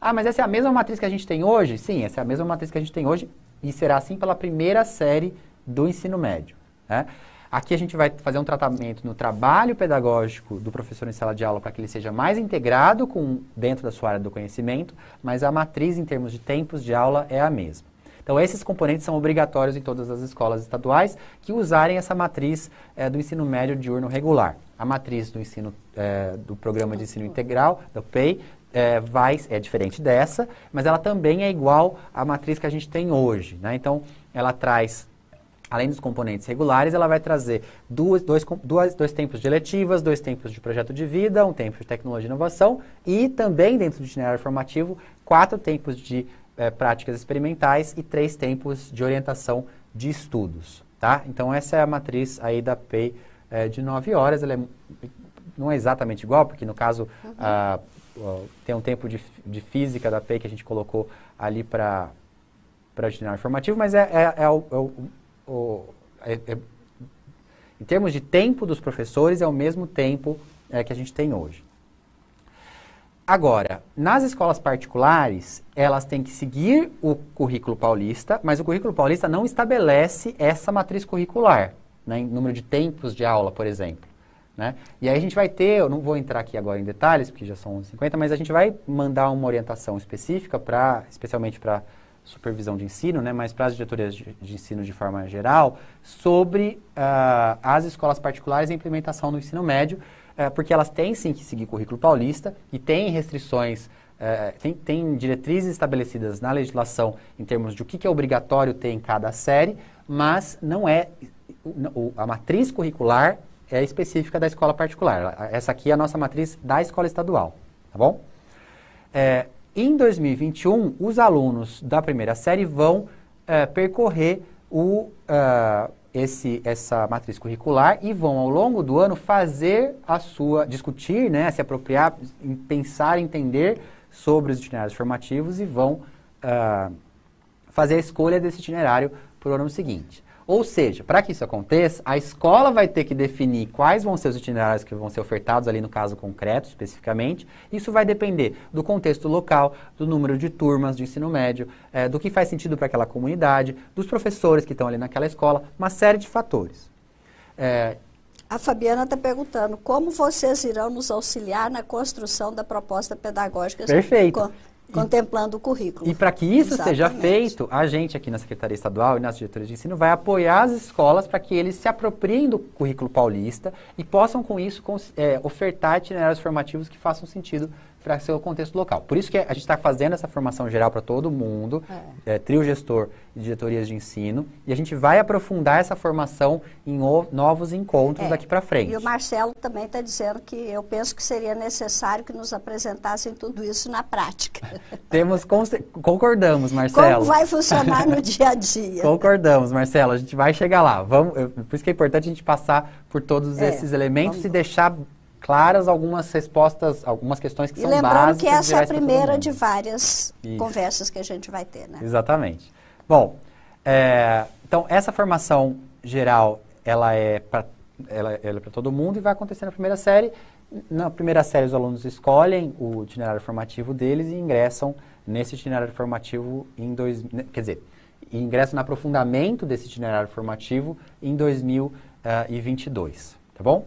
Ah, mas essa é a mesma matriz que a gente tem hoje? Sim, essa é a mesma matriz que a gente tem hoje e será assim pela primeira série do ensino médio. Né? Aqui a gente vai fazer um tratamento no trabalho pedagógico do professor em sala de aula para que ele seja mais integrado dentro da sua área do conhecimento, mas a matriz em termos de tempos de aula é a mesma. Então esses componentes são obrigatórios em todas as escolas estaduais que usarem essa matriz do ensino médio diurno regular. A matriz do ensino do programa de ensino integral, do PEI, é diferente dessa, mas ela também é igual à matriz que a gente tem hoje. Né? Então ela traz, além dos componentes regulares, ela vai trazer dois tempos de eletivas, 2 tempos de projeto de vida, 1 tempo de tecnologia e inovação e também, dentro do itinerário formativo, 4 tempos de práticas experimentais e 3 tempos de orientação de estudos. Tá? Então, essa é a matriz aí da PEI de 9 horas. Ela não é exatamente igual, porque no caso tem um tempo de física da PEI que a gente colocou ali para o itinerário formativo, mas Em termos de tempo dos professores, é o mesmo tempo que a gente tem hoje. Agora, nas escolas particulares, elas têm que seguir o currículo paulista, mas o currículo paulista não estabelece essa matriz curricular, né, em número de tempos de aula, por exemplo. Né? E aí a gente vai ter, eu não vou entrar aqui agora em detalhes, porque já são 11h50, mas a gente vai mandar uma orientação específica, especialmente para supervisão de ensino, né, mas para as diretorias de ensino de forma geral, sobre as escolas particulares e a implementação do ensino médio, porque elas têm sim que seguir currículo paulista e têm restrições, tem diretrizes estabelecidas na legislação em termos de o que é obrigatório ter em cada série, mas não é, a matriz curricular é específica da escola particular. Essa aqui é a nossa matriz da escola estadual, tá bom? Em 2021, os alunos da primeira série vão percorrer essa matriz curricular e vão, ao longo do ano, fazer discutir, né, se apropriar, pensar, entender sobre os itinerários formativos e vão fazer a escolha desse itinerário para o ano seguinte. Ou seja, para que isso aconteça, a escola vai ter que definir quais vão ser os itinerários que vão ser ofertados ali no caso concreto, especificamente. Isso vai depender do contexto local, do número de turmas de ensino médio, do que faz sentido para aquela comunidade, dos professores que estão ali naquela escola, uma série de fatores. A Fabiana está perguntando como vocês irão nos auxiliar na construção da proposta pedagógica. Perfeito. Contemplando o currículo. E para que isso seja feito, a gente aqui na Secretaria Estadual e nas diretorias de ensino vai apoiar as escolas para que eles se apropriem do currículo paulista e possam com isso ofertar itinerários formativos que façam sentido para seu contexto local. Por isso que a gente está fazendo essa formação geral para todo mundo, trio gestor e diretorias de ensino, e a gente vai aprofundar essa formação em novos encontros daqui para frente. E o Marcelo também está dizendo que eu penso que seria necessário que nos apresentassem tudo isso na prática. Concordamos, Marcelo. Como vai funcionar no dia a dia? Concordamos, Marcelo, a gente vai chegar lá. Por isso que é importante a gente passar por todos esses elementos e deixar claras algumas respostas, algumas questões que são básicas. E lembrando que essa é a primeira de várias conversas que a gente vai ter, né? Exatamente. Bom, então essa formação geral, ela é para todo mundo e vai acontecer na primeira série. Na primeira série, os alunos escolhem o itinerário formativo deles e ingressam nesse itinerário formativo ingressam no aprofundamento desse itinerário formativo em 2022, tá bom?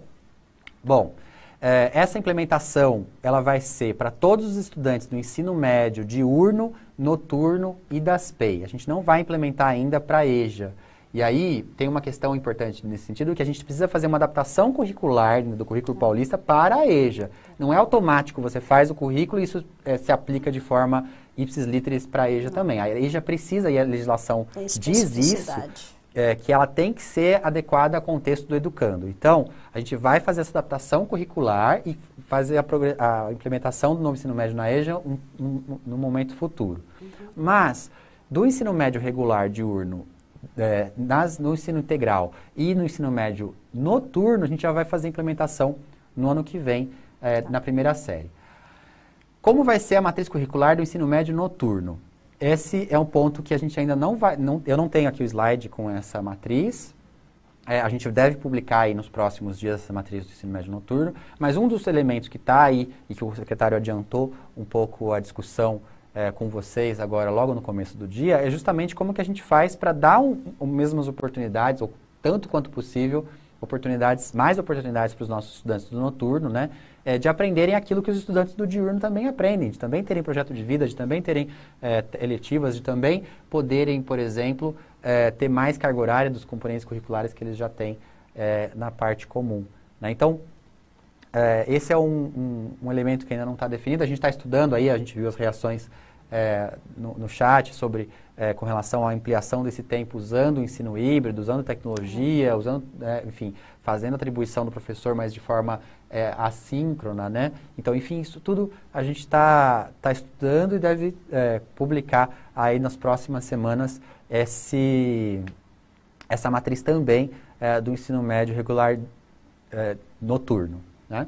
Bom, essa implementação, ela vai ser para todos os estudantes do ensino médio, diurno, noturno e das PEI. A gente não vai implementar ainda para a EJA. E aí, tem uma questão importante nesse sentido, que a gente precisa fazer uma adaptação curricular do currículo paulista para a EJA. Não é automático, você faz o currículo e isso se aplica de forma ipsis literis para a EJA também. A EJA precisa, e a legislação diz isso, que ela tem que ser adequada ao contexto do educando. Então, a gente vai fazer essa adaptação curricular e fazer a implementação do novo ensino médio na EJA no momento futuro. Mas, do ensino médio regular diurno, no ensino integral e no ensino médio noturno, a gente já vai fazer a implementação no ano que vem, na primeira série. Como vai ser a matriz curricular do ensino médio noturno? Esse é um ponto que a gente ainda não vai... eu não tenho aqui o slide com essa matriz. A gente deve publicar aí nos próximos dias essa matriz do ensino médio noturno, mas um dos elementos que está aí e que o secretário adiantou um pouco a discussão com vocês agora, logo no começo do dia, é justamente como que a gente faz para dar mesmas oportunidades, ou tanto quanto possível, mais oportunidades para os nossos estudantes do noturno, né, de aprenderem aquilo que os estudantes do diurno também aprendem, de também terem projeto de vida, de também terem eletivas, de também poderem, por exemplo, ter mais carga horária dos componentes curriculares que eles já têm na parte comum, né? Então, esse é um elemento que ainda não está definido. A gente está estudando aí, a gente viu as reações no chat sobre com relação à ampliação desse tempo usando o ensino híbrido, usando tecnologia, enfim, fazendo a atribuição do professor, mas de forma assíncrona, né? Então, enfim, isso tudo a gente está estudando e deve publicar aí nas próximas semanas essa matriz também do ensino médio regular noturno, né?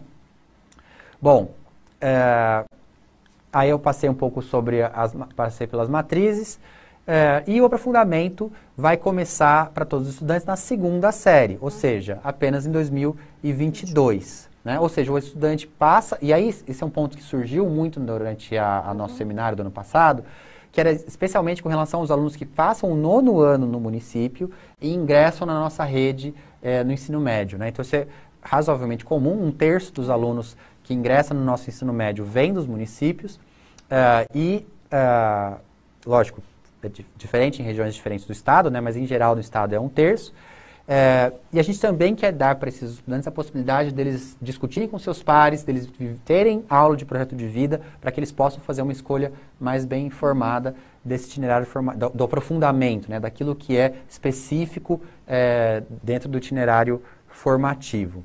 Bom, aí eu passei um pouco passei pelas matrizes. E o aprofundamento vai começar para todos os estudantes na segunda série, ou seja, apenas em 2022. Né? Ou seja, o estudante passa, e aí esse é um ponto que surgiu muito durante a nosso seminário do ano passado, que era especialmente com relação aos alunos que passam o 9º ano no município e ingressam na nossa rede no ensino médio. Né? Então, isso é razoavelmente comum, 1/3 dos alunos que ingressam no nosso ensino médio vêm dos municípios, lógico, é diferente em regiões diferentes do estado, né? Mas em geral no estado é 1/3. E a gente também quer dar para esses estudantes a possibilidade deles discutirem com seus pares, deles terem aula de projeto de vida, para que eles possam fazer uma escolha mais bem informada desse itinerário do aprofundamento, né? Daquilo que é específico dentro do itinerário formativo.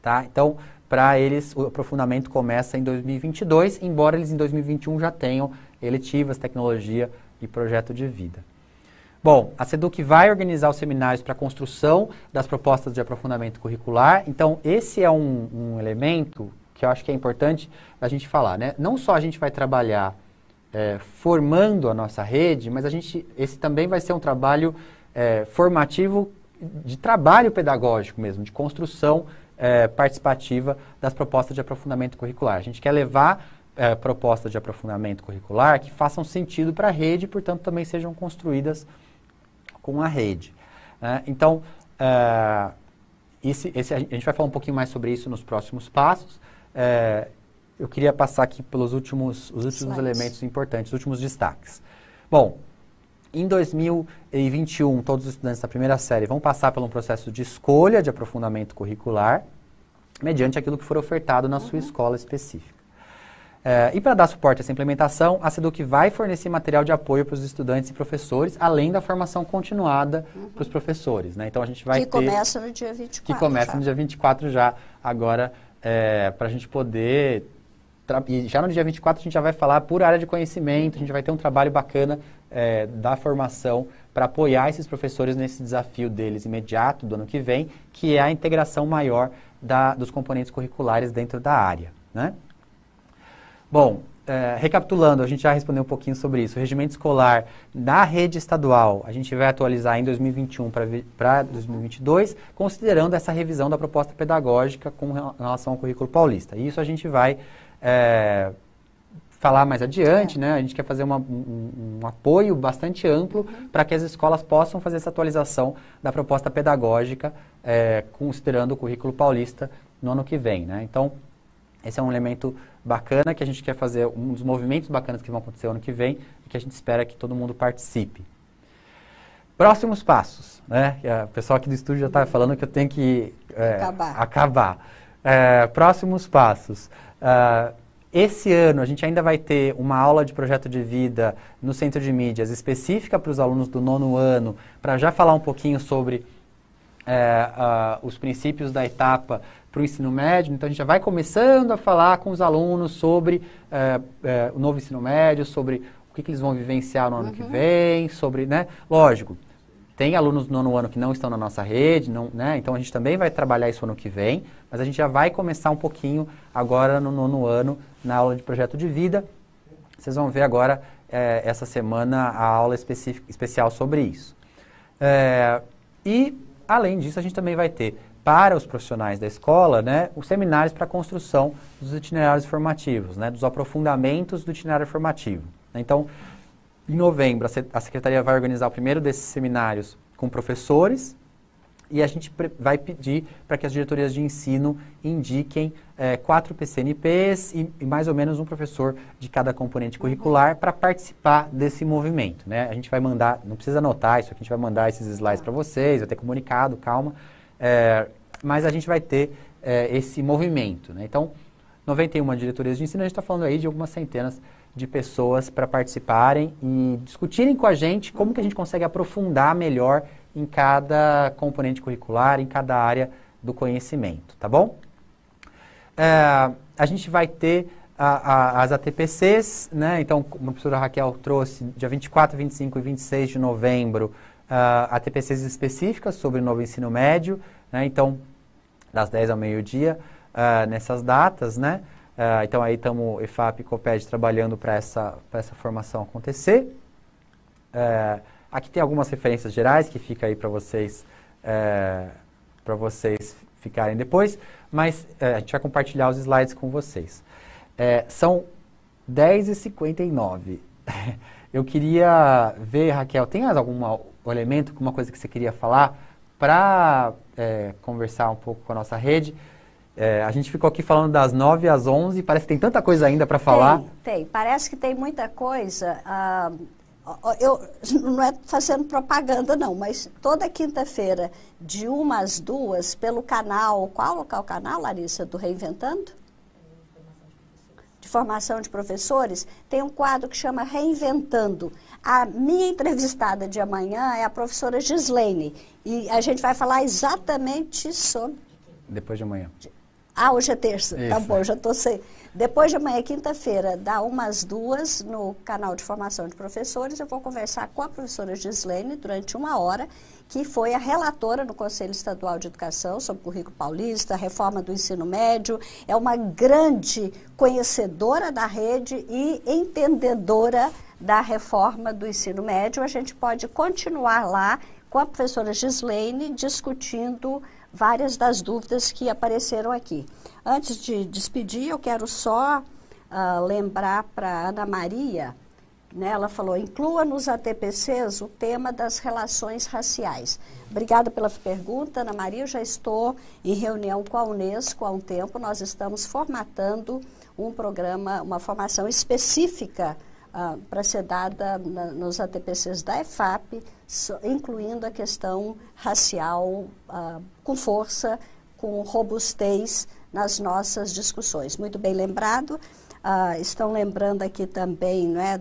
Tá? Então, para eles, o aprofundamento começa em 2022, embora eles em 2021 já tenham eletivas, tecnologia e projeto de vida. Bom, a SEDUC vai organizar os seminários para a construção das propostas de aprofundamento curricular. Então, esse é um elemento que eu acho que é importante a gente falar, né? Não só a gente vai trabalhar formando a nossa rede, mas esse também vai ser um trabalho formativo de trabalho pedagógico mesmo, de construção participativa das propostas de aprofundamento curricular. A gente quer levar propostas de aprofundamento curricular que façam sentido para a rede e, portanto, também sejam construídas com a rede. Então, a gente vai falar um pouquinho mais sobre isso nos próximos passos. Eu queria passar aqui pelos últimos elementos importantes, os últimos destaques. Bom, em 2021, todos os estudantes da primeira série vão passar por um processo de escolha de aprofundamento curricular, mediante aquilo que for ofertado na sua escola específica. E para dar suporte a essa implementação, a SEDUC vai fornecer material de apoio para os estudantes e professores, além da formação continuada para os professores. Né? Então a gente vai ter... começa no dia 24. Que começa no dia 24 já, agora, para a gente poder... E já no dia 24 a gente já vai falar por área de conhecimento, a gente vai ter um trabalho bacana da formação para apoiar esses professores nesse desafio deles imediato do ano que vem, que é a integração maior dos componentes curriculares dentro da área. Né? Bom, recapitulando, a gente já respondeu um pouquinho sobre isso. O regimento escolar da rede estadual, a gente vai atualizar em 2021 para 2022, considerando essa revisão da proposta pedagógica com relação ao currículo paulista. E isso a gente vai falar mais adiante, né? A gente quer fazer um apoio bastante amplo para que as escolas possam fazer essa atualização da proposta pedagógica, considerando o currículo paulista no ano que vem, né? Então, esse é um elemento bacana que a gente quer fazer, um dos movimentos bacanas que vão acontecer ano que vem e que a gente espera que todo mundo participe. Próximos passos, né? O pessoal aqui do estúdio já está falando que eu tenho que acabar. Próximos passos. Esse ano a gente ainda vai ter uma aula de projeto de vida no Centro de Mídias específica para os alunos do 9º ano, para já falar um pouquinho sobre os princípios da etapa para o ensino médio. Então a gente já vai começando a falar com os alunos sobre o novo ensino médio, sobre o que eles vão vivenciar no ano que vem, sobre, né? Lógico, tem alunos do 9º ano que não estão na nossa rede, né? Então a gente também vai trabalhar isso ano que vem, mas a gente já vai começar um pouquinho agora no 9º ano, na aula de projeto de vida. Vocês vão ver agora, essa semana, a aula especial sobre isso. E, além disso, a gente também vai ter, para os profissionais da escola, né, os seminários para a construção dos itinerários formativos, né, dos aprofundamentos do itinerário formativo. Então, em novembro, a Secretaria vai organizar o primeiro desses seminários com professores e a gente vai pedir para que as diretorias de ensino indiquem 4 PCNPs e mais ou menos um professor de cada componente curricular para participar desse movimento. Né? A gente vai mandar, não precisa anotar isso aqui, a gente vai mandar esses slides para vocês, vai ter comunicado, calma. Mas a gente vai ter esse movimento. Né? Então, 91 diretorias de ensino, a gente está falando aí de algumas centenas de pessoas para participarem e discutirem com a gente como que a gente consegue aprofundar melhor em cada componente curricular, em cada área do conhecimento, tá bom? A gente vai ter as ATPCs, né? Então, como a professora Raquel trouxe, dia 24, 25 e 26 de novembro, ATPCs específicas sobre o novo ensino médio, né? Então, das 10 ao meio-dia, nessas datas, né? Então, aí estamos, EFAP e COPED, trabalhando para essa formação acontecer. Aqui tem algumas referências gerais que fica aí para vocês ficarem depois, mas a gente vai compartilhar os slides com vocês. São 10h59. Eu queria ver, Raquel, tem mais algum elemento, alguma coisa que você queria falar para conversar um pouco com a nossa rede? A gente ficou aqui falando das 9 às 11, parece que tem tanta coisa ainda para falar. Tem, parece que tem muita coisa. Não é fazendo propaganda não, mas toda quinta-feira, de 1 às 2, pelo canal, qual é o canal, Larissa, do Reinventando? De formação de professores, tem um quadro que chama Reinventando. A minha entrevistada de amanhã é a professora Gislaine, e a gente vai falar exatamente sobre... Depois de amanhã. Hoje é terça, isso. Tá bom, já estou sem... Depois de amanhã, quinta-feira, da 1 às 2, no canal de formação de professores, eu vou conversar com a professora Gislaine durante 1 hora, que foi a relatora no Conselho Estadual de Educação sobre o Currículo Paulista, a reforma do ensino médio, é uma grande conhecedora da rede e entendedora da reforma do ensino médio. A gente pode continuar lá com a professora Gislaine discutindo várias das dúvidas que apareceram aqui. Antes de despedir, eu quero só lembrar para a Ana Maria, né, ela falou, inclua nos ATPCs o tema das relações raciais. Obrigada pela pergunta, Ana Maria. Eu já estou em reunião com a Unesco há um tempo. Nós estamos formatando um programa, uma formação específica para ser dada nos ATPCs da EFAP, incluindo a questão racial com força, com robustez nas nossas discussões. Muito bem lembrado. Estão lembrando aqui também, não é,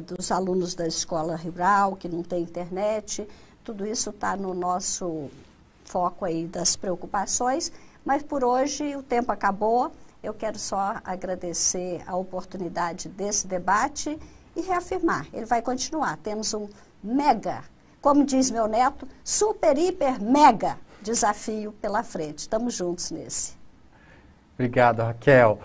dos alunos da escola rural que não tem internet. Tudo isso está no nosso foco aí das preocupações, mas por hoje o tempo acabou. Eu quero só agradecer a oportunidade desse debate e reafirmar, ele vai continuar. Temos um mega, como diz meu neto, super, hiper, mega desafio pela frente. Estamos juntos nesse. Obrigado, Raquel.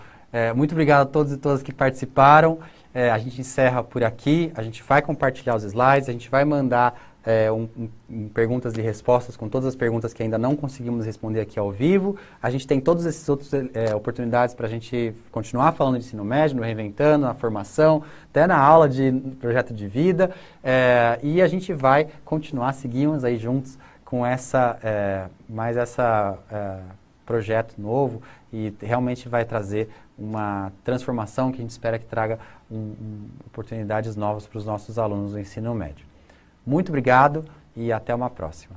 Muito obrigado a todos e todas que participaram. A gente encerra por aqui, a gente vai compartilhar os slides, a gente vai mandar perguntas e respostas com todas as perguntas que ainda não conseguimos responder aqui ao vivo. A gente tem todas essas outras oportunidades para a gente continuar falando de ensino médio, no Reinventando, na formação, até na aula de projeto de vida. E a gente vai continuar, seguimos aí juntos com mais essa projeto novo e realmente vai trazer uma transformação que a gente espera que traga oportunidades novas para os nossos alunos do ensino médio. Muito obrigado e até uma próxima.